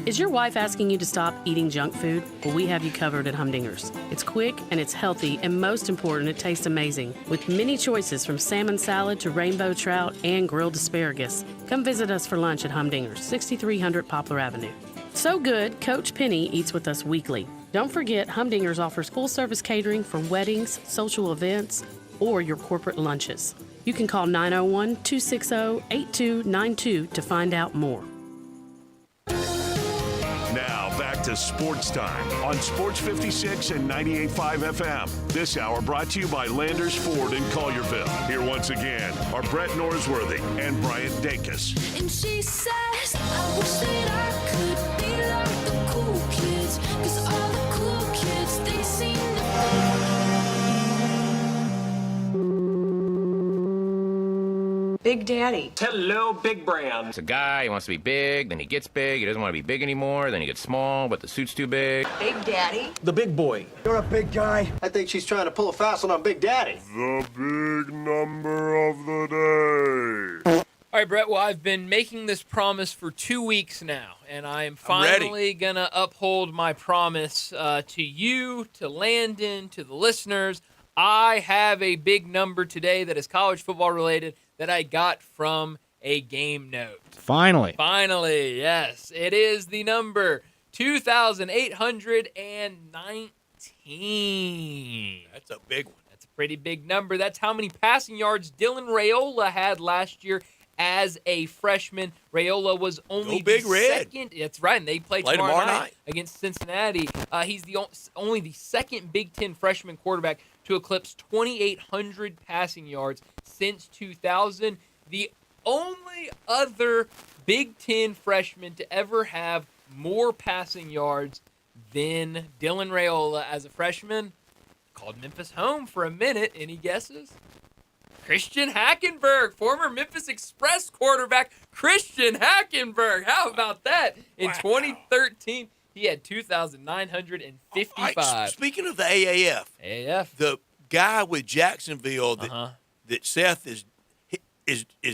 S11: Is your wife asking you to stop eating junk food? Well, we have you covered at Humdinger's. It's quick and it's healthy, and most important, it tastes amazing. With many choices from salmon salad to rainbow trout and grilled asparagus. Come visit us for lunch at Humdinger's, 6300 Poplar Avenue. So good, Coach Penny eats with us weekly. Don't forget, Humdinger's offers full-service catering for weddings, social events, or your corporate lunches. You can call 901-260-8292 to find out more.
S3: Now back to Sports Time on Sports 56 and 98.5 FM. This hour brought to you by Landers Ford in Collierville. Here once again are Brett Norsworthy and Bryant Dacus.
S15: And she says, I wish that I could be like the cool kids, 'cause all the cool kids, they seem to...
S12: Big Daddy.
S13: Hello, Big Brand. It's a guy, he wants to be big, then he gets big, he doesn't want to be big anymore, then he gets small, but the suit's too big.
S12: Big Daddy.
S13: The big boy.
S14: You're a big guy. I think she's trying to pull a fast one on Big Daddy.
S3: The big number of the day.
S1: All right, Brett. Well, I've been making this promise for 2 weeks now, and I am finally going to uphold my promise to you, to Landon, to the listeners. I have a big number today that is college football related that I got from a game note.
S16: Finally.
S1: Finally, yes. It is the number 2,819.
S2: That's a big one.
S1: That's a pretty big number. That's how many passing yards Dylan Raiola had last year as a freshman. Raiola was only
S2: Big Red.
S1: second. That's right, and they play tomorrow night against Cincinnati. He's only the second Big Ten freshman quarterback to eclipse 2,800 passing yards since 2000. The only other Big Ten freshman to ever have more passing yards than Dylan Raiola as a freshman called Memphis home for a minute. Any guesses? Christian Hackenberg, former Memphis Express quarterback Christian Hackenberg. How about that? In 2013, he had 2,955.
S2: Speaking of the AAF, the guy with Jacksonville that Seth is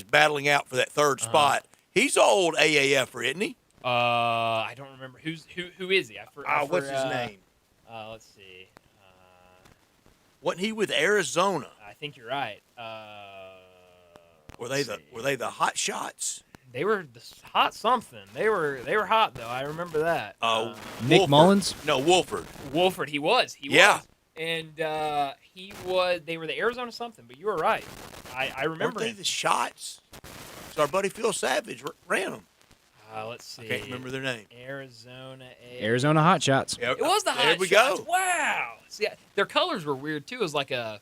S2: battling out for that third spot, he's an old AAFer, isn't he?
S1: I don't remember who is he?
S2: What's his name?
S1: Let's see.
S2: Wasn't he with Arizona?
S1: I think you're right.
S2: Were they the Hot Shots?
S1: They were the hot something. They were hot though. I remember that.
S16: Nick Mullins?
S2: No, Wolford.
S1: Wolford. He was.
S2: Yeah.
S1: And he was. They were the Arizona something. But you were right. I remember.
S2: Weren't they the Shots? So our buddy Phil Savage ran them.
S1: Let's see.
S2: I can't remember their name.
S16: Arizona Hotshots.
S1: It was the Hotshots.
S2: There we go.
S1: Wow. See, their colors were weird too. It was like a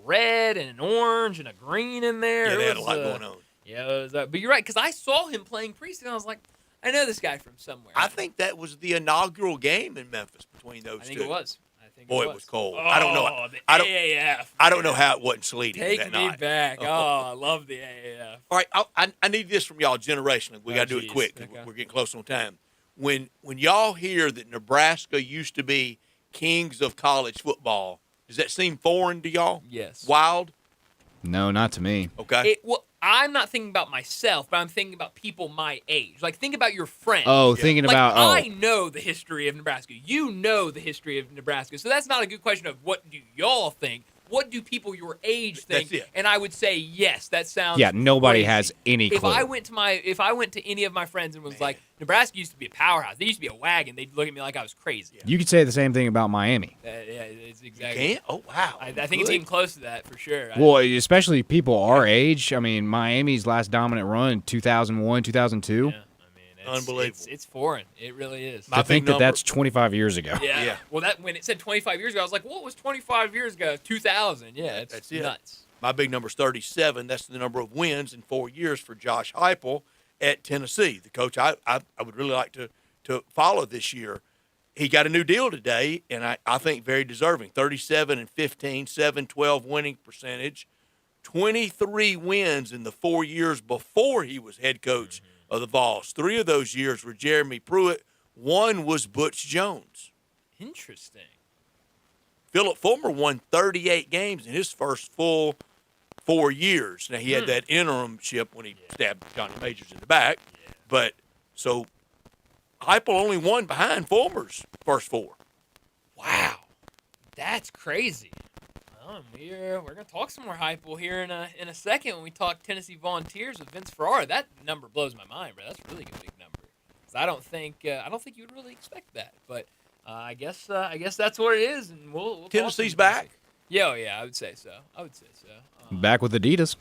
S1: red and an orange and a green in there.
S2: Yeah, they had a
S1: was,
S2: lot going on.
S1: Yeah, it was, but you're right, because I saw him playing preseason. I was like, I know this guy from somewhere.
S2: I think that was the inaugural game in Memphis between those two.
S1: I think it was.
S2: Boy, it was cold.
S1: Oh,
S2: I don't know.
S1: The
S2: AAF. I don't know how it wasn't sleeting
S1: Take
S2: that
S1: me
S2: night.
S1: back. Oh, I love the AAF.
S2: All right, I need this from y'all generationally. We got to do it quick.
S1: Okay.
S2: We're getting close on time. When y'all hear that Nebraska used to be kings of college football, does that seem foreign to y'all?
S1: Yes.
S2: Wild?
S16: No, not to me.
S2: Okay.
S1: Well, I'm not thinking about myself, but I'm thinking about people my age. Like, think about your friends.
S16: Oh, thinking about
S1: I know the history of Nebraska. You know the history of Nebraska. So that's not a good question of what do y'all think. What do people your age think?
S2: That's it.
S1: And I would say yes. That sounds
S16: nobody
S1: crazy.
S16: has any clue.
S1: If I went to any of my friends and was like, Nebraska used to be a powerhouse. They used to be a wagon. They'd look at me like I was crazy.
S16: You could say the same thing about Miami.
S1: Yeah, it's exactly.
S2: You can? Oh, wow.
S1: I think it's even close to that for sure.
S16: Well, especially people our age. I mean, Miami's last dominant run, 2001, 2002.
S1: Yeah.
S2: Unbelievable.
S1: It's foreign. It really is.
S16: To think that's 25 years ago.
S1: Yeah. Well, when it said 25 years ago, I was like, what was 25 years ago? 2000. Yeah, it's nuts.
S2: My big number is 37. That's the number of wins in 4 years for Josh Heupel at Tennessee. The coach I would really like to follow this year. He got a new deal today, and I think very deserving. 37-15, 7-12 winning percentage, 23 wins in the 4 years before he was head coach of the Vols. 3 of those years were Jeremy Pruitt. 1 was Butch Jones.
S1: Interesting.
S2: Philip Fulmer won 38 games in his first full 4 years. Now, he had that interimship when he stabbed Johnny Majors in the back.
S1: Yeah.
S2: But, so, Heupel only won behind Fulmer's first 4.
S1: Wow. That's crazy. We're going to talk some more Heupel here in a second when we talk Tennessee Volunteers with Vince Ferrara. That number blows my mind, bro. That's a really good big number. 'Cause I don't think you would really expect that, but I guess that's what it is, and we'll
S2: Tennessee's back.
S1: Yeah, I would say so.
S16: Back with Adidas.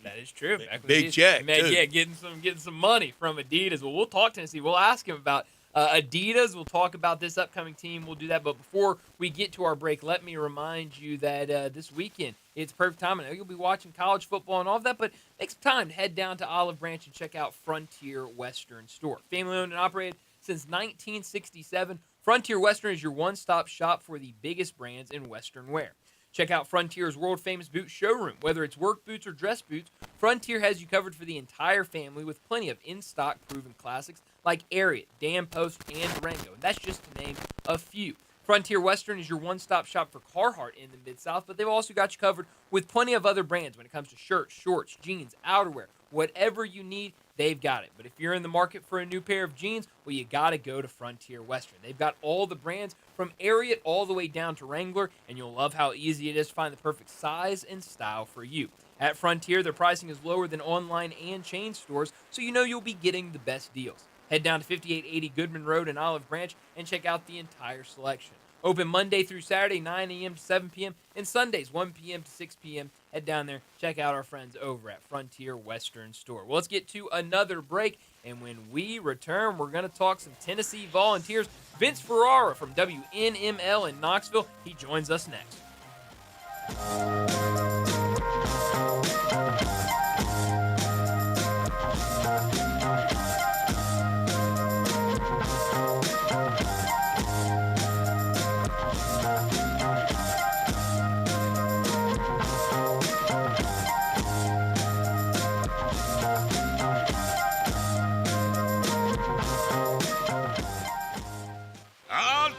S1: That is true. Back with
S2: Big
S1: Adidas.
S2: check,
S1: Man,
S2: too.
S1: yeah, getting some money from Adidas. Well, we'll talk Tennessee. We'll ask him about Adidas. We'll talk about this upcoming team. We'll do that. But before we get to our break, let me remind you that this weekend, it's perfect time. I know you'll be watching college football and all of that, but make some time to head down to Olive Branch and check out Frontier Western Store. Family-owned and operated since 1967, Frontier Western is your one-stop shop for the biggest brands in Western wear. Check out Frontier's world-famous boot showroom. Whether it's work boots or dress boots, Frontier has you covered for the entire family with plenty of in-stock proven classics like Ariat, Dan Post, and Durango. And that's just to name a few. Frontier Western is your one-stop shop for Carhartt in the Mid-South, but they've also got you covered with plenty of other brands when it comes to shirts, shorts, jeans, outerwear. Whatever you need, they've got it. But if you're in the market for a new pair of jeans, well, you got to go to Frontier Western. They've got all the brands from Ariat all the way down to Wrangler, and you'll love how easy it is to find the perfect size and style for you. At Frontier, their pricing is lower than online and chain stores, so you know you'll be getting the best deals. Head down to 5880 Goodman Road in Olive Branch and check out the entire selection. Open Monday through Saturday, 9 a.m. to 7 p.m., and Sundays, 1 p.m. to 6 p.m. Head down there, check out our friends over at Frontier Western Store. Well, let's get to another break, and when we return, we're going to talk some Tennessee Volunteers. Vince Ferrara from WNML in Knoxville, he joins us next.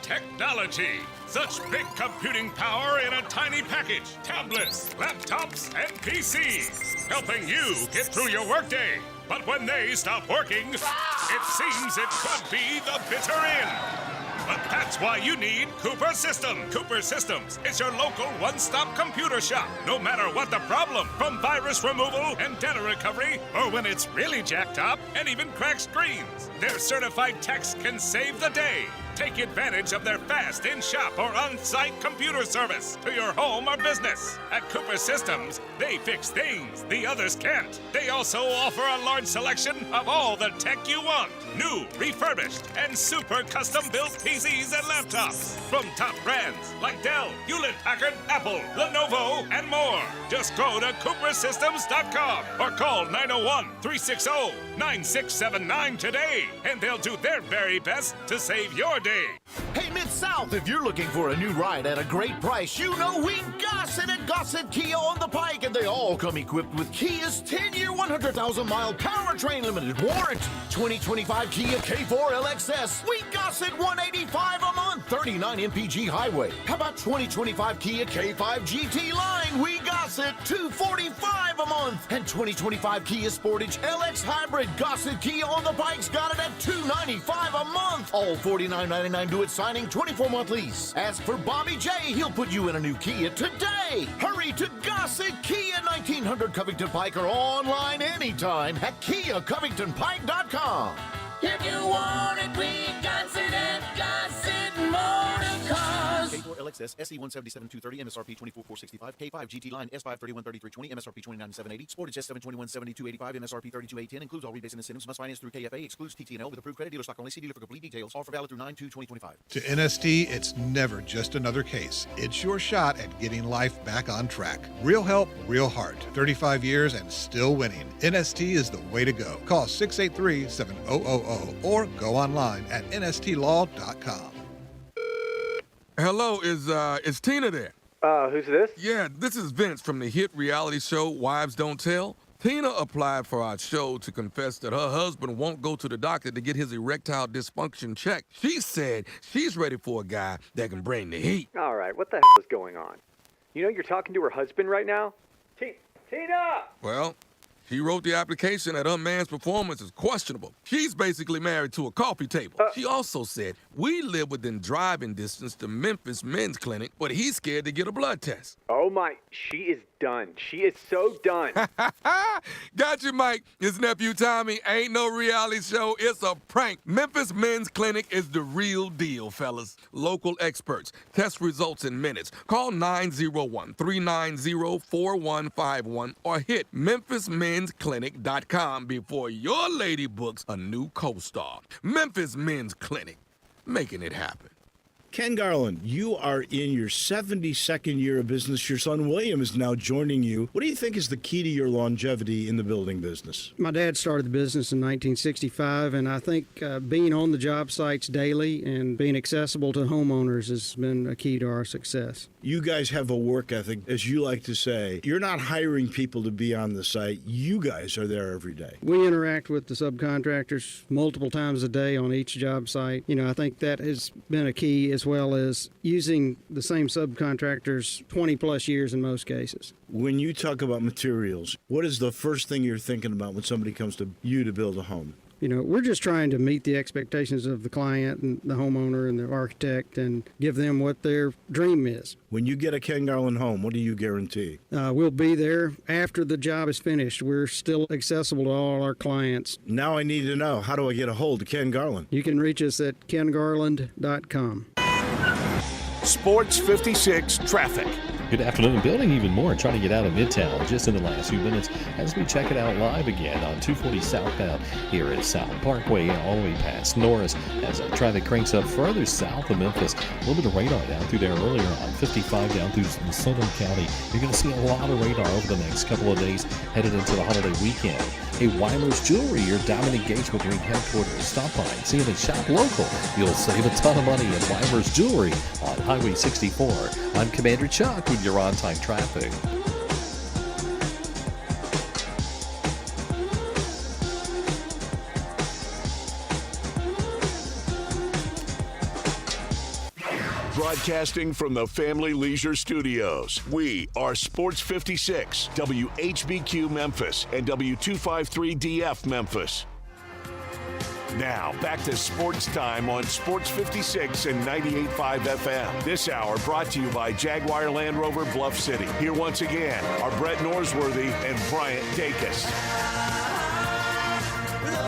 S7: Technology. Such big computing power in a tiny package. Tablets, laptops, and PCs. Helping you get through your workday. But when they stop working, it seems it could be the bitter end. But that's why you need Cooper Systems. Cooper Systems is your local one-stop computer shop. No matter what the problem, from virus removal and data recovery, or when it's really jacked up and even cracked screens, their certified techs can save the day. Take advantage of their fast in-shop or on-site computer service to your home or business. At Cooper Systems, they fix things the others can't. They also offer a large selection of all the tech you want. New, refurbished, and super custom-built PCs and laptops from top brands like Dell, Hewlett-Packard, Apple, Lenovo, and more. Just go to coopersystems.com or call 901-360-9679 today, and they'll do their very best to save your day.
S8: Hey, Mid-South, if you're looking for a new ride at a great price, you know we Gossett at Gossett Kia on the Pike, and they all come equipped with Kia's 10-year, 100,000-mile powertrain limited warranty. 2025 Kia K4 LXS, we Gossett $185 a month, 39 MPG highway. How about 2025 Kia K5 GT line, we Gossett $245 a month, and 2025 Kia Sportage LX Hybrid, Gossett Kia on the Pike's got it at $295 a month. All $49.99 do it signing, 24-month lease. Ask for Bobby J, he'll put you in a new Kia today. Hurry to Gossett Kia, 1900 Covington Pike, or online anytime at KiaCovingtonPike.com.
S15: If you want it, we Gossett at Gossett Motor Cars.
S5: K4 LXS SE 177-230 MSRP 24,465. K5 GT line S5 31,3320 MSRP 29,780. Sportage S7 21,7285 MSRP 32,810. Includes all rebates and incentives. Must finance through KFA. Excludes TTNL with approved credit. Dealer stock only. See dealer for complete details. Offer valid through 9/2/2025.
S17: To NST, it's never just another case. It's your shot at getting life back on track. Real help, real heart. 35 years and still winning. NST is the way to go. Call 683-7000 or go online at nstlaw.com.
S18: Hello, is Tina there?
S19: Who's this?
S18: Yeah, this is Vince from the hit reality show Wives Don't Tell. Tina applied for our show to confess that her husband won't go to the doctor to get his erectile dysfunction checked. She said she's ready for a guy that can bring the heat.
S19: All right, what the hell is going on? You know you're talking to her husband right now? Tina!
S18: Well, she wrote the application that her man's performance is questionable. She's basically married to a coffee table. She also said, we live within driving distance to Memphis Men's Clinic, but he's scared to get a blood test.
S19: Oh my, she is done. She is so done.
S18: Got you, Mike. His nephew Tommy ain't no reality show. It's a prank. Memphis Men's Clinic is the real deal, fellas. Local experts. Test results in minutes. Call 901-390-4151 or hit MemphisMen'sClinic.com before your lady books a new co-star. Memphis Men's Clinic. Making it happen.
S20: Ken Garland, you are in your 72nd year of business. Your son William is now joining you. What do you think is the key to your longevity in the building business?
S21: My dad started the business in 1965, and I think being on the job sites daily and being accessible to homeowners has been a key to our success.
S20: You guys have a work ethic, as you like to say. You're not hiring people to be on the site. You guys are there every day.
S21: We interact with the subcontractors multiple times a day on each job site. You know, I think that has been a key, as well as using the same subcontractors 20 plus years in most cases.
S20: When you talk about materials, what is the first thing you're thinking about when somebody comes to you to build a home?
S21: You know, we're just trying to meet the expectations of the client and the homeowner and the architect and give them what their dream is.
S20: When you get a Ken Garland home, what do you guarantee?
S21: We'll be there after the job is finished. We're still accessible to all our clients.
S20: Now I need to know, how do I get a hold of Ken Garland?
S21: You can reach us at kengarland.com.
S3: Sports 56 traffic.
S9: Good afternoon. Building even more, trying to get out of Midtown just in the last few minutes as we check it out live again on 240 southbound here at South Parkway all the way past Norris as traffic cranks up further south of Memphis. A little bit of radar down through there earlier on 55 down through Southern County. You're going to see a lot of radar over the next couple of days headed into the holiday weekend. Hey, Weimer's Jewelry, your diamond engagement ring headquarters. Stop by and see them and shop local. You'll save a ton of money at Weimer's Jewelry on Highway 64. I'm Commander Chuck with your on-time traffic.
S3: Broadcasting from the Family Leisure Studios, we are Sports 56, WHBQ Memphis, and W253DF Memphis. Now, back to Sports Time on Sports 56 and 98.5 FM. This hour brought to you by Jaguar Land Rover Bluff City. Here once again are Brett Norsworthy and Bryant Dacus.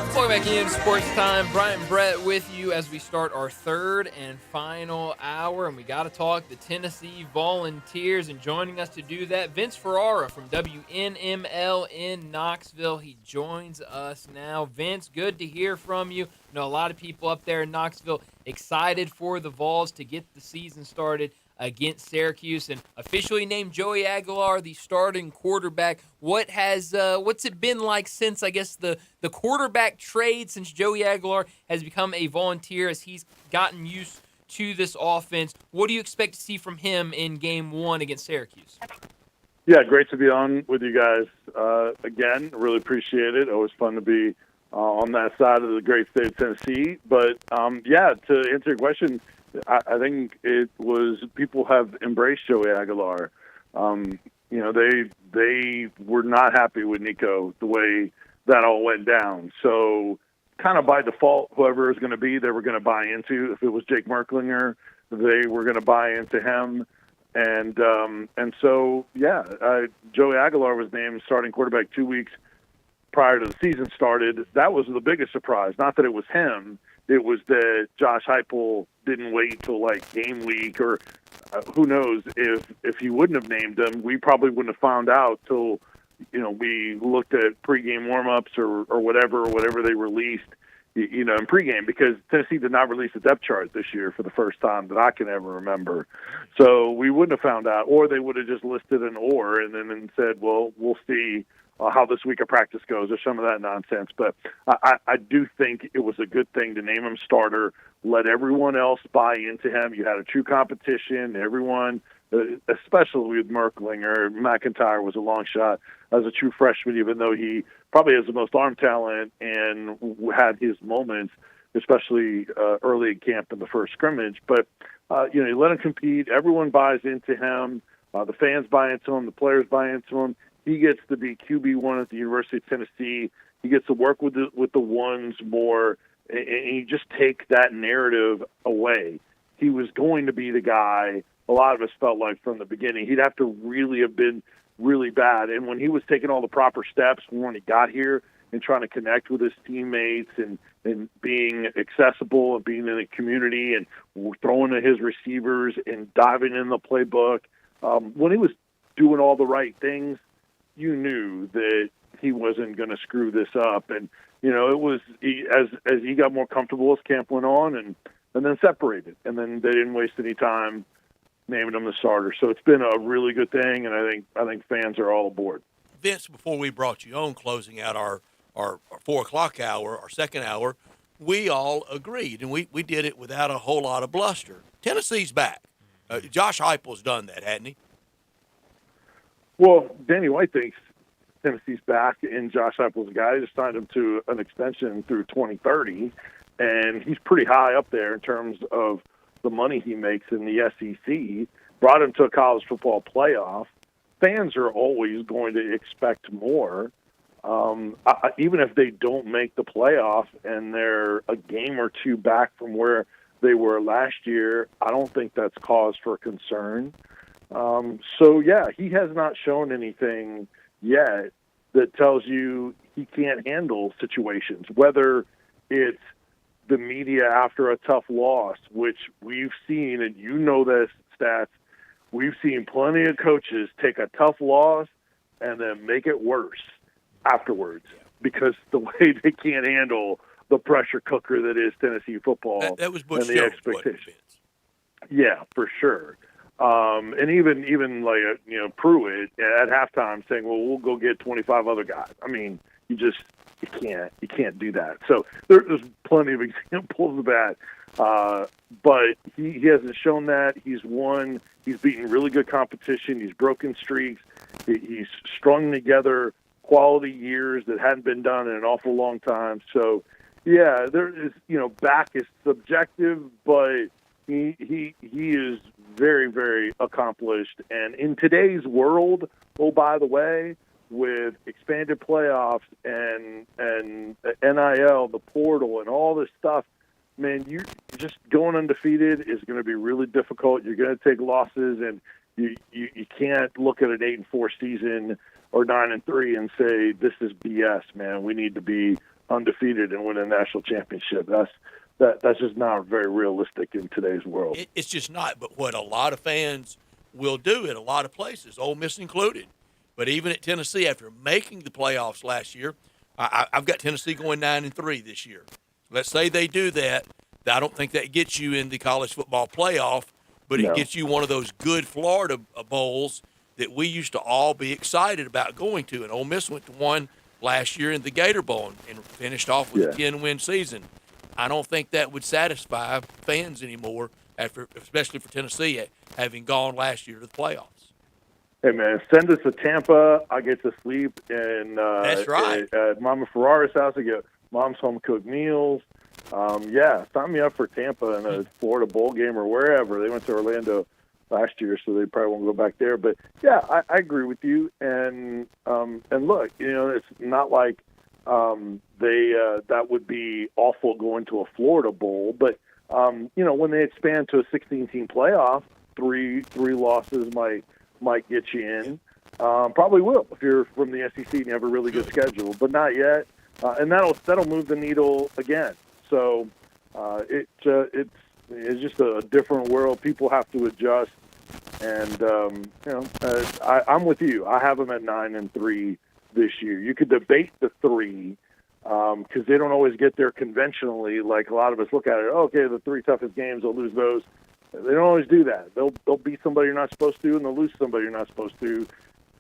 S1: Welcome back in Sports Time. Brian Brett with you as we start our third and final hour, and we got to talk the Tennessee Volunteers. And joining us to do that, Vince Ferrara from WNML in Knoxville. He joins us now. Vince, good to hear from you. I know a lot of people up there in Knoxville excited for the Vols to get the season started against Syracuse, and officially named Joey Aguilar the starting quarterback. What's it been like since, I guess, the quarterback trade, since Joey Aguilar has become a Volunteer, as he's gotten used to this offense? What do you expect to see from him in game one against Syracuse?
S4: Yeah, great to be on with you guys again. Really appreciate it. Always fun to be on that side of the great state of Tennessee. But, yeah, to answer your question, I think it was people have embraced Joey Aguilar. They were not happy with Nico the way that all went down. So kind of by default, whoever is going to be, they were going to buy into. If it was Jake Merklinger, they were going to buy into him. And so, yeah, Joey Aguilar was named starting quarterback 2 weeks prior to the season started. That was the biggest surprise. Not that it was him. It was that Josh Heupel didn't wait till like game week, or who knows, if he wouldn't have named him, we probably wouldn't have found out till, we looked at pregame warmups or whatever they released, in pregame, because Tennessee did not release a depth chart this year for the first time that I can ever remember. So we wouldn't have found out, or they would have just listed an or and then said, well, we'll see how this week of practice goes, or some of that nonsense. But I do think it was a good thing to name him starter, let everyone else buy into him. You had a true competition. Everyone, especially with Merklinger, McIntyre was a long shot as a true freshman, even though he probably has the most arm talent and had his moments, especially early in camp in the first scrimmage. But, you let him compete. Everyone buys into him. The fans buy into him. The players buy into him. He gets to be QB1 at the University of Tennessee. He gets to work with the ones more, and you just take that narrative away. He was going to be the guy, a lot of us felt like from the beginning. He'd have to really have been really bad. And when he was taking all the proper steps when he got here and trying to connect with his teammates and being accessible and being in the community and throwing to his receivers and diving in the playbook, when he was doing all the right things, you knew that he wasn't going to screw this up. And, it was as he got more comfortable as camp went on and then separated. And then they didn't waste any time naming him the starter. So it's been a really good thing, and I think fans are all aboard.
S2: Vince, before we brought you on, closing out our 4 o'clock hour, our second hour, we all agreed, and we did it without a whole lot of bluster. Tennessee's back. Josh Heupel's done that, hasn't he?
S4: Well, Danny White thinks Tennessee's back, and Josh Heupel's a guy. He just signed him to an extension through 2030, and he's pretty high up there in terms of the money he makes in the SEC. Brought him to a college football playoff. Fans are always going to expect more. Even if they don't make the playoff and they're a game or two back from where they were last year, I don't think that's cause for concern. So, yeah, he has not shown anything yet that tells you he can't handle situations, whether it's the media after a tough loss, which we've seen, and this stats, we've seen plenty of coaches take a tough loss and then make it worse afterwards because the way they can't handle the pressure cooker that is Tennessee football.
S2: That was Butch
S4: and the
S2: Jones,
S4: expectations. Yeah, for sure. And even like Pruitt at halftime saying, "Well, we'll go get 25 other guys." I mean, you can't do that. So there's plenty of examples of that. But he hasn't shown that. He's won. He's beaten really good competition. He's broken streaks. He's strung together quality years that hadn't been done in an awful long time. So, yeah, there is, back is subjective, but he is very, very accomplished. And in today's world, oh, by the way, with expanded playoffs and NIL, the portal, and all this stuff, man, you just going undefeated is going to be really difficult. You're going to take losses, and you can't look at an 8-4 season or 9-3 and say this is BS, man. We need to be undefeated and win a national championship. That's just not very realistic in today's world.
S2: It's just not. But what a lot of fans will do at a lot of places, Ole Miss included, but even at Tennessee, after making the playoffs last year, I've got Tennessee going 9-3 this year. Let's say they do that. I don't think that gets you in the college football playoff, but it gets you one of those good Florida bowls that we used to all be excited about going to. And Ole Miss went to one last year in the Gator Bowl and finished off with a 10-win season. I don't think that would satisfy fans anymore, especially for Tennessee, having gone last year to the playoffs.
S4: Hey, man, send us to Tampa. I get to sleep in
S2: That's right.
S4: at Mama Ferrara's house. I get mom's home-cooked meals. Sign me up for Tampa in a Florida bowl game or wherever. They went to Orlando last year, so they probably won't go back there. But, yeah, I agree with you. And look, it's not like that would be awful going to a Florida bowl. But, when they expand to a 16-team playoff, three losses might get you in. Probably will if you're from the SEC and you have a really good schedule, but not yet. And that'll move the needle again. So it's just a different world. People have to adjust, and I'm with you. I have them at 9-3 this year. You could debate the 3 because they don't always get there conventionally. Like a lot of us look at it. Okay, the 3 toughest games, they'll lose those. They don't always do that. They'll beat somebody you're not supposed to, and they'll lose somebody you're not supposed to.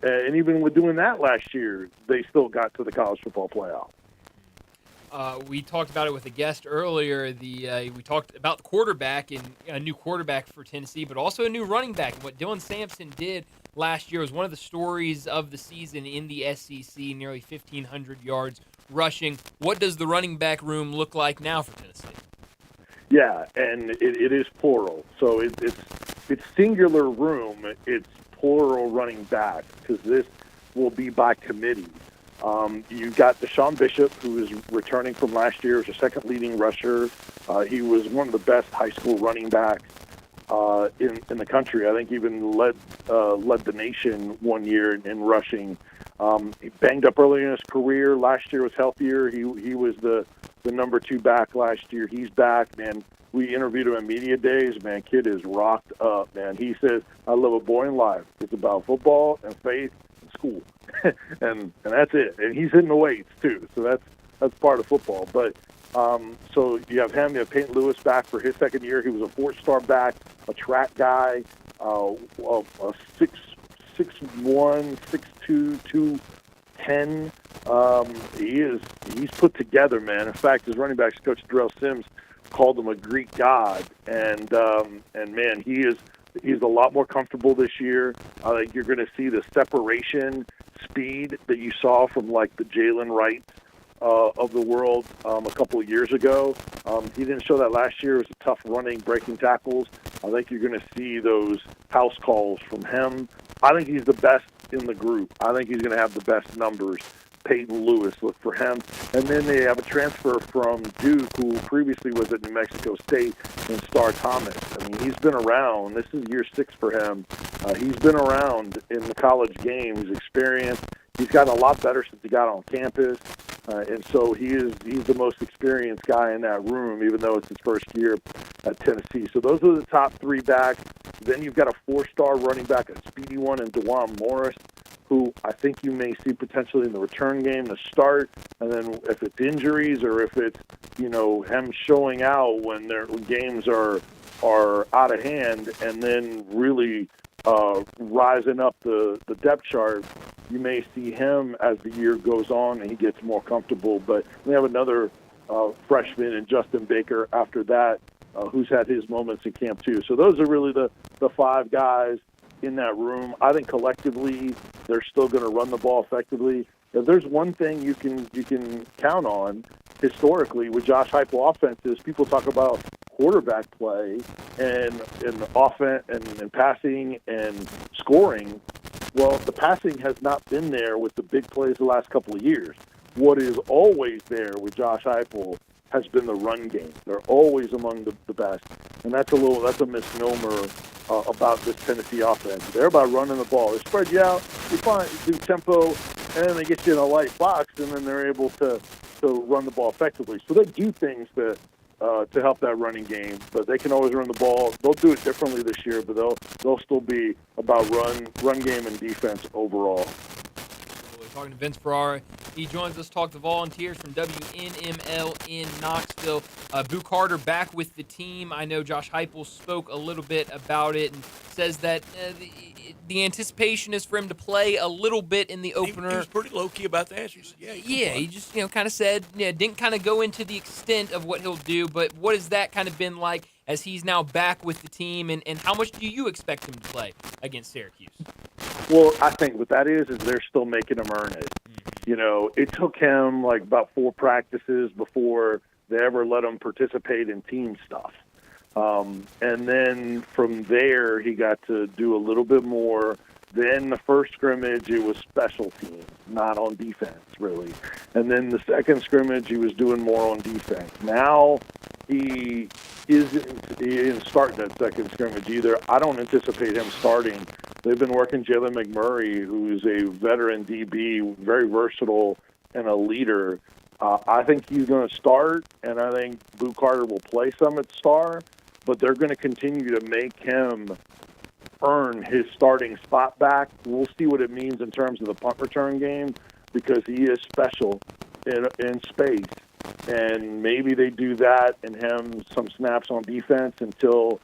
S4: And even with doing that last year, they still got to the college football playoff.
S1: We talked about it with a guest earlier. We talked about the quarterback and a new quarterback for Tennessee, but also a new running back. And what Dylan Sampson did last year was one of the stories of the season in the SEC, nearly 1,500 yards rushing. What does the running back room look like now for Tennessee?
S4: Yeah, and it is plural. So it's singular room. It's plural running back because this will be by committee. You've got Deshaun Bishop, who is returning from last year as a second leading rusher. He was one of the best high school running backs in the country. I think even led the nation one year in rushing. He banged up early in his career. Last year was healthier. He was the number 2 back last year. He's back, man. We interviewed him at media days. Man, kid is rocked up, man. He says, I live a boring life. It's about football and faith and school. and that's it. And he's hitting the weights, too. So that's part of football. But so you have him. You have Peyton Lewis back for his second year. He was a 4-star back, a track guy, a 6'1", 6'2", 210. He's put together, man. In fact, his running backs coach Darrell Sims called him a Greek god, and man, he's a lot more comfortable this year. I think you're going to see the separation speed that you saw from like the Jalen Wright of the world a couple of years ago. He didn't show that last year. It was a tough running, breaking tackles. I think you're going to see those house calls from him. I think he's the best in the group. I think he's going to have the best numbers. Peyton Lewis, look for him. And then they have a transfer from Duke, who previously was at New Mexico State, and Star Thomas. I mean, he's been around. This is year 6 for him. He's been around in the college game. He's experienced. He's gotten a lot better since he got on campus. And so he's the most experienced guy in that room, even though it's his first year at Tennessee. So those are the top 3 backs. Then you've got a 4-star running back, a speedy one, in DeJuan Morris, who I think you may see potentially in the return game to start. And then if it's injuries or if it's, him showing out when games are out of hand and then really rising up the depth chart, you may see him as the year goes on and he gets more comfortable. But we have another freshman in Justin Baker after that, who's had his moments in camp too. So those are really the 5 guys in that room. I think collectively they're still going to run the ball effectively. If there's one thing you can count on historically with Josh Heupel offenses, people talk about quarterback play and offense and passing and scoring. Well, the passing has not been there with the big plays the last couple of years. What is always there with Josh Heupel has been the run game. They're always among the best, and that's a misnomer about this Tennessee offense. They're about running the ball. They spread you out, you do tempo, and then they get you in a light box, and then they're able to run the ball effectively. So they do things to help that running game, but they can always run the ball. They'll do it differently this year, but they'll still be about run game and defense overall.
S1: We're talking to Vince Ferrara. He joins us to talk to volunteers from WNML in Knoxville. Boo Carter back with the team. I know Josh Heupel spoke a little bit about it and says that the anticipation is for him to play a little bit in the opener.
S2: He was pretty low-key about the answers.
S1: He just kind of said, didn't kind of go into the extent of what he'll do, but what has that kind of been like as he's now back with the team, and how much do you expect him to play against Syracuse?
S4: Well, I think what that is they're still making him earn it. You know, it took him like about 4 practices before they ever let him participate in team stuff. And then from there, he got to do a little bit more. Then the first scrimmage, it was special teams, not on defense, really. And then the second scrimmage, he was doing more on defense. Now he didn't start that second scrimmage either. I don't anticipate him starting. They've been working Jalen McMurray, who's a veteran DB, very versatile and a leader. I think he's going to start, and I think Boo Carter will play some at star, but they're going to continue to make him earn his starting spot back. We'll see what it means in terms of the punt return game, because he is special in space. And maybe they do that and him some snaps on defense until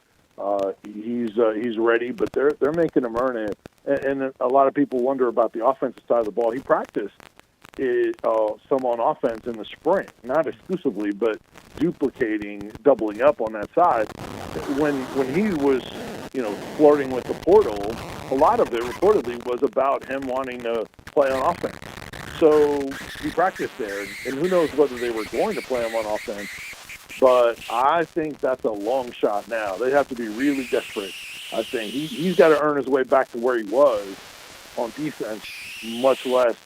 S4: he's ready. But they're making him earn it. And a lot of people wonder about the offensive side of the ball. He practiced some on offense in the spring, not exclusively, but doubling up on that side. When he was flirting with the portal, a lot of it reportedly was about him wanting to play on offense. So he practiced there, and who knows whether they were going to play him on offense. But I think that's a long shot now. They have to be really desperate. I think he's got to earn his way back to where he was on defense, much less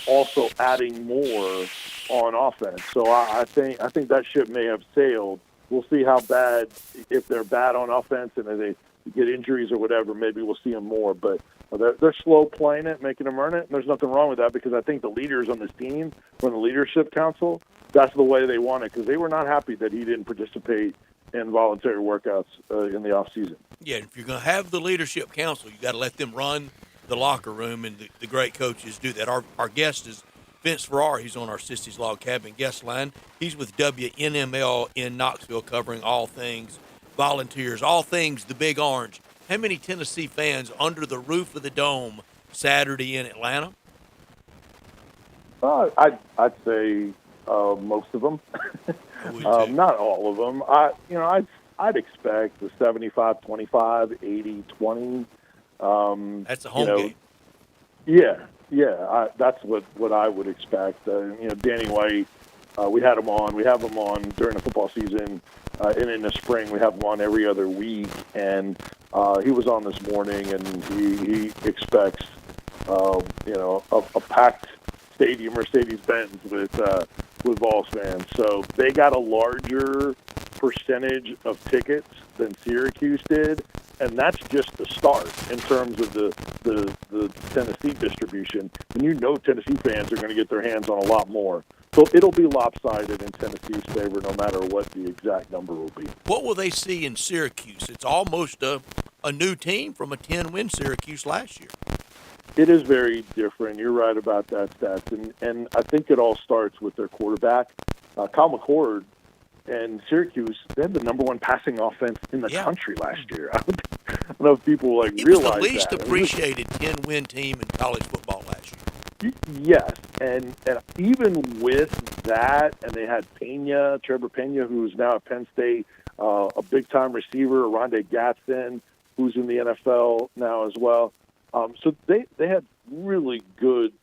S4: also adding more on offense. So I think that ship may have sailed. We'll see how bad, if they're bad on offense and if they get injuries or whatever, maybe we'll see them more. But they're slow playing it, making them earn it, and there's nothing wrong with that, because I think the leaders on this team, from the leadership council, that's the way they want it, because they were not happy that he didn't participate in voluntary workouts in the off season.
S2: Yeah, if you're going to have the leadership council, you got to let them run the locker room, and the great coaches do that. Our guest is Vince Ferrara. He's on our Sissy's Log Cabin guest line. He's with WNML in Knoxville, covering all things volunteers, all things the Big Orange. How many Tennessee fans under the roof of the Dome Saturday in Atlanta?
S4: I'd say most of them. Not all of them. I'd expect the 75-25, 80-20.
S2: That's a home game.
S4: Yeah. That's what I would expect. Danny White, we have him on during the football season, and in the spring we have him on every other week. And he was on this morning, and he expects a packed stadium, Mercedes-Benz with Vols fans. So they got a larger percentage of tickets than Syracuse did, and that's just the start in terms of the Tennessee distribution. And Tennessee fans are going to get their hands on a lot more. So it'll be lopsided in Tennessee's favor no matter what the exact number will be.
S2: What will they see in Syracuse? It's almost a new team from a 10-win Syracuse last year.
S4: It is very different. You're right about that stats. And I think it all starts with their quarterback. Kyle McCord and Syracuse, they had the number 1 passing offense in the country last year. I don't know if people realize that.
S2: It was the least appreciated 10-win team in college football last year.
S4: Yes, and even with that, and they had Trevor Pena, who's now at Penn State, a big-time receiver, Rondé Gatson, who's in the NFL now as well. So they had really good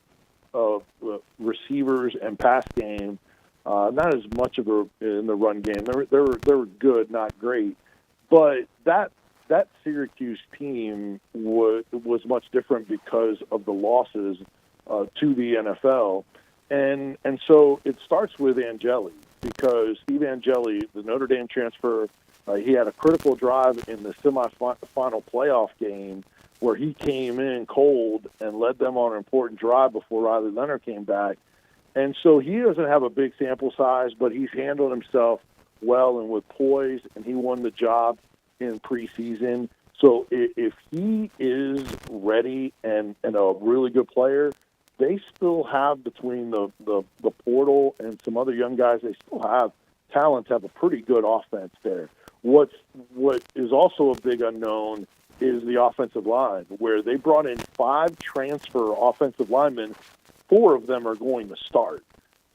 S4: receivers and pass game. Not as much of in the run game. They were good, not great. But that Syracuse team was much different because of the losses to the NFL, and so it starts with Angeli, because Steve Angeli, the Notre Dame transfer, he had a critical drive in the semifinal playoff game where he came in cold and led them on an important drive before Riley Leonard came back. And so he doesn't have a big sample size, but he's handled himself well and with poise, and he won the job in preseason. So if he is ready and a really good player, they still have, between the portal and some other young guys, they still have talent to have a pretty good offense there. What is also a big unknown is the offensive line, where they brought in 5 transfer offensive linemen. 4 of them are going to start.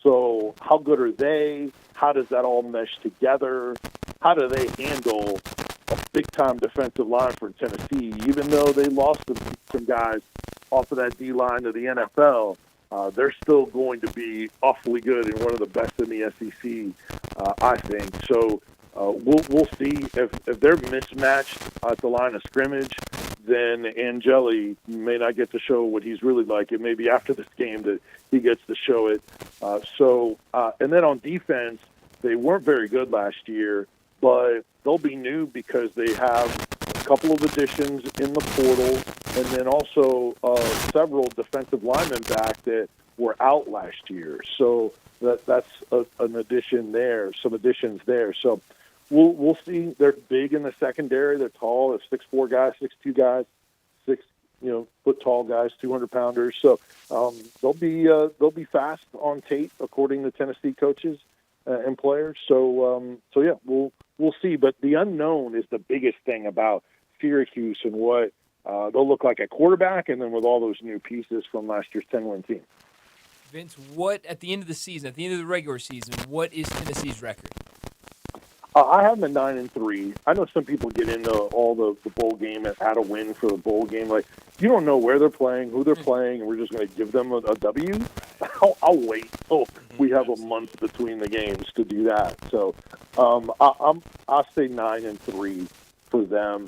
S4: So how good are they? How does that all mesh together? How do they handle a big-time defensive line for Tennessee? Even though they lost some guys off of that D-line to the NFL, they're still going to be awfully good and one of the best in the SEC, I think. So we'll see if they're mismatched at the line of scrimmage. Then Angeli may not get to show what he's really like. It may be after this game that he gets to show it. And then on defense, they weren't very good last year, but they'll be new because they have a couple of additions in the portal, and then also several defensive linemen back that were out last year. So that's an addition there, some additions there. So we'll see. They're big in the secondary. They're tall. They're 6'4" guys, 6'2" guys, 6 foot tall guys, 200-pounders. So they'll be fast on tape, according to Tennessee coaches and players. So yeah, we'll see. But the unknown is the biggest thing about Syracuse and what they'll look like at quarterback, and then with all those new pieces from last year's 10-win team.
S1: Vince, what at the end of the season, at the end of the regular season, what is Tennessee's record?
S4: I have them at 9-3. I know some people get into all the bowl game and add a win for the bowl game. Like, you don't know where they're playing, who they're playing, and we're just going to give them a W. I'll wait till we have a month between the games to do that. So I'll say 9-3 for them.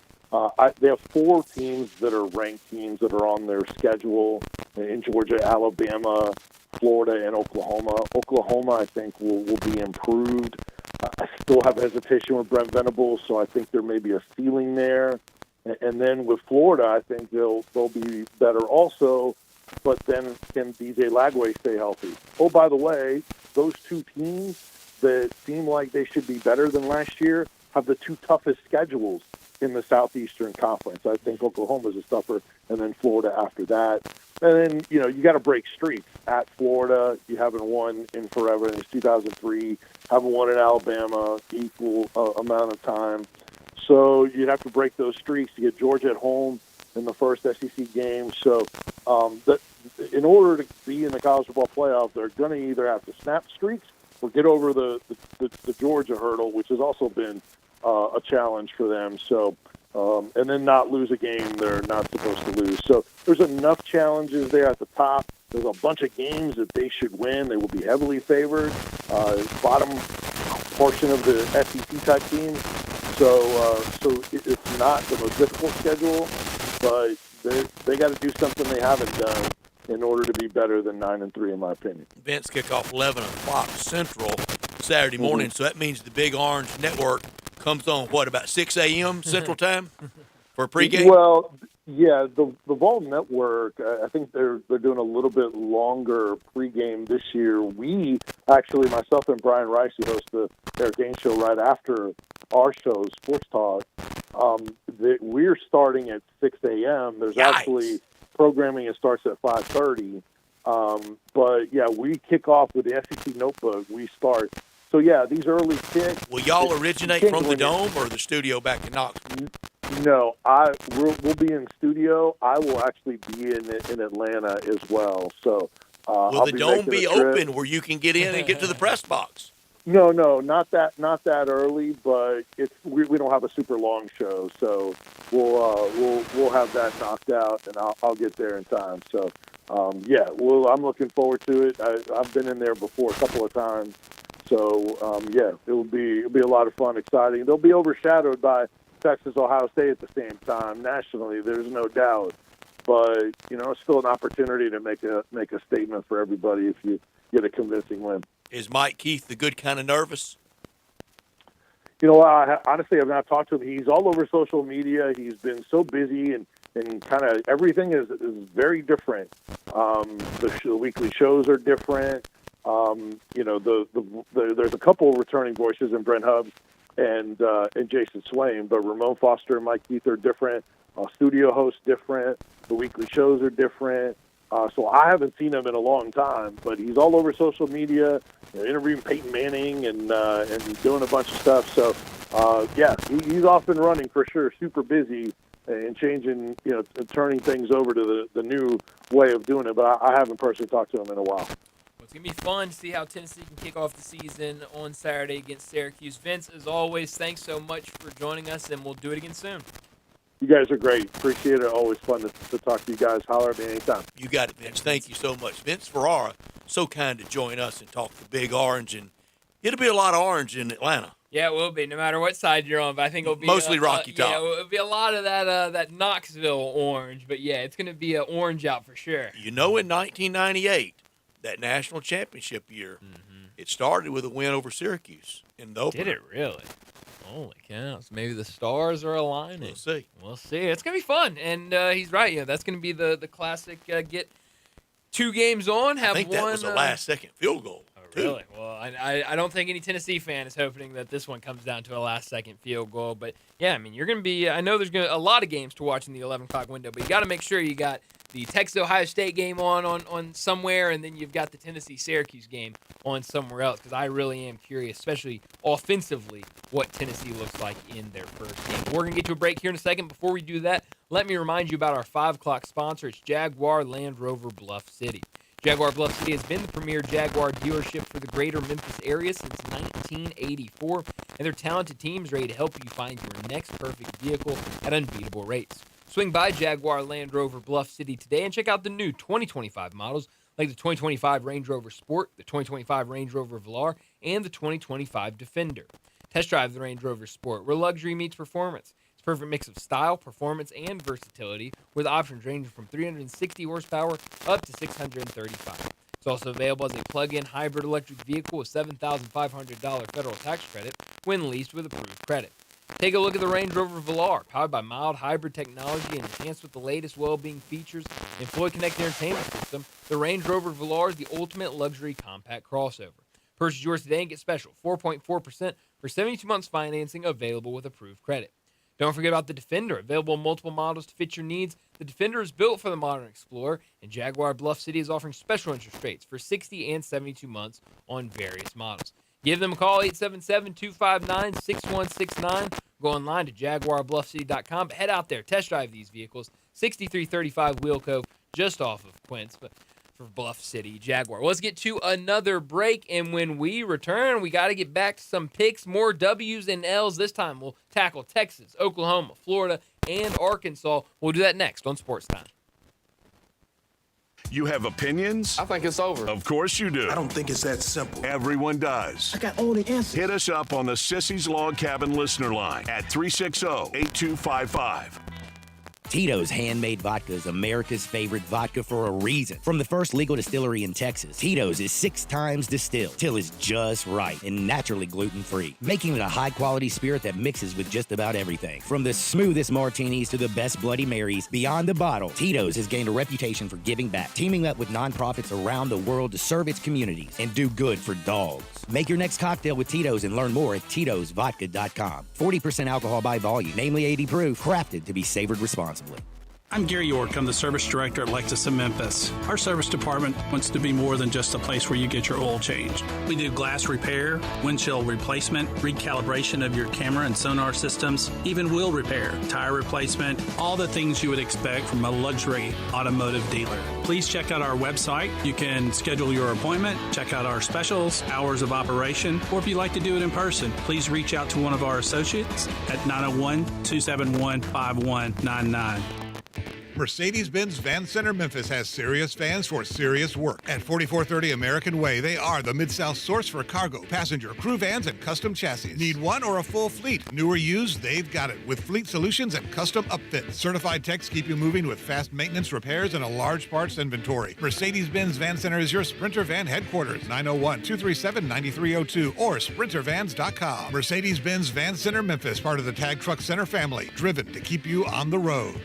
S4: They have 4 teams that are ranked teams that are on their schedule in Georgia, Alabama, Florida, and Oklahoma. Oklahoma, I think, will be improved. I still have hesitation with Brent Venables, so I think there may be a ceiling there. And then with Florida, I think they'll be better also. But then can DJ Lagway stay healthy? Oh, by the way, those 2 teams that seem like they should be better than last year have the 2 toughest schedules in the Southeastern Conference. I think Oklahoma's a tougher, and then Florida after that. And then, you got to break streaks. At Florida, you haven't won in forever. It's 2003. Haven't won in Alabama equal amount of time. So you'd have to break those streaks to get Georgia at home in the first SEC game. So in order to be in the college football playoff, they're going to either have to snap streaks or get over the Georgia hurdle, which has also been a challenge for them. So, and then not lose a game they're not supposed to lose. So there's enough challenges there at the top. There's a bunch of games that they should win. They will be heavily favored. Bottom portion of the SEC type teams. So it's not the most difficult schedule, but they got to do something they haven't done in order to be better than 9-3, in my opinion.
S2: Events kick off 11 o'clock Central Saturday morning, so that means the Big Orange Network comes on, about 6 a.m. Central Time for pregame?
S4: Well, yeah, the Vol Network, I think they're doing a little bit longer pregame this year. We actually, myself and Brian Rice, who host the Eric Gaines show right after our show, Sports Talk, we're starting at 6 a.m. There's actually programming that starts at 5:30. But, yeah, we kick off with the SEC Notebook. We start. So, yeah, these early kicks.
S2: Will y'all originate from the Dome or the studio back in Knoxville?
S4: No, we'll be in studio. I will actually be in Atlanta as well. So
S2: will the Dome be open where you can get in and get to the press box?
S4: No, not that early. But we don't have a super long show, so we'll have that knocked out, and I'll get there in time. So yeah, I'm looking forward to it. I've been in there before a couple of times, so yeah, it'll be a lot of fun, exciting. They'll be overshadowed by Texas, Ohio State at the same time nationally. There's no doubt, but it's still an opportunity to make a statement for everybody if you get a convincing win.
S2: Is Mike Keith the good kind of nervous?
S4: Honestly, I've not talked to him. He's all over social media. He's been so busy, and kind of everything is very different. The weekly shows are different. There's a couple returning voices in Brent Hubbs and Jason Swain, but Ramon Foster and Mike Keith are different. Studio hosts different. The weekly shows are different. So I haven't seen him in a long time, but he's all over social media, interviewing Peyton Manning and doing a bunch of stuff. So he's off and running for sure. Super busy and changing, turning things over to the new way of doing it. But I haven't personally talked to him in a while.
S1: It's going to be fun to see how Tennessee can kick off the season on Saturday against Syracuse. Vince, as always, thanks so much for joining us, and we'll do it again soon.
S4: You guys are great. Appreciate it. Always fun to talk to you guys. Holler at me anytime.
S2: You got it, Vince. Thank you so much. Vince Ferrara, so kind to join us and talk the Big Orange, and it'll be a lot of orange in Atlanta.
S1: Yeah, it will be, no matter what side you're on. But I think it'll be
S2: mostly Rocky Top.
S1: Yeah, it'll be a lot of that Knoxville orange. But yeah, it's going to be an orange out for sure.
S2: In 1998, that national championship year, it started with a win over Syracuse in the opener.
S1: Did it really? Holy cows. Maybe the stars are aligning.
S2: We'll see.
S1: It's going to be fun. And he's right. That's going to be the classic get 2 games on, have
S2: I think
S1: one.
S2: that was a last-second field goal.
S1: Really? Well, I don't think any Tennessee fan is hoping that this one comes down to a last-second field goal. But, yeah, I mean, you're going to be – I know there's going to a lot of games to watch in the 11 o'clock window, but you got to make sure you got the Texas-Ohio State game on somewhere, and then you've got the Tennessee-Syracuse game on somewhere else, because I really am curious, especially offensively, what Tennessee looks like in their first game. But we're going to get to a break here in a second. Before we do that, let me remind you about our 5 o'clock sponsor. It's Jaguar Land Rover Bluff City. Jaguar Bluff City has been the premier Jaguar dealership for the greater Memphis area since 1984, and their talented team is ready to help you find your next perfect vehicle at unbeatable rates. Swing by Jaguar Land Rover Bluff City today and check out the new 2025 models like the 2025 Range Rover Sport, the 2025 Range Rover Velar, and the 2025 Defender. Test drive the Range Rover Sport, where luxury meets performance. It's a perfect mix of style, performance, and versatility, with options ranging from 360 horsepower up to 635. It's also available as a plug-in hybrid electric vehicle with $7,500 federal tax credit when leased with approved credit. Take a look at the Range Rover Velar, powered by mild hybrid technology and enhanced with the latest well-being features and fully connected entertainment system. The Range Rover Velar is the ultimate luxury compact crossover. Purchase yours today and get special 4.4% for 72 months financing available with approved credit. Don't forget about the Defender, available in multiple models to fit your needs. The Defender is built for the modern explorer, and Jaguar Bluff City is offering special interest rates for 60 and 72 months on various models. Give them a call, 877-259-6169. Go online to JaguarBluffCity.com. But head out there, test drive these vehicles. 6335 Wheel Cove, just off of Quince, but for Bluff City Jaguar. Let's get to another break, and when we return, we got to get back to some picks, more W's and L's. This time we'll tackle Texas, Oklahoma, Florida, and Arkansas. We'll do that next on Sportstime.
S3: You have opinions?
S6: I think it's over.
S3: Of course you do.
S6: I don't think it's that simple.
S3: Everyone does.
S6: I got all the answers.
S3: Hit us up on the Sissy's Log Cabin listener line at 360-8255.
S22: Tito's Handmade Vodka is America's favorite vodka for a reason. From the first legal distillery in Texas, Tito's is 6 times distilled till it's just right and naturally gluten-free, making it a high-quality spirit that mixes with just about everything. From the smoothest martinis to the best Bloody Marys, beyond the bottle, Tito's has gained a reputation for giving back, teaming up with nonprofits around the world to serve its communities and do good for dogs. Make your next cocktail with Tito's and learn more at Tito'sVodka.com. 40% alcohol by volume, namely 80 proof, crafted to be savored responsibly.
S23: I'm Gary York. I'm the service director at Lexus of Memphis. Our service department wants to be more than just a place where you get your oil changed. We do glass repair, windshield replacement, recalibration of your camera and sonar systems, even wheel repair, tire replacement, all the things you would expect from a luxury automotive dealer. Please check out our website. You can schedule your appointment, check out our specials, hours of operation, or if you'd like to do it in person, please reach out to one of our associates at 901-271-5199.
S17: Mercedes-Benz Van Center Memphis has serious vans for serious work. At 4430 American Way, they are the Mid-South source for cargo, passenger, crew vans, and custom chassis. Need one or a full fleet? New or used, they've got it with fleet solutions and custom upfits. Certified techs keep you moving with fast maintenance, repairs, and a large parts inventory. Mercedes-Benz Van Center is your Sprinter Van headquarters, 901-237-9302 or sprintervans.com. Mercedes-Benz Van Center Memphis, part of the Tag Truck Center family, driven to keep you on the road.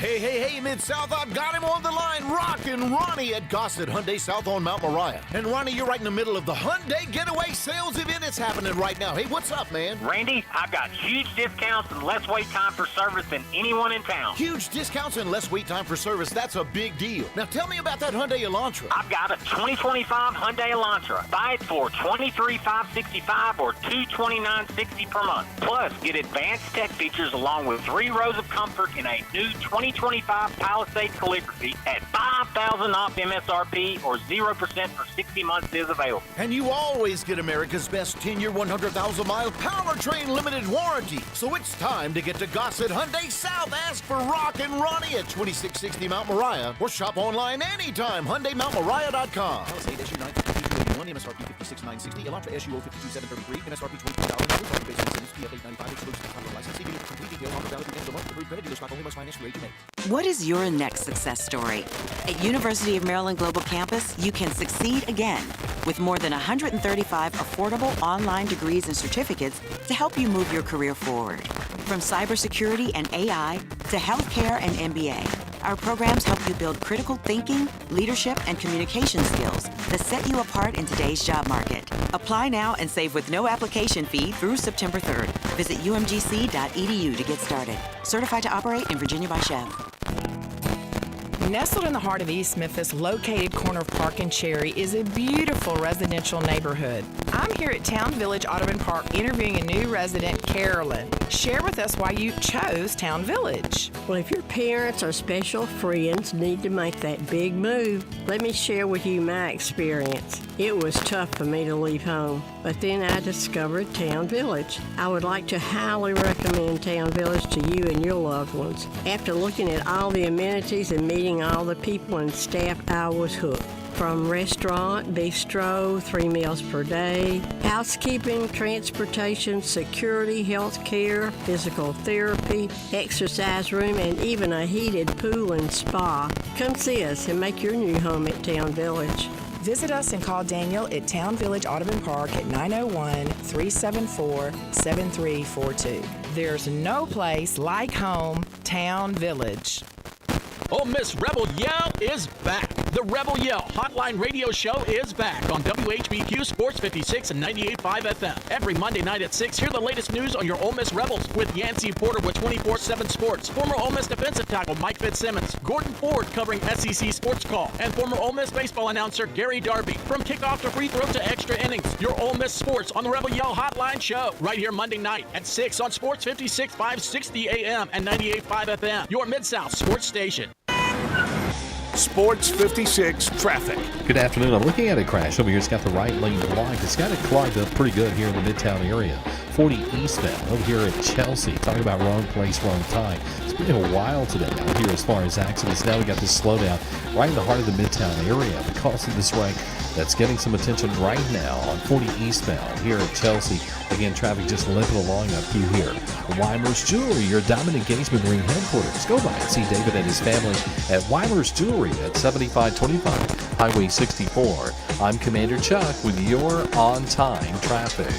S8: Hey, Mid-South, I've got him on the line. Rockin' Ronnie at Gossett Hyundai South on Mount Moriah. And Ronnie, you're right in the middle of the Hyundai Getaway Sales event. It's happening right now. Hey, what's up, man?
S10: Randy, I've got huge discounts and less wait time for service than anyone in town.
S8: Huge discounts and less wait time for service. That's a big deal. Now tell me about that Hyundai Elantra.
S10: I've got a 2025 Hyundai Elantra. Buy it for $23,565 or $229.60 per month. Plus, get advanced tech features along with 3 rows of comfort in a new 2025 Palisade calligraphy at $5,000 off MSRP or 0% for 60 months is available.
S8: And you always get America's best 10-year, 100,000-mile powertrain limited warranty. So it's time to get to Gossett Hyundai South. Ask for Rockin' Ronnie at 2660 Mount Moriah or shop online anytime. HyundaiMountMoriah.com.
S5: Palisade SU 952 MSRP 56,960. Elantra SU 052,733. MSRP 22,000. Based incentives PF 895. Exclusive title license. See for complete details. Offer valid through the end of the month. Approved credit dealer stock only. Must finance through agent May.
S11: What is your next success story? At University of Maryland Global Campus, you can succeed again with more than 135 affordable online degrees and certificates to help you move your career forward. From cybersecurity and AI to healthcare and MBA, our programs help you build critical thinking, leadership, and communication skills that set you apart in today's job market. Apply now and save with no application fee through September 3rd. Visit umgc.edu to get started. Certified to operate in Virginia by Chev.
S12: Nestled in the heart of East Memphis, located corner of Park and Cherry, is a beautiful residential neighborhood. I'm here at Town Village Audubon Park interviewing a new resident, Carolyn. Share with us why you chose Town Village.
S24: Well, if your parents or special friends need to make that big move, let me share with you my experience. It was tough for me to leave home, but then I discovered Town Village. I would like to highly recommend Town Village to you and your loved ones. After looking at all the amenities and meeting all the people and staff, I was hooked. From restaurant, bistro, 3 meals per day, housekeeping, transportation, security, health care, physical therapy, exercise room, and even a heated pool and spa. Come see us and make your new home at Town Village.
S12: Visit us and call Daniel at Town Village Audubon Park at 901-374-7342. There's no place like home, Town Village.
S25: Ole Miss Rebel Yell is back. The Rebel Yell Hotline Radio Show is back on WHBQ Sports 56 and 98.5 FM. Every Monday night at 6, hear the latest news on your Ole Miss Rebels with Yancey Porter with 24/7 Sports, former Ole Miss defensive tackle Mike Fitzsimmons, Gordon Ford covering SEC Sports Call, and former Ole Miss baseball announcer Gary Darby. From kickoff to free throw to extra innings, your Ole Miss Sports on the Rebel Yell Hotline Show right here Monday night at 6 on Sports 56, 560 AM and 98.5 FM, your Mid-South Sports Station.
S3: Sports 56 traffic.
S9: Good afternoon. I'm looking at a crash over here. It's got the right lane blocked. It's got it clogged up pretty good here in the Midtown area. 40 eastbound over here at Chelsea. Talking about wrong place, wrong time. It's been a while today out here as far as accidents. Now we got this slowdown right in the heart of the Midtown area because of this wreck that's getting some attention right now on 40 eastbound here at Chelsea. Again, traffic just limping along up through here. Weimer's Jewelry, your diamond engagement ring headquarters. Go by and see David and his family at Weimer's Jewelry at 7525 Highway 64. I'm Commander Chuck with your on-time traffic.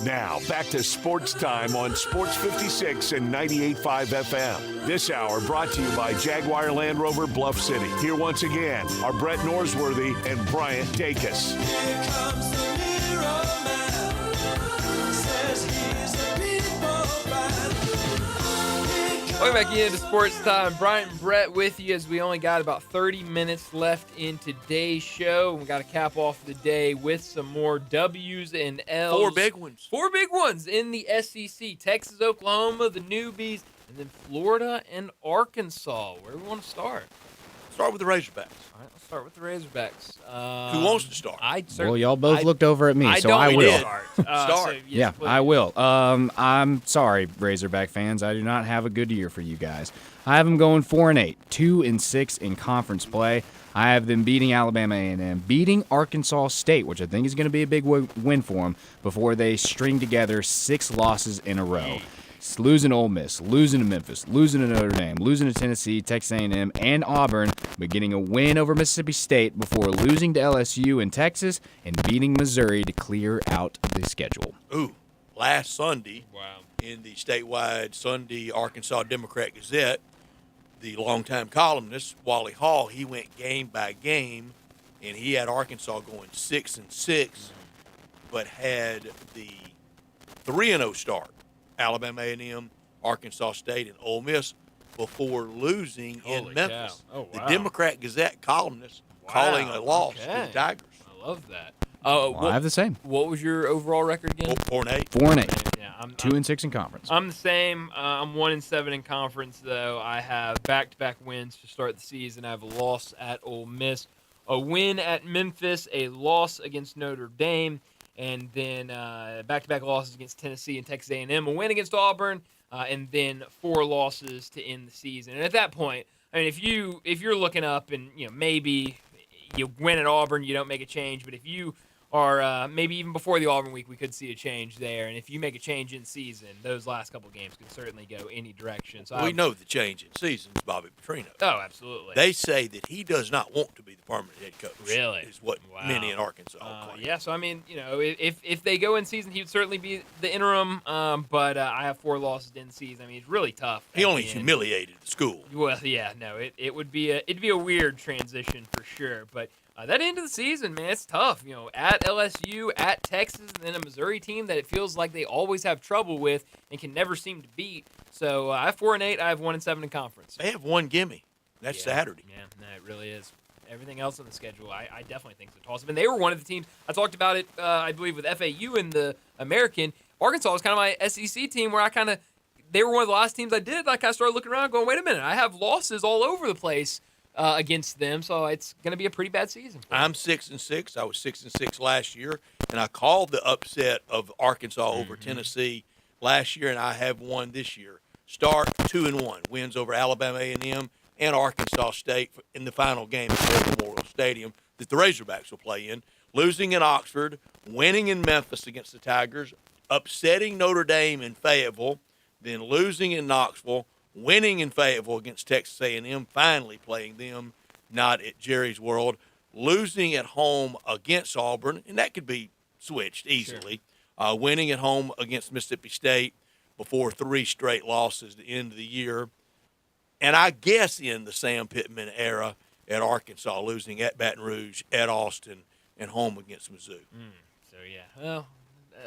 S3: Now, back to Sports Time on Sports 56 and 98.5 FM. This hour brought to you by Jaguar Land Rover Bluff City. Here once again are Brett Norsworthy and Bryant Dacus.
S15: Here comes the hero man, says he's the people's man.
S1: Welcome back into Sports Time. Bryant and Brett with you as we only got about 30 minutes left in today's show. We got to cap off the day with some more W's and L's.
S2: 4 big ones.
S1: 4 big ones in the SEC. Texas, Oklahoma, the newbies, and then Florida and Arkansas. Where do we want to start?
S2: Start with the Razorbacks.
S1: All right, let's start with the Razorbacks.
S2: Who wants to start?
S16: Well, y'all both looked over at me, so I will.
S1: Start.
S2: Start.
S1: So,
S16: Yeah, I will. I'm sorry, Razorback fans. I do not have a good year for you guys. I have them going 4-8, 2-6 in conference play. I have them beating Alabama A&M, beating Arkansas State, which I think is going to be a big win for them before they string together 6 losses in a row. losing to Ole Miss, losing to Memphis, losing to Notre Dame, losing to Tennessee, Texas A&M, and Auburn, but getting a win over Mississippi State before losing to LSU in Texas and beating Missouri to clear out the schedule.
S2: Ooh, last Sunday, in the statewide Sunday Arkansas Democrat Gazette, the longtime columnist Wally Hall, he went game by game, and he had Arkansas going 6-6, but had the 3-0 start: Alabama A&M, Arkansas State, and Ole Miss before losing in Memphis.
S1: Cow. Oh, wow.
S2: The Democrat Gazette columnist calling a loss to the Tigers.
S1: I love that.
S16: I have the same.
S1: What was your overall record again?
S2: 4-8.
S16: 4-8.
S1: Yeah, I'm
S16: 2-6 in conference.
S1: I'm the same. I'm 1-7 in conference, though. I have back-to-back wins to start the season. I have a loss at Ole Miss, a win at Memphis, a loss against Notre Dame, and then back-to-back losses against Tennessee and Texas A&M, a win against Auburn, and then 4 losses to end the season. And at that point, I mean, if you're looking up and maybe you win at Auburn, you don't make a change, but if you are maybe even before the Auburn week, we could see a change there. And if you make a change in season, those last couple games could certainly go any direction. So
S2: We know the change in season is Bobby Petrino.
S1: Oh, absolutely.
S2: They say that he does not want to be the permanent head coach.
S1: Really?
S2: Is what many in Arkansas claim.
S1: Yeah, so I mean, if they go in season, he would certainly be the interim. But I have 4 losses in season. I mean, it's really tough.
S2: He only humiliated the school.
S1: Well, yeah, no, it'd be a weird transition for sure. But that end of the season, man, it's tough. At LSU, at Texas, and then a Missouri team that it feels like they always have trouble with and can never seem to beat. So I have 4-8. I have 1-7 in conference.
S2: They have one gimme. That's Saturday.
S1: Yeah, no, it really is. Everything else on the schedule, I definitely think it's a toss-up. And they were one of the teams, I talked about it, I believe, with FAU in the American. Arkansas was kind of my SEC team where they were one of the last teams I did. I kind of started looking around going, wait a minute, I have losses all over the place against them, so it's going to be a pretty bad season.
S2: I'm 6-6. I was 6-6 last year, and I called the upset of Arkansas over Tennessee last year, and I have won this year. Start 2-1, wins over Alabama A&M and Arkansas State in the final game at War Memorial Stadium that the Razorbacks will play in. Losing in Oxford, winning in Memphis against the Tigers, upsetting Notre Dame in Fayetteville, then losing in Knoxville, winning in Fayetteville against Texas A&M, finally playing them, not at Jerry's World, losing at home against Auburn, and that could be switched easily, winning at home against Mississippi State before 3 straight losses at the end of the year, and I guess in the Sam Pittman era at Arkansas, losing at Baton Rouge, at Austin, and home against Mizzou.
S1: So, yeah. Well,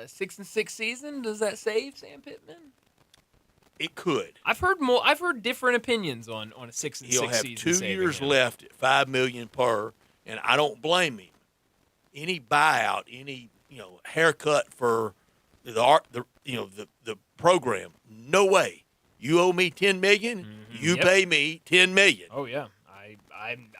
S1: 6-6 season, does that save Sam Pittman?
S2: It could.
S1: I've heard different opinions on a 6-6 season.
S2: He'll have 2 years
S1: him.
S2: left at $5 million per, and I don't blame him. Any buyout, any haircut for the program, no way. You owe me $10 million. You pay me $10 million.
S1: Oh yeah,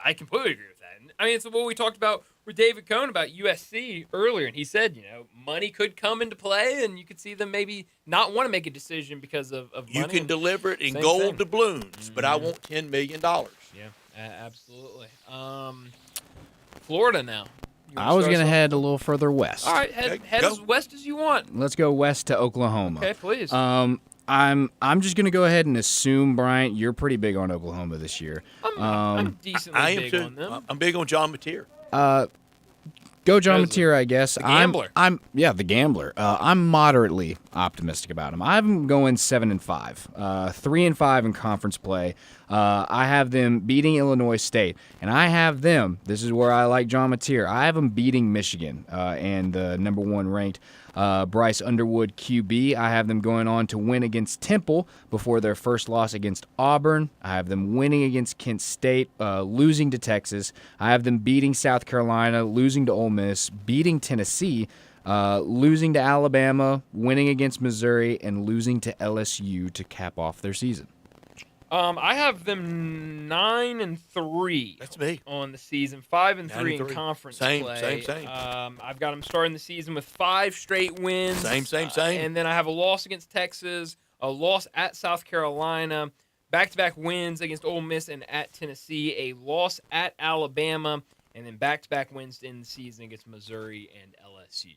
S1: I completely agree with that. And, I mean, it's what we talked about with David Cohn about USC earlier, and he said, money could come into play, and you could see them maybe not want to make a decision because of money.
S2: You can deliver it in
S1: Same
S2: gold
S1: thing.
S2: doubloons, but I want $10 million.
S1: Yeah, absolutely. Florida now.
S16: I was going to head a little further west.
S1: All right, head as west as you want.
S16: Let's go west to Oklahoma.
S1: Okay, please.
S16: I'm just going to go ahead and assume, Bryant, you're pretty big on Oklahoma this year.
S1: I'm decently
S2: I am
S1: big
S2: too.
S1: on them.
S2: I'm big on John Mateer.
S16: Go John Mateer, I guess.
S1: The gambler.
S16: The gambler. I'm moderately optimistic about him. I'm going 7-5, 3-5 in conference play. I have them beating Illinois State, and I have them. This is where I like John Mateer. I have them beating Michigan and the number 1 ranked Bryce Underwood QB. I have them going on to win against Temple before their first loss against Auburn. I have them winning against Kent State, losing to Texas. I have them beating South Carolina, losing to Ole Miss, beating Tennessee, losing to Alabama, winning against Missouri, and losing to LSU to cap off their season.
S1: I have them 9-3.
S2: That's me
S1: on the season. 5-3 in
S2: 9-3.
S1: conference
S2: Same.
S1: play. I've got them starting the season with 5 straight wins.
S2: Same.
S1: And then I have a loss against Texas, a loss at South Carolina, back-to-back wins against Ole Miss and at Tennessee, a loss at Alabama, and then back-to-back wins to end the season against Missouri and LSU.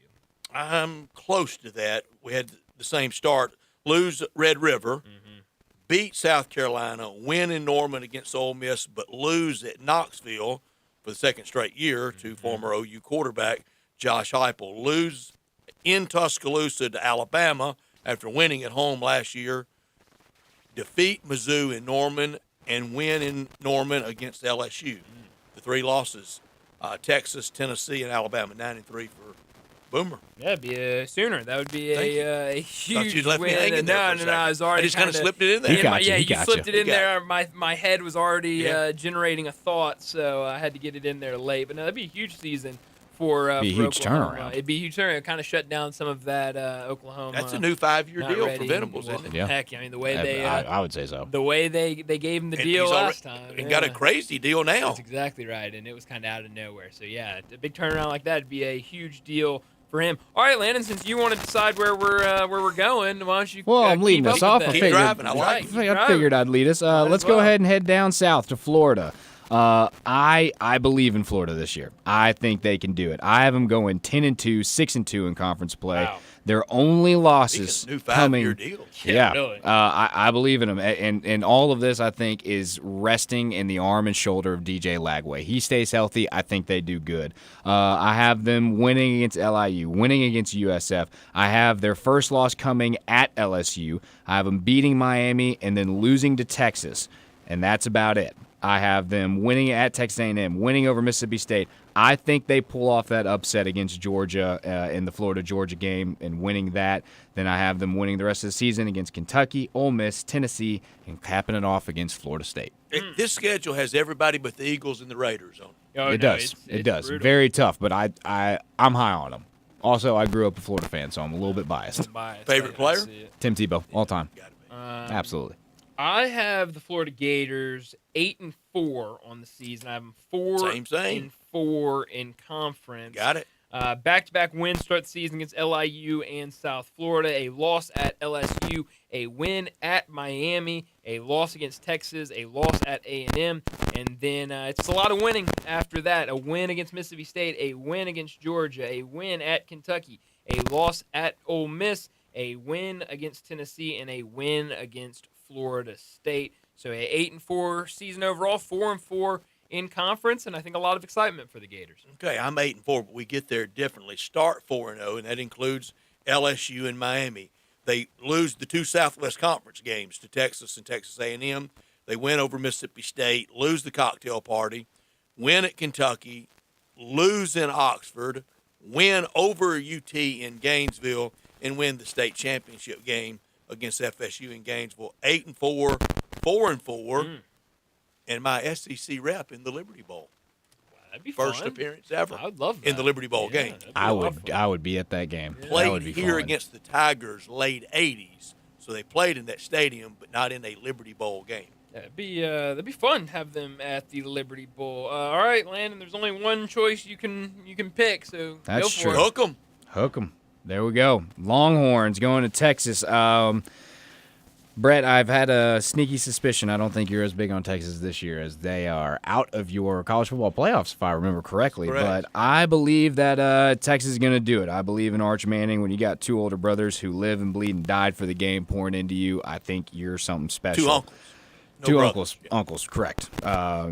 S2: I'm close to that. We had the same start lose at Red River, beat South Carolina, win in Norman against Ole Miss, but lose at Knoxville for the second straight year to former OU quarterback Josh Heupel, lose in Tuscaloosa to Alabama after winning at home last year, defeat Mizzou in Norman, and win in Norman against LSU. The three losses, Texas, Tennessee, and Alabama, 9-3 for Boomer.
S1: Yeah, it'd be a Sooner. That would be a huge
S2: Thought you'd left me
S1: win.
S2: hanging there for a
S1: No,
S2: second.
S1: I was already
S2: I just kinda slipped it in there.
S1: Yeah,
S2: He got you, he
S1: you
S2: got
S1: slipped
S2: you.
S1: it in
S2: He got
S1: there. My head was already generating a thought, so I had to get it in there late. But no, that'd be a huge season for
S16: Be a
S1: for
S16: huge
S1: Oklahoma.
S16: turnaround.
S1: It'd be a huge turnaround. It kind of shut down some of that Oklahoma.
S2: That's a new 5-year
S1: not
S2: deal for
S1: ready.
S2: Venables,
S1: Well,
S2: isn't it?
S16: Yeah.
S1: Heck, I mean the way
S16: I would say so.
S1: The way they gave him the
S2: And
S1: deal
S2: he's already-
S1: last time.
S2: and got a crazy deal now.
S1: That's exactly right, and it was kind of out of nowhere. So yeah, a big turnaround like that would be a huge deal for him. All right, Landon, since you want to decide where we're going, why don't you?
S16: Well, I'm leading
S1: keep
S16: us
S1: up
S16: off.
S1: with
S16: I
S1: that?
S16: figured, I figured I'd lead us. Let's go ahead and head down south to Florida. I believe in Florida this year. I think they can do it. I have them going 10-2, 6-2 in conference play.
S1: Wow.
S16: Their only losses
S2: New
S16: coming.
S2: 5-year deal.
S16: Yeah,
S1: really.
S16: I believe in him, and all of this I think is resting in the arm and shoulder of DJ Lagway. He stays healthy, I think they do good. I have them winning against LIU, winning against USF. I have their first loss coming at LSU. I have them beating Miami and then losing to Texas, and that's about it. I have them winning at Texas A&M, winning over Mississippi State. I think they pull off that upset against Georgia in the Florida-Georgia game and winning that. Then I have them winning the rest of the season against Kentucky, Ole Miss, Tennessee, and capping it off against Florida State.
S2: This schedule has everybody but the Eagles and the Raiders on it.
S1: Oh,
S16: It
S1: no,
S16: does.
S1: it's
S16: It does.
S1: brutal.
S16: Very tough, but I'm high on them. Also, I grew up a Florida fan, so I'm a little bit biased.
S2: Favorite player?
S16: Tim Tebow, all time. Absolutely.
S1: I have the Florida Gators 8-4 on the season. I have them 4-4 in conference.
S2: Got it.
S1: Back-to-back wins start the season against LIU and South Florida. A loss at LSU, a win at Miami, a loss against Texas, a loss at A&M, and then it's a lot of winning after that. A win against Mississippi State, a win against Georgia, a win at Kentucky, a loss at Ole Miss, a win against Tennessee, and a win against Florida State. So a 8-4 season overall, 4-4 in conference, and I think a lot of excitement for the Gators.
S2: Okay, I'm 8-4, but we get there differently. Start 4-0, and that includes LSU and Miami. They lose the two Southwest Conference games to Texas and Texas A&M. They win over Mississippi State, lose the cocktail party, win at Kentucky, lose in Oxford, win over UT in Gainesville, and win the state championship game against FSU in Gainesville. 8-4, 4-4, and my SEC rep in the Liberty Bowl.
S1: That'd be
S2: First
S1: fun.
S2: appearance ever.
S1: I would love that.
S2: In the Liberty Bowl game.
S16: I would be at that game. That
S2: Played
S16: would be
S2: here
S16: fun.
S2: against the Tigers late 80s, so they played in that stadium, but not in a Liberty Bowl game.
S1: That'd be fun to have them at the Liberty Bowl. All right, Landon. There's only one choice you can pick, so
S16: That's
S1: go for
S16: true.
S1: it.
S2: Hook 'em.
S16: Hook 'em. There we go. Longhorns going to Texas. Brett, I've had a sneaky suspicion. I don't think you're as big on Texas this year as they are out of your college football playoffs, if I remember correctly.
S2: Correct.
S16: But I believe that Texas is going to do it. I believe in Arch Manning. When you got two older brothers who live and bleed and died for the game pouring into you, I think you're something special.
S2: Two uncles. No
S16: Two
S2: brothers.
S16: uncles, correct.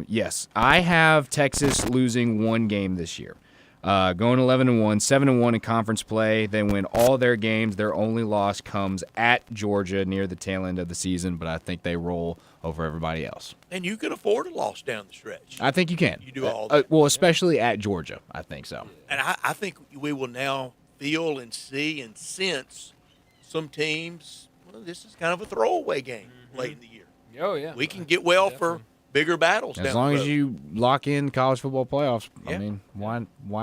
S16: Yes. I have Texas losing one game this year. Going 11-1, 7-1 in conference play. They win all their games. Their only loss comes at Georgia near the tail end of the season, but I think they roll over everybody else.
S2: And you can afford a loss down the stretch.
S16: I think you can.
S2: You do all that.
S16: Well, especially at Georgia, I think so.
S2: And I think we will now feel and see and sense some teams, well, this is kind of a throwaway game late in the year.
S1: Oh, yeah.
S2: We can get well for bigger battles down
S16: As
S2: the
S16: long
S2: road.
S16: as you lock in college football playoffs, I
S2: Yeah.
S16: mean, why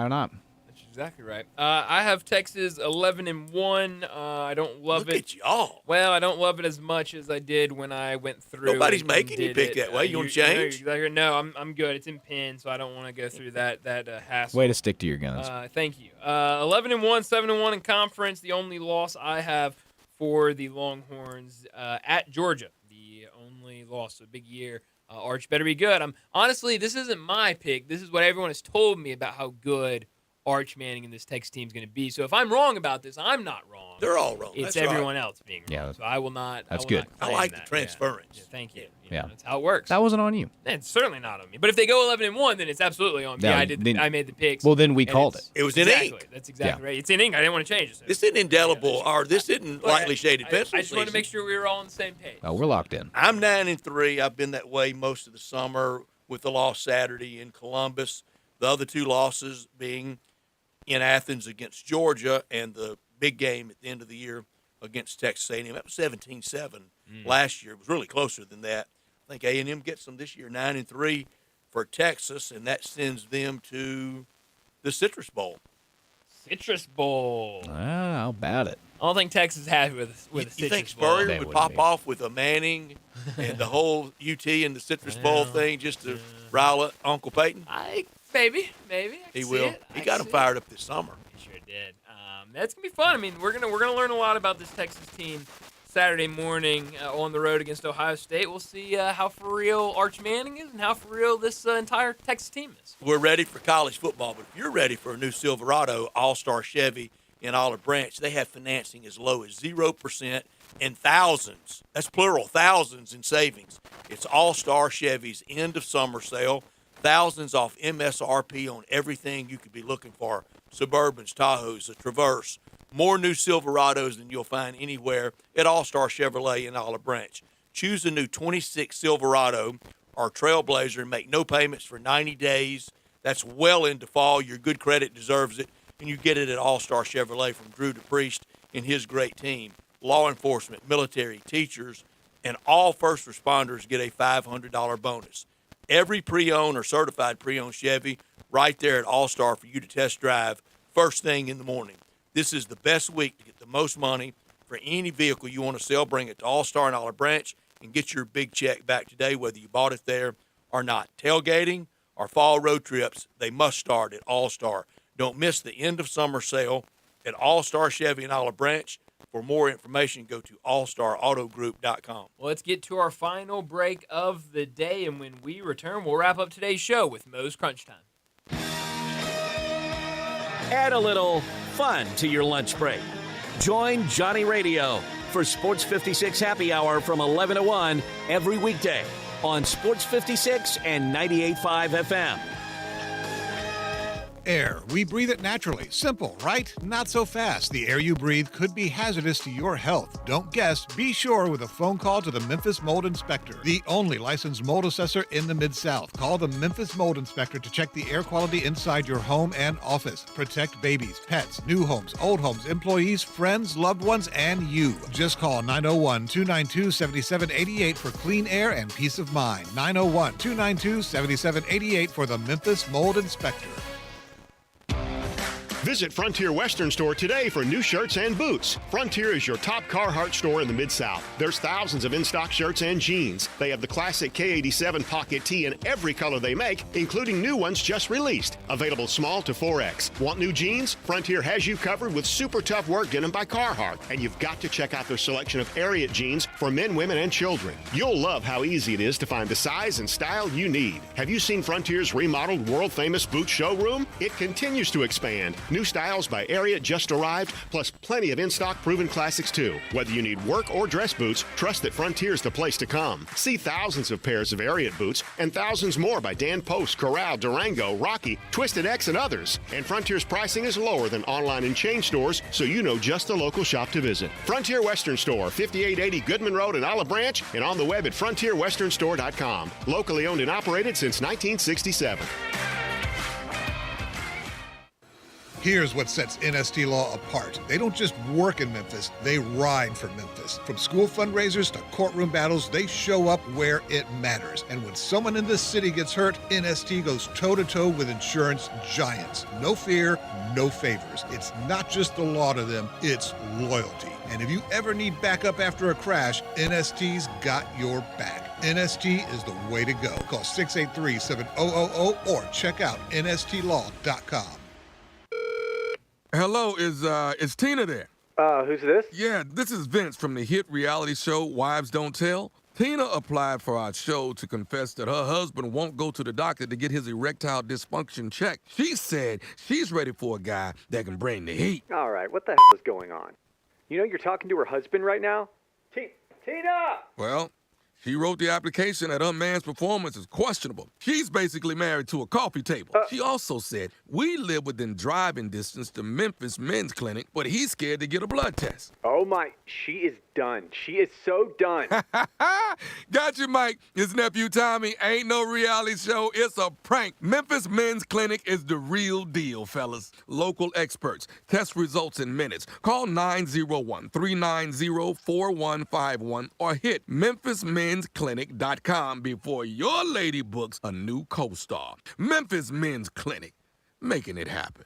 S16: not?
S1: That's exactly right. I have Texas 11-1. I don't love
S2: Look
S1: it.
S2: at y'all.
S1: Well, I don't love it as much as I did when I went through.
S2: Nobody's
S1: and
S2: making you
S1: did
S2: pick
S1: it.
S2: that way. You wanna change?
S1: No, I'm good. It's in pin, so I don't want to go through that hassle.
S16: Way to stick to your guns.
S1: Thank you. 11-1, 7-1 in conference. The only loss I have for the Longhorns at Georgia. The only loss. A big year. Arch better be good. Honestly, this isn't my pick. This is what everyone has told me about how good Arch Manning and this Texas team is going to be. So if I'm wrong about this, I'm not wrong.
S2: They're all wrong.
S1: It's
S2: That's
S1: everyone
S2: right.
S1: else being wrong.
S16: Yeah.
S1: So I will not.
S16: That's
S1: I will
S16: good.
S1: Not claim
S2: I like
S1: that.
S2: the transference.
S1: Yeah, thank you.
S16: Yeah.
S1: That's how it works.
S16: That wasn't on you.
S1: It's certainly not on me. But if they go 11-1, then it's absolutely on me.
S16: Yeah,
S1: I made the picks.
S16: Well, then we
S1: and
S16: called it.
S2: It was in
S1: exactly.
S2: ink.
S1: That's exactly right. It's in ink. I didn't want to change it. So.
S2: This isn't indelible, or this isn't lightly shaded pencil.
S1: I just wanted to make sure we were all on the same page.
S16: Oh, we're locked in.
S2: I'm 9-3. I've been that way most of the summer with the loss Saturday in Columbus. The other two losses being in Athens against Georgia and the big game at the end of the year against Texas A&M. That was 17-7 last year. It was really closer than that. I think A&M gets them this year 9-3 for Texas, and that sends them to the Citrus Bowl.
S1: Citrus Bowl.
S16: How about it?
S1: I don't think Texas is happy with a
S2: You
S1: Citrus
S2: think
S1: Bowl.
S2: Spurrier would pop off with a Manning and the whole UT and the Citrus Bowl thing just to rile up Uncle Peyton?
S1: Maybe. I
S2: He
S1: can
S2: will.
S1: see it.
S2: He got him fired up this summer.
S1: He sure did. That's gonna be fun. I mean, we're gonna learn a lot about this Texas team Saturday morning on the road against Ohio State. We'll see how for real Arch Manning is and how for real this entire Texas team is.
S2: We're ready for college football, but if you're ready for a new Silverado All-Star Chevy in Olive Branch, they have financing as low as 0% and thousands. That's plural, thousands in savings. It's All-Star Chevy's end of summer sale. Thousands off MSRP on everything you could be looking for. Suburbans, Tahoes, a Traverse. More new Silverados than you'll find anywhere at All-Star Chevrolet in Olive Branch. Choose a new 26 Silverado or Trailblazer and make no payments for 90 days. That's well into fall. Your good credit deserves it, and you get it at All-Star Chevrolet from Drew DePriest and his great team. Law enforcement, military, teachers, and all first responders get a $500 bonus. Every pre-owned or certified pre-owned Chevy right there at All-Star for you to test drive first thing in the morning. This is the best week to get the most money for any vehicle you want to sell. Bring it to All-Star in Olive Branch and get your big check back today, whether you bought it there or not. Tailgating or fall road trips, they must start at All-Star. Don't miss the end of summer sale at All-Star Chevy in Olive Branch. For more information, go to allstarautogroup.com.
S1: Well, let's get to our final break of the day, and when we return, we'll wrap up today's show with Moe's Crunch Time.
S7: Add a little fun to your lunch break. Join Johnny Radio for Sports 56 Happy Hour from 11 to 1 every weekday on Sports 56 and 98.5 FM.
S17: Air. We breathe it naturally. Simple, right? Not so fast. The air you breathe could be hazardous to your health. Don't guess. Be sure with a phone call to the Memphis Mold Inspector, the only licensed mold assessor in the Mid-South. Call the Memphis Mold Inspector to check the air quality inside your home and office. Protect babies, pets, new homes, old homes, employees, friends, loved ones, and you. Just call 901-292-7788 for clean air and peace of mind. 901-292-7788 for the Memphis Mold Inspector.
S13: Visit Frontier Western Store today for new shirts and boots. Frontier is your top Carhartt store in the Mid-South. There's thousands of in-stock shirts and jeans. They have the classic K87 pocket tee in every color they make, including new ones just released. Available small to 4X. Want new jeans? Frontier has you covered with super tough work denim by Carhartt. And you've got to check out their selection of Ariat jeans for men, women, and children. You'll love how easy it is to find the size and style you need. Have you seen Frontier's remodeled world-famous boot showroom? It continues to expand. New styles by Ariat just arrived, plus plenty of in-stock proven classics too. Whether you need work or dress boots, trust that Frontier's the place to come. See thousands of pairs of Ariat boots and thousands more by Dan Post, Corral, Durango, Rocky, Twisted X, and others. And Frontier's pricing is lower than online and chain stores, so you know just the local shop to visit. Frontier Western Store, 5880 Goodman Road in Olive Branch, and on the web at frontierwesternstore.com. Locally owned and operated since 1967.
S17: Here's what sets NST Law apart. They don't just work in Memphis, they ride for Memphis. From school fundraisers to courtroom battles, they show up where it matters. And when someone in this city gets hurt, NST goes toe-to-toe with insurance giants. No fear, no favors. It's not just the law to them, it's loyalty. And if you ever need backup after a crash, NST's got your back. NST is the way to go. Call 683-7000 or check out nstlaw.com.
S14: Hello, is Tina there?
S18: Who's this?
S14: Yeah, this is Vince from the hit reality show Wives Don't Tell. Tina applied for our show to confess that her husband won't go to the doctor to get his erectile dysfunction checked. She said she's ready for a guy that can bring the heat.
S18: All right, what the hell is going on? You know you're talking to her husband right now? Tina!
S14: Well, she wrote the application that her man's performance is questionable. She's basically married to a coffee table. She also said, we live within driving distance to Memphis Men's Clinic, but he's scared to get a blood test.
S18: Oh my, she is done. She is so done.
S14: Got you, Mike. His nephew Tommy ain't no reality show. It's a prank. Memphis Men's Clinic is the real deal, fellas. Local experts. Test results in minutes. Call 901-390-4151 or hit memphismensclinic.com before your lady books a new co-star. Memphis Men's Clinic. Making it happen.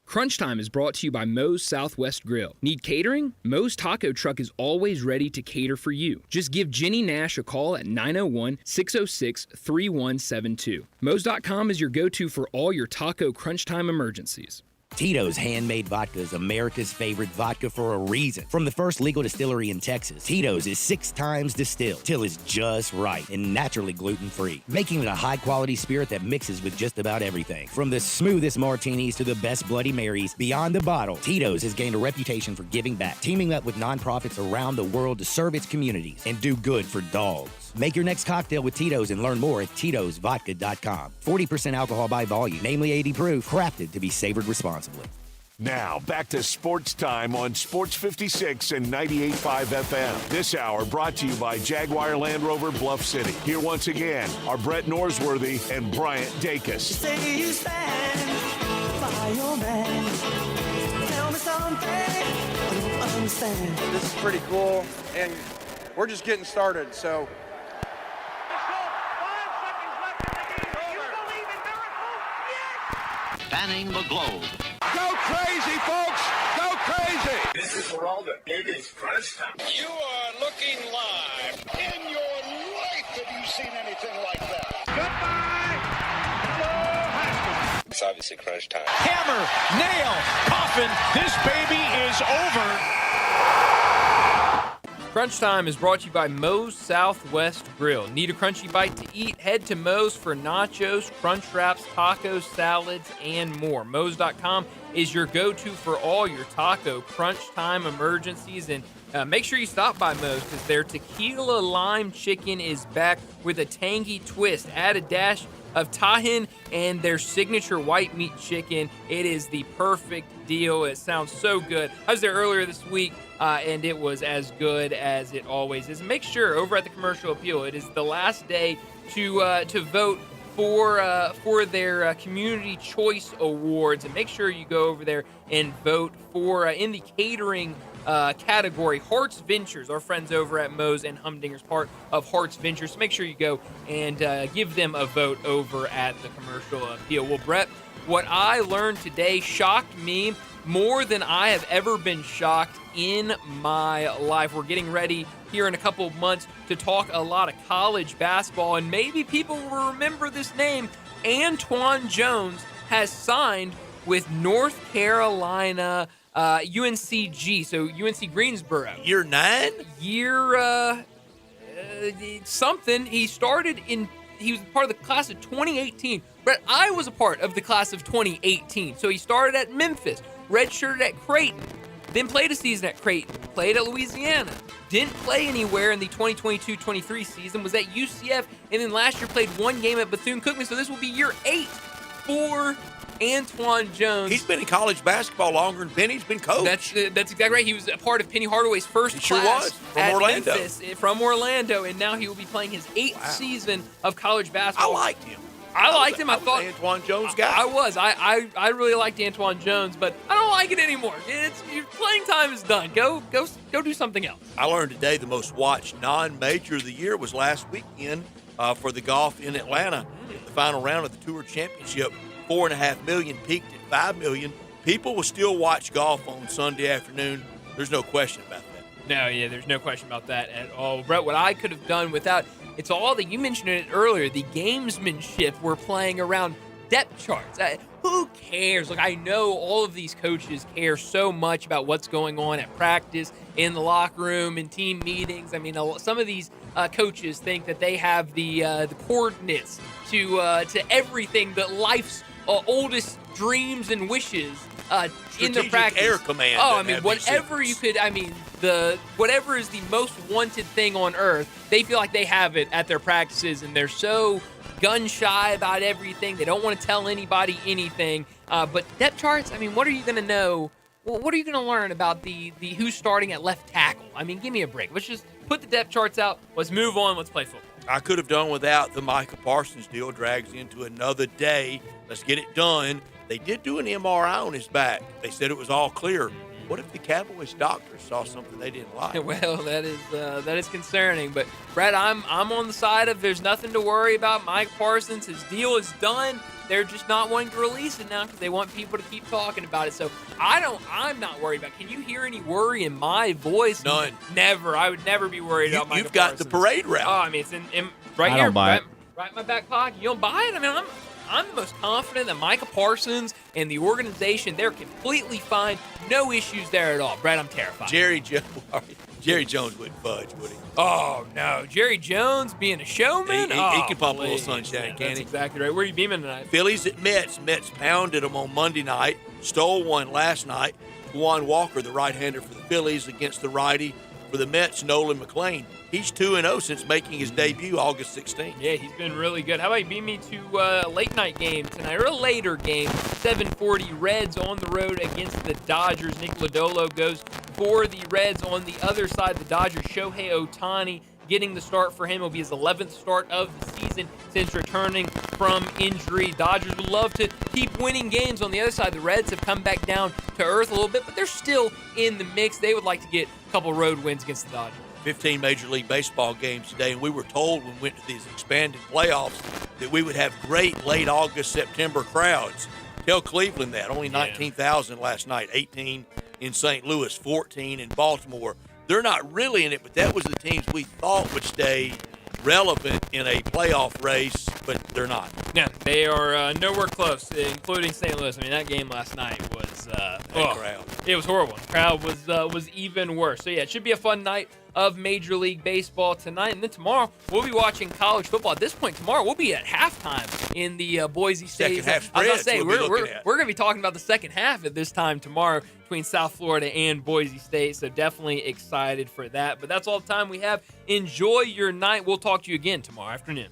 S19: Crunch Time is brought to you by Moe's Southwest Grill. Need catering? Moe's Taco Truck is always ready to cater for you. Just give Jenny Nash a call at 901-606-3172. Moe's.com is your go-to for all your taco Crunch Time emergencies.
S22: Tito's Handmade Vodka is America's favorite vodka for a reason. From the first legal distillery in Texas, Tito's is 6 times distilled till it's just right and naturally gluten-free, making it a high-quality spirit that mixes with just about everything. From the smoothest martinis to the best Bloody Marys, beyond the bottle, Tito's has gained a reputation for giving back, teaming up with nonprofits around the world to serve its communities and do good for dogs. Make your next cocktail with Tito's and learn more at Tito'sVodka.com. 40% alcohol by volume, namely 80 proof, crafted to be savored responsibly.
S3: Now, back to Sports Time on Sports 56 and 98.5 FM. This hour brought to you by Jaguar Land Rover Bluff City. Here once again are Brett Norsworthy and Bryant Dacus.
S15: Say you stand by your man. Tell me something I don't understand.
S20: This is pretty cool, and we're just getting started, so.
S21: Spanning the globe.
S15: Go crazy, folks! Go crazy!
S21: This is for all the biggest crunch time.
S15: You are looking live. In your life have you seen anything like that? Goodbye! Hello, Haskins.
S21: It's obviously crunch time.
S25: Hammer, nail, coffin. This baby is over.
S1: Crunch Time is brought to you by Moe's Southwest Grill. Need a crunchy bite to eat? Head to Moe's for nachos, crunch wraps, tacos, salads, and more. Moe's.com is your go-to for all your taco crunch time emergencies. And make sure you stop by Moe's because their tequila lime chicken is back with a tangy twist. Add a dash of Tajín and their signature white meat chicken. It is the perfect deal. It sounds so good. I was there earlier this week, and it was as good as it always is. Make sure over at the Commercial Appeal, it is the last day to vote for their Community Choice Awards, and make sure you go over there and vote for in the catering category, Hearts Ventures. Our friends over at Moe's and Humdinger's part of Hearts Ventures. So make sure you go and give them a vote over at the Commercial Appeal. Well, Brett, what I learned today shocked me more than I have ever been shocked in my life. We're getting ready here in a couple of months to talk a lot of college basketball, and maybe people will remember this name. Antoine Jones has signed with North Carolina UNCG, so UNC Greensboro.
S2: Year 9?
S1: Year something. He was part of the class of 2018, but I was a part of the class of 2018. So he started at Memphis, redshirted at Creighton, then played a season at Creighton, played at Louisiana, didn't play anywhere in the 2022-23 season, was at UCF, and then last year played one game at Bethune-Cookman. So this will be year 8 for Antoine Jones.
S2: He's been in college basketball longer than Penny's been coached.
S1: That's exactly right. He was a part of Penny Hardaway's first class at
S2: Orlando.
S1: Memphis, from Orlando, and now he will be playing his 8th season of college basketball.
S2: I liked him.
S1: I thought
S2: an Antoine Jones guy.
S1: I really liked Antoine Jones, but I don't like it anymore. Your playing time is done. Go do something else.
S2: I learned today the most watched non-major of the year was last weekend for the golf in Atlanta. The final round of the Tour Championship, 4.5 million peaked at 5 million. People will still watch golf on Sunday afternoon. There's no question about that.
S1: No, yeah, there's no question about that at all. Brett, what I could have done without, it's all that you mentioned it earlier, the gamesmanship we're playing around depth charts. Who cares? Like, I know all of these coaches care so much about what's going on at practice, in the locker room, in team meetings. I mean, some of these coaches think that they have the coordinates to everything that life's oldest dreams and wishes in their practice.
S2: Air command.
S1: Oh, I mean, whatever you could. I mean, whatever is the most wanted thing on earth, they feel like they have it at their practices, and they're so gun shy about everything. They don't want to tell anybody anything. But depth charts, I mean, what are you going to know? Well, what are you going to learn about the who's starting at left tackle? I mean, give me a break. Let's just put the depth charts out. Let's move on. Let's play football.
S2: I could have done without the Micah Parsons deal. Drags into another day. Let's get it done. They did do an MRI on his back. They said it was all clear. What if the Cowboys doctor saw something they didn't like?
S1: Well, that is concerning. But Brett, I'm on the side of there's nothing to worry about. Mike Parsons, his deal is done. They're just not wanting to release it now because they want people to keep talking about it. So I'm not worried about it. Can you hear any worry in my voice?
S2: None.
S1: Never. I would never be worried about Micah
S2: You've got
S1: Parsons.
S2: the parade route.
S1: Oh, I mean, it's in right
S16: I
S1: here.
S16: don't buy it.
S1: Right in my back pocket. You don't buy it? I mean, I'm the most confident that Micah Parsons and the organization, they're completely fine. No issues there at all. Brett, I'm terrified.
S2: Jerry Jones wouldn't budge, would he?
S1: Oh, no. Jerry Jones being a showman?
S2: He can pump a little sunshine, can't
S1: That's
S2: he?
S1: exactly right. Where are you beaming tonight?
S2: Phillies at Mets. Mets pounded them on Monday night. Stole one last night. Juan Walker, the right-hander for the Phillies, against the righty for the Mets, Nolan McLean. He's 2-0 since making his debut August 16th.
S1: Yeah, he's been really good. How about you beat me to a late-night game tonight, or a later game, 7:40 Reds on the road against the Dodgers. Nick Lodolo goes for the Reds. On the other side, the Dodgers, Shohei Ohtani getting the start for him. Will be his 11th start of the season since returning from injury. Dodgers would love to keep winning games. On the other side, the Reds have come back down to earth a little bit, but they're still in the mix. They would like to get a couple road wins against the Dodgers.
S2: 15 Major League Baseball games today, and we were told when we went to these expanded playoffs that we would have great late August, September crowds. Tell Cleveland that. Only 19,000 last night, 18 in St. Louis, 14 in Baltimore. They're not really in it, but that was the teams we thought would stay relevant in a playoff race, but they're not.
S1: Yeah, they are nowhere close, including St. Louis. I mean, that game last night was
S2: crowd.
S1: It was horrible. The crowd was even worse. So yeah, it should be a fun night of Major League Baseball tonight, and then tomorrow we'll be watching college football. At this point, tomorrow we'll be at halftime in the Boise State.
S2: Second half
S1: I was about to
S2: spreads
S1: say
S2: we're
S1: going to be talking about the second half at this time tomorrow between South Florida and Boise State. So definitely excited for that. But that's all the time we have. Enjoy your night. We'll talk to you again tomorrow afternoon.